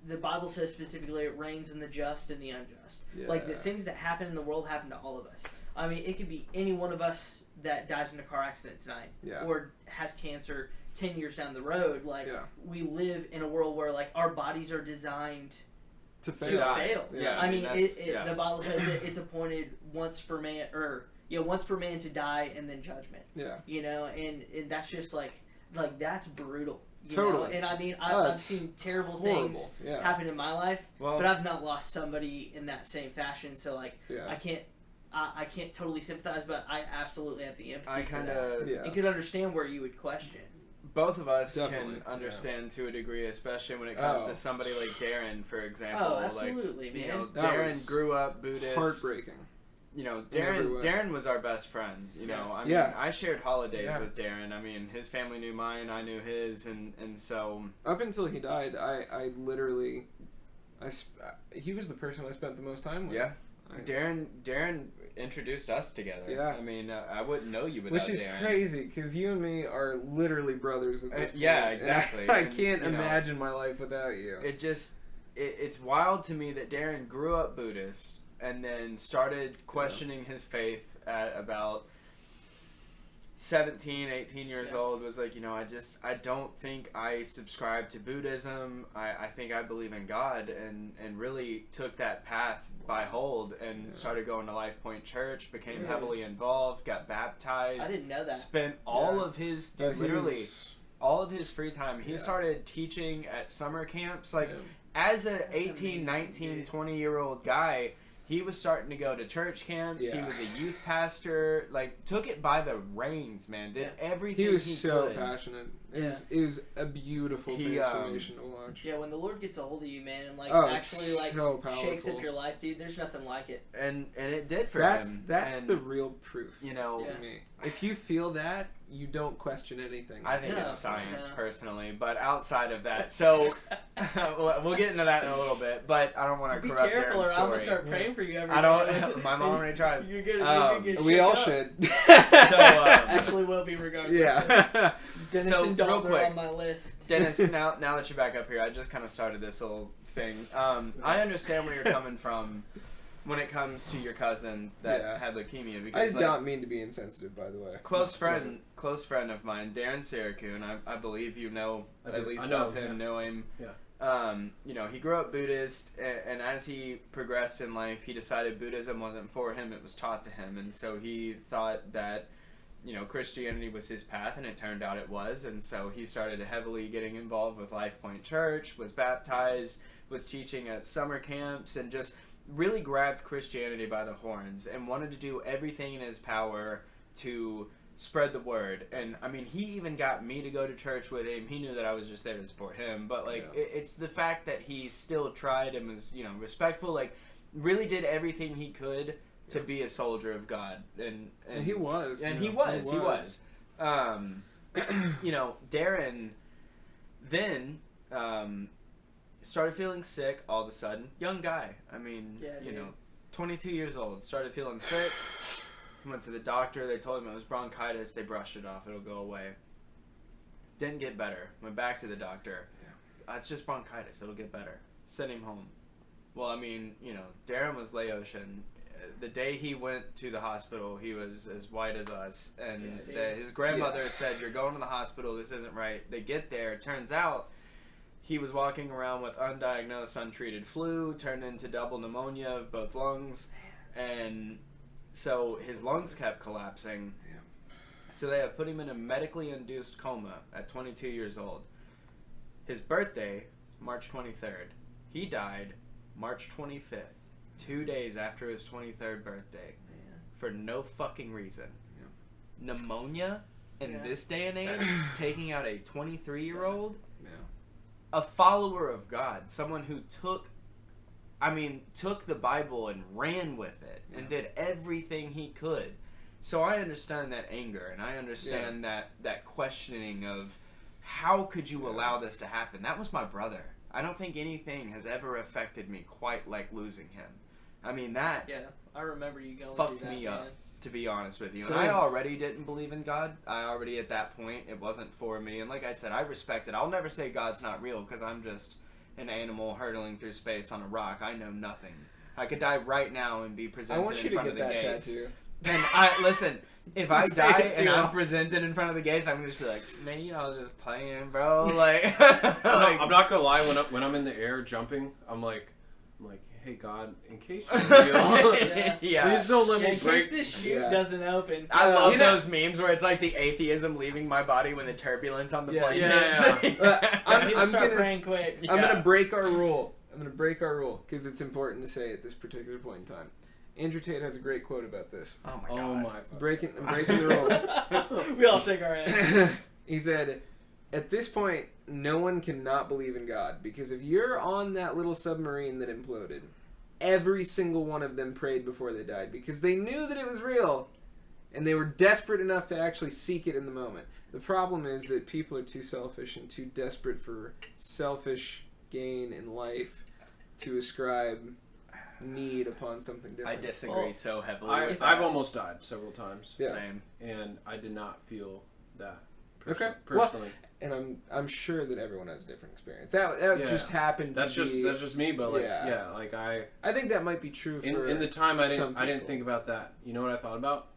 the Bible says specifically it reigns in the just and the unjust. Yeah. Like the things that happen in the world happen to all of us. I mean, it could be any one of us that dies in a car accident tonight, Yeah. or has cancer 10 years down the road. Like Yeah. we live in a world where like our bodies are designed To to fail. fail. Yeah, I mean, that's- the Bible says it's appointed once for man, once for man to die and then judgment. Yeah. You know, and that's just like that's brutal. You Totally. know? And I mean, Oh, I've it's seen terrible horrible. things Yeah. happen in my life, Well- but I've not lost somebody in that same fashion. So like, Yeah. I can't totally sympathize, but I absolutely have the empathy. I for kind that. of Yeah. And could understand where you would question. both of us Definitely, can understand to a degree, especially when it comes Oh. to somebody like Darren, for example. Oh, absolutely, like, man. You know, That Darren was grew up Buddhist. Heartbreaking. You know, In every way. Darren was our best friend. You know, I mean, Yeah. I shared holidays Yeah. with Darren. I mean, his family knew mine, I knew his, and so Up until he died, I literally, he was the person I spent the most time with. yeah. I- Darren introduced us together. Yeah. I mean, I wouldn't know you without Which is Darren. crazy, because you and me are literally brothers at this point. yeah, and exactly. I And, can't you know, imagine my life without you. It's wild to me that Darren grew up Buddhist and then started questioning his faith at about 17, 18 years old. Was like, you know, I don't think I subscribe to Buddhism. I think I believe in God, and really took that path by hold and started going to Life Point Church, became Yeah. heavily involved, got baptized. I didn't know that. Spent all Yeah. of his, But he literally, was- all of his free time. He Yeah. started teaching at summer camps. Like, Yeah. as a That's 18, amazing, 19, dude. 20-year-old guy, he was starting to go to church camps. He Yeah. was a youth pastor. Like, took it by the reins, man. Did everything He was he so could. passionate. It was a beautiful He, transformation to watch. Yeah, when the Lord gets a hold of you, man, and like Oh, actually like so shakes powerful. up your life, dude, there's nothing like it. And it did for That's him. that's And, the real proof you know, to me. If you feel that, you don't question anything. I think No, it's science, no. personally. But outside of that, so we'll get into that in a little bit. But I don't want to Be corrupt careful, Darren's or I'm gonna story. start praying for you every I day. don't. My mom already tries. You're gonna, get We shook all up. should. So, Actually, will be regardless. Yeah. Dennis So, and real Dalton are quick. on my list. Dennis, now that you're back up here, I just kind of started this little thing. I understand where you're coming from when it comes to your cousin that Yeah. had leukemia, I because did not mean to be insensitive, by the way. close friend of mine, Darren Syracuse, I believe you know I at do. least I know of him, him, know him. Yeah. You know, he grew up Buddhist, and as he progressed in life, he decided Buddhism wasn't for him; it was taught to him, and so he thought that, you know, Christianity was his path, and it turned out it was, and so he started heavily getting involved with Life Point Church, was baptized, was teaching at summer camps, and just really grabbed Christianity by the horns and wanted to do everything in his power to spread the word. And I mean, he even got me to go to church with him. He knew that I was just there to support him, but like it's the fact that he still tried and was, you know, respectful, like really did everything he could to be a soldier of God. And he was. and you he know, was. You know, Darren then started feeling sick all of a sudden. Young guy. I mean, Yeah, you dude. know, 22 years old. Started feeling sick. Went to the doctor. They told him it was bronchitis. They brushed it off. It'll go away. Didn't get better. Went back to the doctor. It's just bronchitis. It'll get better. Sent him home. Well, I mean, you know, Darren was Laotian. The day he went to the hospital, he was as white as us. And his grandmother said, "You're going to the hospital. This isn't right." They get there. It turns out he was walking around with undiagnosed, untreated flu, turned into double pneumonia of both lungs. And so his lungs kept collapsing. Yeah. So they have put him in a medically induced coma at 22 years old. His birthday, March 23rd. He died March 25th, 2 days after his 23rd birthday, for no fucking reason. Yeah. Pneumonia in Yeah. this day and age, taking out a 23-year-old, Yeah. a follower of God, someone who took the Bible and ran with it and did everything he could. So I understand that anger, and I understand that questioning of how could you allow this to happen? That was my brother. I don't think anything has ever affected me quite like losing him. I mean, that I remember you going fucked through that, me up, man. to be honest with you. So- And I already didn't believe in God. I already, at that point, it wasn't for me. And like I said, I respect it. I'll never say God's not real, because I'm just an animal hurtling through space on a rock. I know nothing. I could die right now and be I presented want you in to front get of the that gates. tattoo. And listen, if I Say die it and too. I'm presented in front of the gates, I'm gonna just be like, man, I was just playing, bro. Like, I'm not gonna lie. When I'm in the air jumping, I'm like, hey God, in case you're real, please don't let Yeah, me in break. case this chute Yeah. doesn't open. I love You know- those memes where it's like the atheism leaving my body when the turbulence on the Yeah. plane Yeah. hits. I'm I'm start gonna- praying quick. Yeah. I'm gonna break our rule. Because it's important to say at this particular point in time. Andrew Tate has a great quote about this. Oh my god. Oh my. I'm breaking the rule. We all shake our heads. He said, at this point, no one cannot believe in God, because if you're on that little submarine that imploded, every single one of them prayed before they died, because they knew that it was real, and they were desperate enough to actually seek it in the moment. The problem is that people are too selfish and too desperate for selfish gain in life to ascribe need upon something different. I disagree Well, so heavily. with I've that. almost died several times, Yeah. Same. and I did not feel that. Okay. Personally, And I'm sure that everyone has a different experience. That Yeah. just happened that's to be... just me. But like, Yeah. yeah, like I think that might be true for in the time I some didn't people. think about that. You know what I thought about?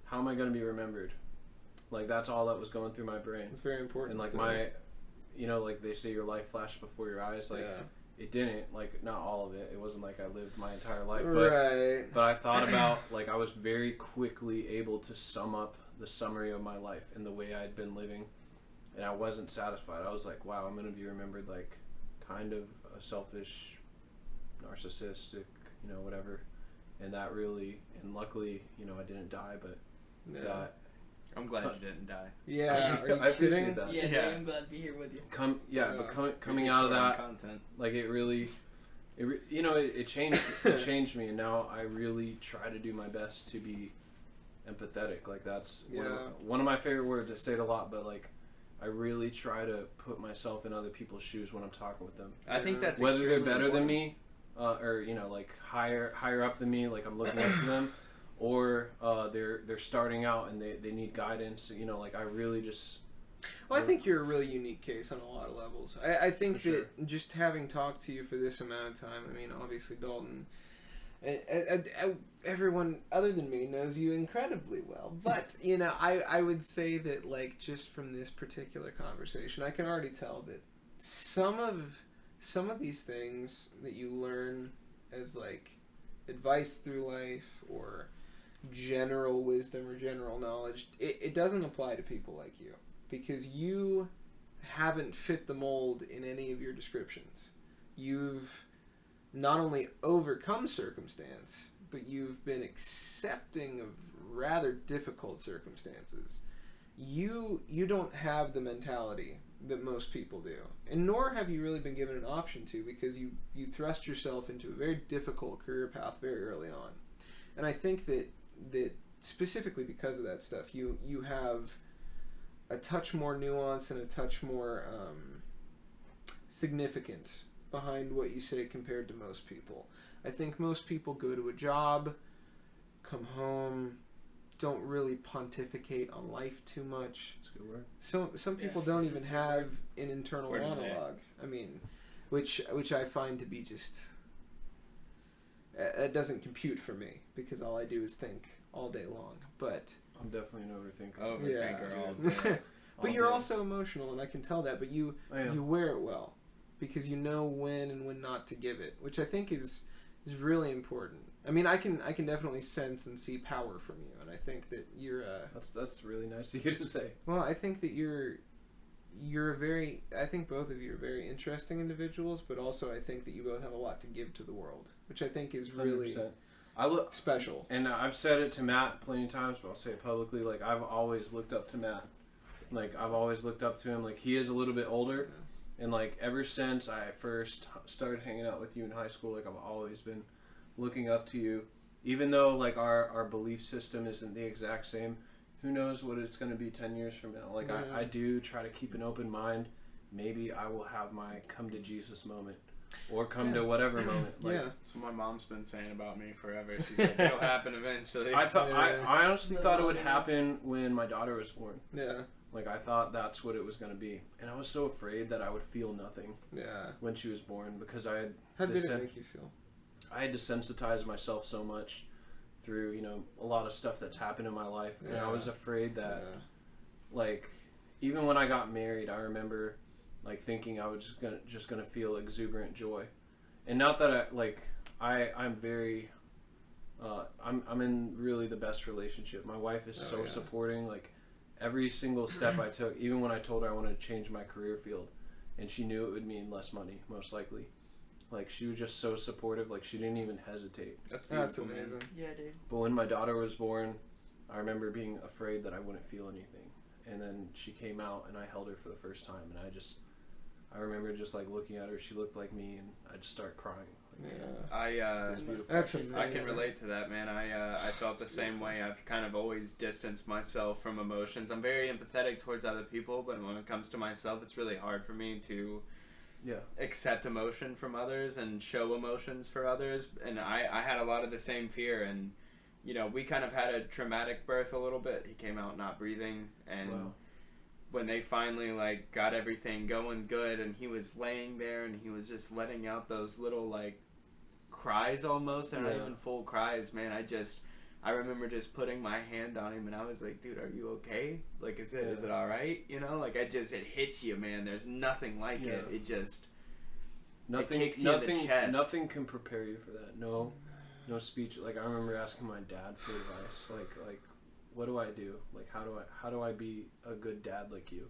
How am I going to be remembered? Like that's all that was going through my brain. It's very important. And like still. like they say your life flashed before your eyes. Like it didn't. Like not all of it. It wasn't like I lived my entire life. But Right. but I thought about like I was very quickly able to sum up the summary of my life and the way I'd been living, and I wasn't satisfied. I was like, wow, I'm going to be remembered like kind of a selfish, narcissistic, whatever. And that really, and luckily, I didn't die, but that I'm glad you didn't die. Yeah. Are you I appreciate kidding? that. Yeah, Yeah. I'm glad to be here with you. But coming Really out of short on that, content. like it changed. It changed me, and now I really try to do my best to be empathetic. Like that's one of my favorite words. I say it a lot, but like I really try to put myself in other people's shoes when I'm talking with them. I think that's Whether they're extremely better than important. me, or like higher up than me, like I'm looking up to them, or they're starting out and they need guidance. Like I really just. Well, I think you're a really unique case on a lot of levels. I think For that sure. just having talked to you for this amount of time, I mean, obviously Dalton, everyone other than me knows you incredibly well. But, I would say that, like, just from this particular conversation, I can already tell that some of these things that you learn as, like, advice through life or general wisdom or general knowledge, it doesn't apply to people like you. Because you haven't fit the mold in any of your descriptions. You've not only overcome circumstance, but you've been accepting of rather difficult circumstances. You don't have the mentality that most people do. And nor have you really been given an option to, because you thrust yourself into a very difficult career path very early on. And I think that specifically because of that stuff, you have a touch more nuance and a touch more significance behind what you say compared to most people. I think most people go to a job, come home, don't really pontificate on life too much. That's a good word. Some people don't even have an internal Word of the day. monologue. I mean, which I find to be just it doesn't compute for me, because all I do is think all day long. But I'm definitely an overthinker. Overthinker all day. but you're also emotional, and I can tell that. But you I am. you wear it well, because you know when and when not to give it, which I think is really important. I mean, I can definitely sense and see power from you, and I think that you're That's really nice of you to say. well. I think that you're a very. I think both of you are very interesting individuals, but also I think that you both have a lot to give to the world, which I think is really 100%. I look, special. and I've said it to Matt plenty of times, but I'll say it publicly. Like I've always looked up to Matt. Like I've always looked up to him. Like he is a little bit older, and like ever since I first started hanging out with you in high school, like I've always been looking up to you, even though like our belief system isn't the exact same, who knows what it's going to be 10 years from now. Like I do try to keep an open mind. Maybe I will have my come to Jesus moment. Or come to whatever moment. Like, that's what my mom's been saying about me forever. She's like, it'll happen eventually. I thought I honestly thought it would happen when my daughter was born. Yeah. Like I thought that's what it was going to be, and I was so afraid that I would feel nothing. Yeah. When she was born, because I had. How did it make you feel? I had desensitized myself so much through a lot of stuff that's happened in my life, and I was afraid that, like, even when I got married, I remember. Like thinking I was just gonna feel exuberant joy, and not that I'm very, I'm in really the best relationship. My wife is so supporting. Like every single step I took, even when I told her I wanted to change my career field, and she knew it would mean less money most likely. Like she was just so supportive. Like she didn't even hesitate. That's amazing. Yeah, dude. But when my daughter was born, I remember being afraid that I wouldn't feel anything, and then she came out and I held her for the first time, and I remember just like looking at her. She looked like me, and I just started crying. It's beautiful. That's amazing. I can relate to that, man. I felt the same way. I've kind of always distanced myself from emotions. I'm very empathetic towards other people, but when it comes to myself, it's really hard for me to accept emotion from others and show emotions for others. And I had a lot of the same fear, and we kind of had a traumatic birth a little bit. He came out not breathing, and when they finally like got everything going good, and he was laying there and he was just letting out those little like cries almost, and not even full cries, man. I remember just putting my hand on him, and I was like, dude, are you okay? Like, is it all right? Like it hits you, man. There's nothing like it. It just it kicks you in the chest. Nothing can prepare you for that. No speech. Like I remember asking my dad for advice. Like what do I do? Like how do I be a good dad like you?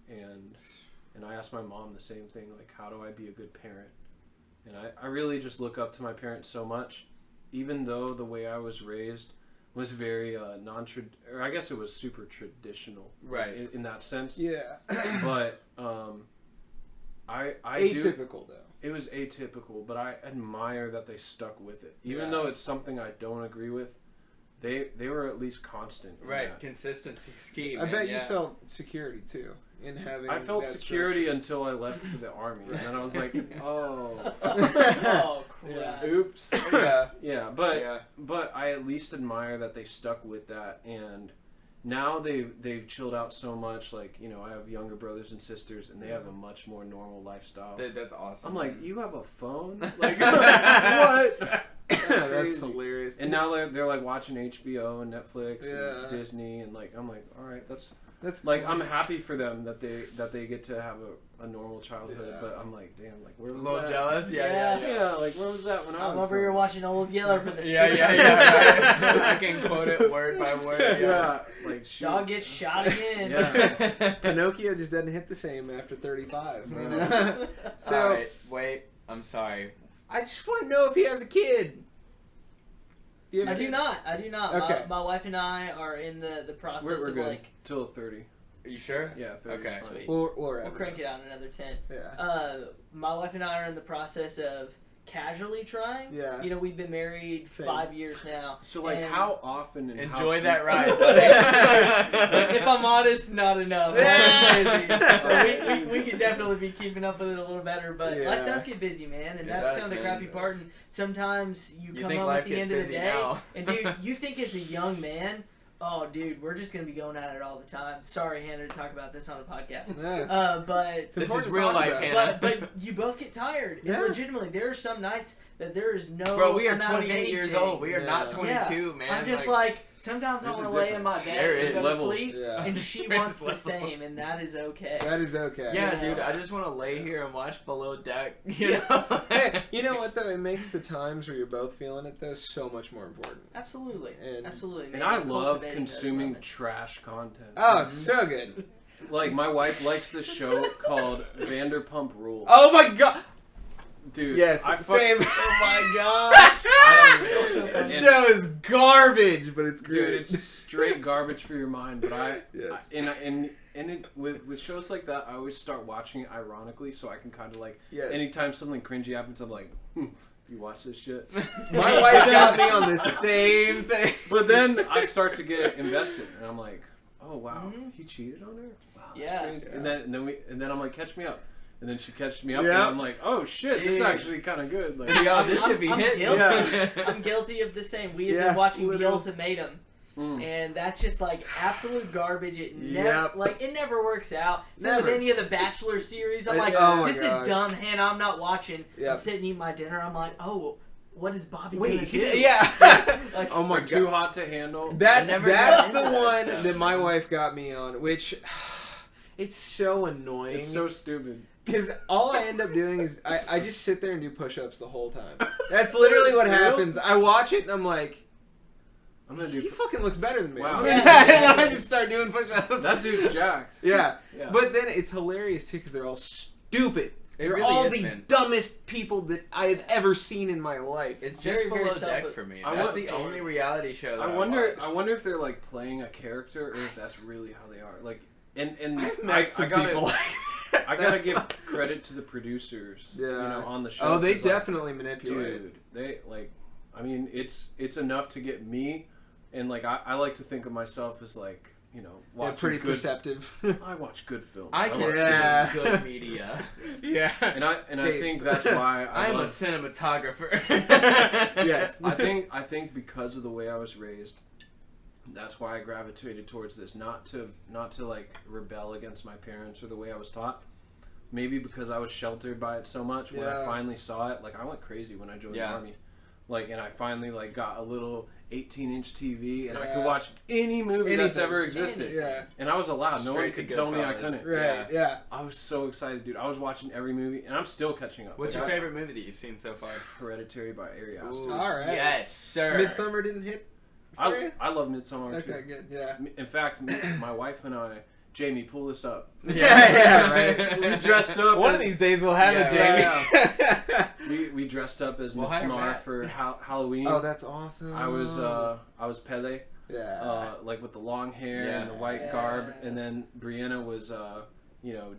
And I asked my mom the same thing. Like how do I be a good parent? And I really just look up to my parents so much, even though the way I was raised was very or I guess it was super traditional, right? In that sense, yeah. But I atypical though. It was atypical, but I admire that they stuck with it, even though it's something I don't agree with. They were at least constant. Right, consistency is key. I bet you felt security too in having. I felt that security structure. until I left for the army, and then I was like, oh, oh crap, oops. But I at least admire that they stuck with that, and now they've chilled out so much. Like I have younger brothers and sisters, and they have a much more normal lifestyle. That's awesome. I'm like, you have a phone? Like what? That's hilarious. And now they're like watching HBO and Netflix and Disney, and like I'm like, all right, that's like cool. I'm happy for them that they get to have a normal childhood, but I'm like, damn, like where was that? A little jealous, yeah. Like where was that when I was? I'm over here watching Old Yeller for the right. I can quote it word by word. Yeah, like shoot. Dog gets shot again. Pinocchio just doesn't hit the same after 35. So all right, wait, I'm sorry. I just want to know if he has a kid. I do not. Okay. My wife and I are in the process we're of good. like. Till 30. Are you sure? Yeah, 30. Okay. Sweet. We'll crank it out another 10. Yeah. My wife and I are in the process of casually trying. Yeah. We've been married 5 years now. So like, how often? And enjoy that ride. If I'm honest, not enough. So we could definitely be keeping up with it a little better, but life does get busy, man, and that's kind of the crappy part. And sometimes you come home at the end of the day, and dude, you think as a young man, oh, dude, we're just going to be going at it all the time. Sorry, Hannah, to talk about this on a podcast. But this is real life, Hannah. But you both get tired. And legitimately, there are some nights that there is no Bro, we are amount 28 of years old. We are not 22, man. I'm just like sometimes I want to lay in my bed and go to sleep, and she wants the same, and that is okay. That is okay. Yeah, dude, I just want to lay here and watch Below Deck. Hey, you know what, though? It makes the times where you're both feeling it, though, so much more important. Absolutely. Absolutely. And I love consuming trash content. Oh, so good. Like, my wife likes this show called Vanderpump Rules. Oh, my God. Dude, yes, same. Oh my gosh! The show is garbage, but it's great. Dude, it's straight garbage for your mind. But with shows like that, I always start watching it ironically, so I can kind of like anytime something cringy happens, I'm like, you watch this shit? My wife got me on the same thing. But then I start to get invested, and I'm like, oh wow, he cheated on her. Wow, that's Yeah. crazy. And then I'm like, catch me up. And then she catches me up, Yep. and I'm like, oh shit, this is actually kind of good. Like, Yo, this should be I'm hit. guilty. Yeah. I'm guilty of the same. We have Yeah, been watching literally. The Ultimatum. And that's just like absolute garbage. It never Yep. like it never works out. Same with Never. any of the Bachelor series. I'm like, Oh my this gosh. is dumb, Hannah. I'm not watching. Yep. I'm sitting eating my dinner. I'm like, oh, what is Bobby Wait, gonna do? yeah. Like, Oh my We're god. too hot to handle. That's never the got into one that stuff. that my wife got me on, which it's so annoying. It's so stupid. Because all I end up doing is I just sit there and do push-ups the whole time. That's literally what For real? happens. I watch it and I'm like, I'm gonna he do. fucking looks better than me. Wow. I'm Yeah. gonna- and then I just start doing push-ups. That dude's jacked. Yeah. Yeah. But then it's hilarious too because they're all stupid. They're really all is, the man. dumbest people that I have ever seen in my life. It's Very, just very below self- deck for me. I That's want- the only reality show that I wonder if they're like playing a character or if that's really how they are. Like, and I've met some people like I gotta give credit to the producers. Yeah. You know, on the show. Oh, they 'cause, like, definitely manipulate. dude, they like. I mean, it's enough to get me, and like I like to think of myself as like, you know, They're watching pretty good. perceptive. I watch good films. I watch can see. see good media. Yeah. and I Taste. think that's why I am a love- cinematographer. Yes. I think because of the way I was raised, that's why I gravitated towards this. Not to like rebel against my parents or the way I was taught. Maybe because I was sheltered by it so much. When I Yeah. finally saw it, like I went crazy when I joined the Yeah. army. Like, and I finally like got a little 18-inch TV, and I Yeah. could watch any movie that's Anything. ever existed. Yeah. And I was allowed. No one Straight to could tell me I Goodfellas. couldn't. Right. Yeah. I was so excited, dude. I was watching every movie, and I'm still catching up. What's Like, your favorite movie that you've seen so far? Hereditary by Ari Aster. Ooh, All right. Yes, sir. Midsummer didn't hit for you? I love Midsommar Okay, too. good. Yeah. In fact, my wife and I, Jamie, pull this up. Yeah, right. We dressed up. One as- of these days we'll have Yeah, it, Jamie. We dressed up as We'll hire Midsommar Matt. for Halloween. Oh, that's awesome. I was Pele, Yeah. like with the long hair Yeah. and the white garb, and then Brianna was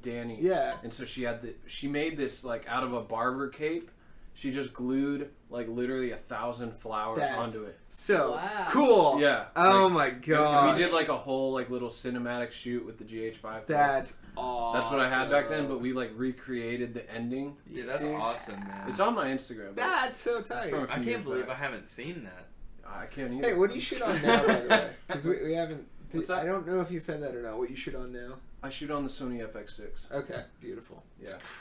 Danny. Yeah. And so she made this like out of a barber cape. She just glued like literally 1,000 flowers That's onto it. So Wow. cool. Yeah. Oh like, my and god. we did like a whole like little cinematic shoot with the GH5. That's awesome. That's what I had back then, but we like recreated the ending. Dude, that's scene. awesome, man. It's on my Instagram. but That's so it's tight. from a I few can't years believe back. I haven't seen that. I can't either. Hey, what do you shoot on now, by the way? Because we haven't. What's that? I don't know if you said that or not. What you shoot on now? I shoot on the Sony FX6. Okay, beautiful. It's Yeah. a great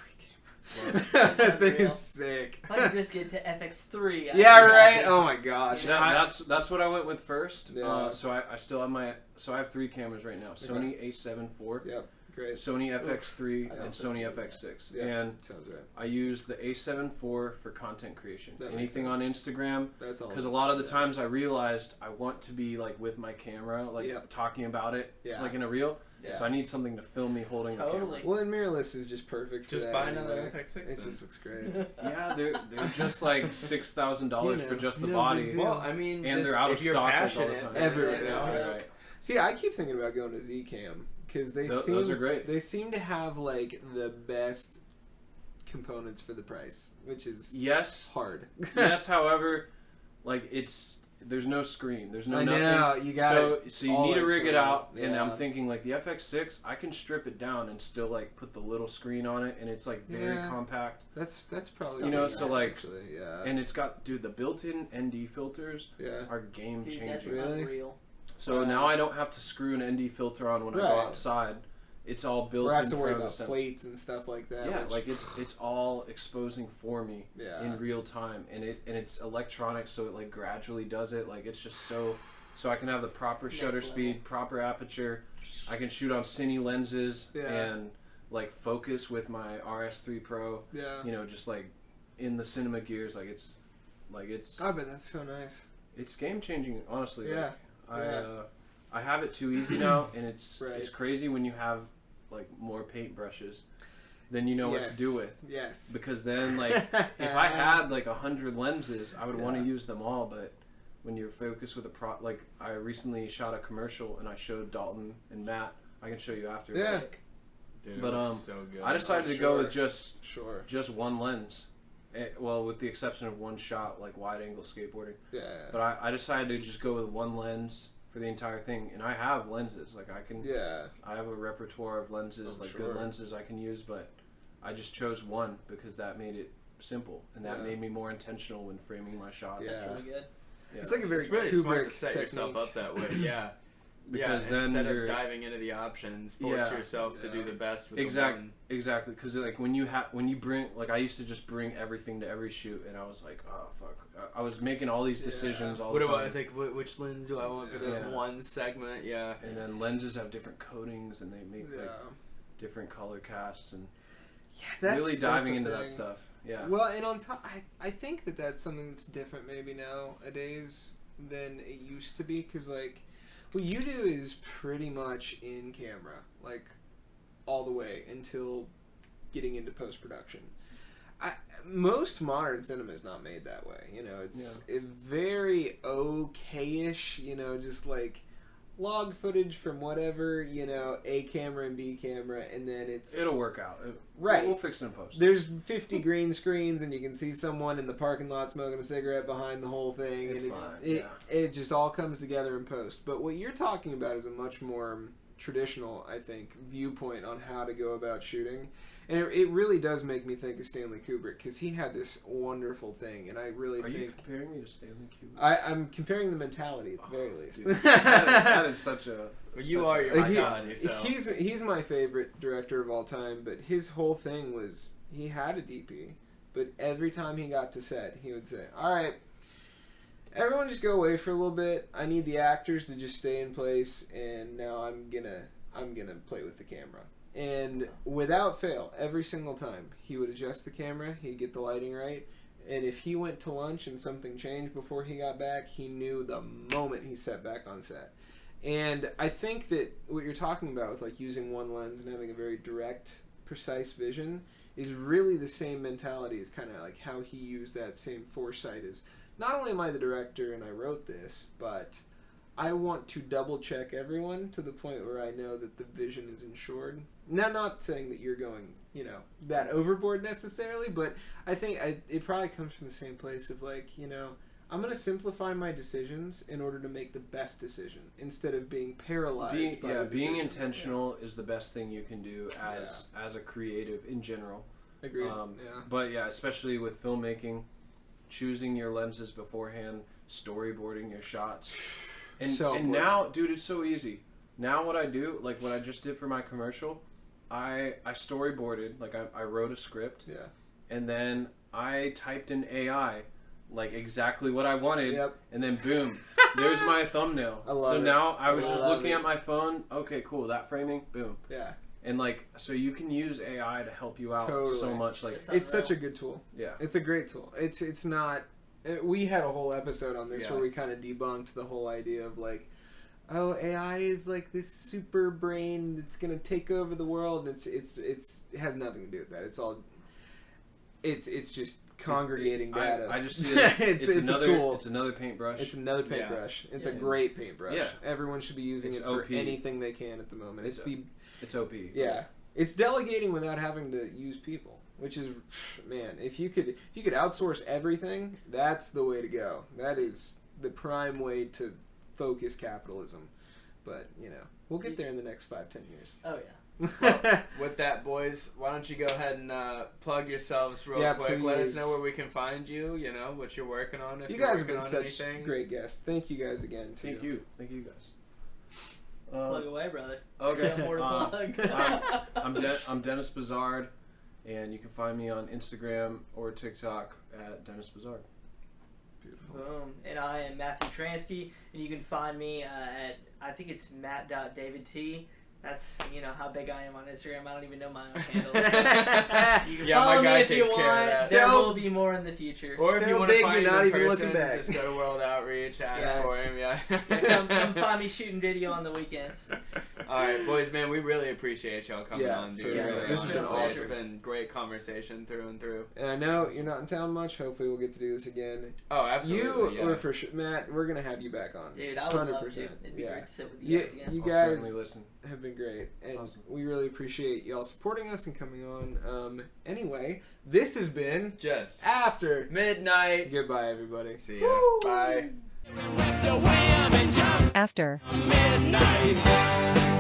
Well, camera. that thing unreal. is sick. I could just get to FX3. Yeah, right. Oh my gosh. that's what I went with first. Yeah. So I still have I have 3 cameras right now: Sony A7 IV, Yep. Great. Sony FX3, I and also Sony have that. FX6. Yeah. And Sounds right. I use the A7 IV for content creation. That makes Anything on sense. Instagram. That's all. Because a lot of the yeah. times I realized I want to be like with my camera, like Yep. talking about it, Yeah. like in a reel. Yeah. So I need something to film me holding the Totally. Well, and mirrorless is just perfect for Just that. buy another anyway. FX6 It then. just looks great. camera. Yeah, they're just like $6,000 for just the no body, big deal. Well, I mean, and just they're out of if you're stock like, all the passionate, time. then, Everywhere. you know, Right, right. See, I keep thinking about going to Zcam because they Those seem are great. They seem to have like the best components for the price, which is Yes, hard. yes. However, like there's no screen, there's no I nothing. know you got So you all need to rig it external. out, and Yeah. I'm thinking like the FX6, I can strip it down and still like put the little screen on it, and it's like very Yeah. compact, That's probably You know, nice, so, like- actually, yeah, and it's got the built-in ND filters yeah. are game Dude, changing. that's Really? unreal. So Wow. now I don't have to screw an ND filter on when I go Right. outside. It's all built Or in have to worry front of about the sensor. plates and stuff like that. Yeah, which- like it's all exposing for me yeah. in real time, and it's electronic, so it like gradually does it. Like it's just so I can have the proper It's shutter next speed, level. proper aperture. I can shoot on cine lenses Yeah. and like focus with my RS3 Pro. yeah. You know, just like in the cinema gears, like it's I bet that's so nice. it's game changing. Honestly, Yeah. like, I have it too easy now, and it's Right. it's crazy when you have like more paintbrushes than you know what to Yes. do with. Yes. Because then, like, if I had like 100 lenses, I would want to Yeah. use them all. But when you're focused with a like, I recently shot a commercial and I showed Dalton and Matt. I can show you after. Yeah. Dude, But, it was so good. I decided to go with just Sure. one lens, Well, with the exception of one shot, like wide-angle skateboarding. Yeah. But I decided to just go with one lens for the entire thing, and I have lenses. Like I can. Yeah. I have a repertoire of lenses, good lenses I can use, but I just chose one because that made it simple, and that made me more intentional when framing my shots. Yeah. That's really good. Yeah. It's like a very It's really Kubrick smart to set technique. yourself up that way. Yeah. Because yeah, then instead you're, of diving into the options, force yourself to do the best with the one. Exactly, because like when you bring, like I used to just bring everything to every shoot, and I was like, oh fuck, I was making all these decisions all the time. What do I think? Which lens do I want for this one segment? Yeah. And then lenses have different coatings, and they make like different color casts, and really diving into that stuff. Yeah. Well, and on top, I think that's something that's different maybe nowadays than it used to be, because like what you do is pretty much in camera, like all the way until getting into post-production. Most modern cinema is not made that way. You know, it's very okay-ish, you know, just like log footage from whatever, you know, A camera and B camera, and then it'll work out. Right. We'll fix it in post. There's 50 green screens, and you can see someone in the parking lot smoking a cigarette behind the whole thing, and it just all comes together in post. But what you're talking about is a much more traditional, I think, viewpoint on how to go about shooting. And it really does make me think of Stanley Kubrick, because he had this wonderful thing, and I really think... Are you comparing me to Stanley Kubrick? I'm comparing the mentality, at the very least. Dude, that is such a... Well, you are your mentality, so... He's my favorite director of all time, but his whole thing was, he had a DP, but every time he got to set, he would say, all right, everyone just go away for a little bit. I need the actors to just stay in place, and now I'm gonna play with the camera. And without fail, every single time, he would adjust the camera, he'd get the lighting right, and if he went to lunch and something changed before he got back, he knew the moment he set back on set. And I think that what you're talking about with like using one lens and having a very direct, precise vision is really the same mentality as kind of like how he used that same foresight as, not only am I the director and I wrote this, but I want to double check everyone to the point where I know that the vision is ensured. Now, not saying that you're going, you know, that overboard necessarily, but I think it probably comes from the same place of like, you know, I'm going to simplify my decisions in order to make the best decision instead of being paralyzed by the decision. Being intentional is the best thing you can do as a creative in general. Agreed. But yeah, especially with filmmaking, choosing your lenses beforehand, storyboarding your shots. And now, dude, it's so easy. Now what I do, like what I just did for my commercial, I storyboarded, like I wrote a script. Yeah. And then I typed in AI, like exactly what I wanted. Yep. And then boom, there's my thumbnail. I love it. Now I was just looking at my phone. Okay, cool. That framing, boom. Yeah. And like, so you can use AI to help you out so much. Like, it's such a good tool. Yeah. It's a great tool. It's not. We had a whole episode on this where we kind of debunked the whole idea of like, oh, AI is like this super brain that's gonna take over the world. And it has nothing to do with that. It's all. It's just congregating data. I just see it. it's another, a tool. It's another paintbrush. It's another paintbrush. It's a great paintbrush. Yeah. Everyone should be using it for anything they can at the moment. It's OP. Yeah. It's delegating without having to use people, which is, man, if you could outsource everything, that's the way to go. That is the prime way to focus capitalism. But, you know, we'll get there in the next 5-10 years. Oh, yeah. Well, with that, boys, why don't you go ahead and plug yourselves real quick. Please. Let us know where we can find you, you know, what you're working on. If you you're guys have working been on such anything. great guests. Thank you guys again, too. Thank you guys. Plug away, brother. Okay. No more to plug. I'm Dennis Buzard, and you can find me on Instagram or TikTok at Dennis Buzard. Beautiful. Boom. And I am Matthew Transki, and you can find me at, I think it's matt.davidt. That's, you know, how big I am on Instagram. I don't even know my own handle. So you can follow my guy me if you takes care of want. that. There will be more in the future. Or if So you want to big, find you're him not in even person, looking back. just go to World Outreach, ask for him, Come find me shooting video on the weekends. All right, boys, man, we really appreciate y'all coming on, dude. Yeah, Really, this has been honestly. It's awesome. been great conversation through and through. And I know you're not in town much. Hopefully we'll get to do this again. Oh, absolutely. Or for sure, Matt, we're going to have you back on. Dude, I would love to. 100%. It'd be great to sit with you guys again. You I'll guys certainly listen. have been great, and Awesome. we really appreciate y'all supporting us and coming on. Anyway, this has been Just After midnight. Goodbye, everybody. See ya. Bye. After midnight.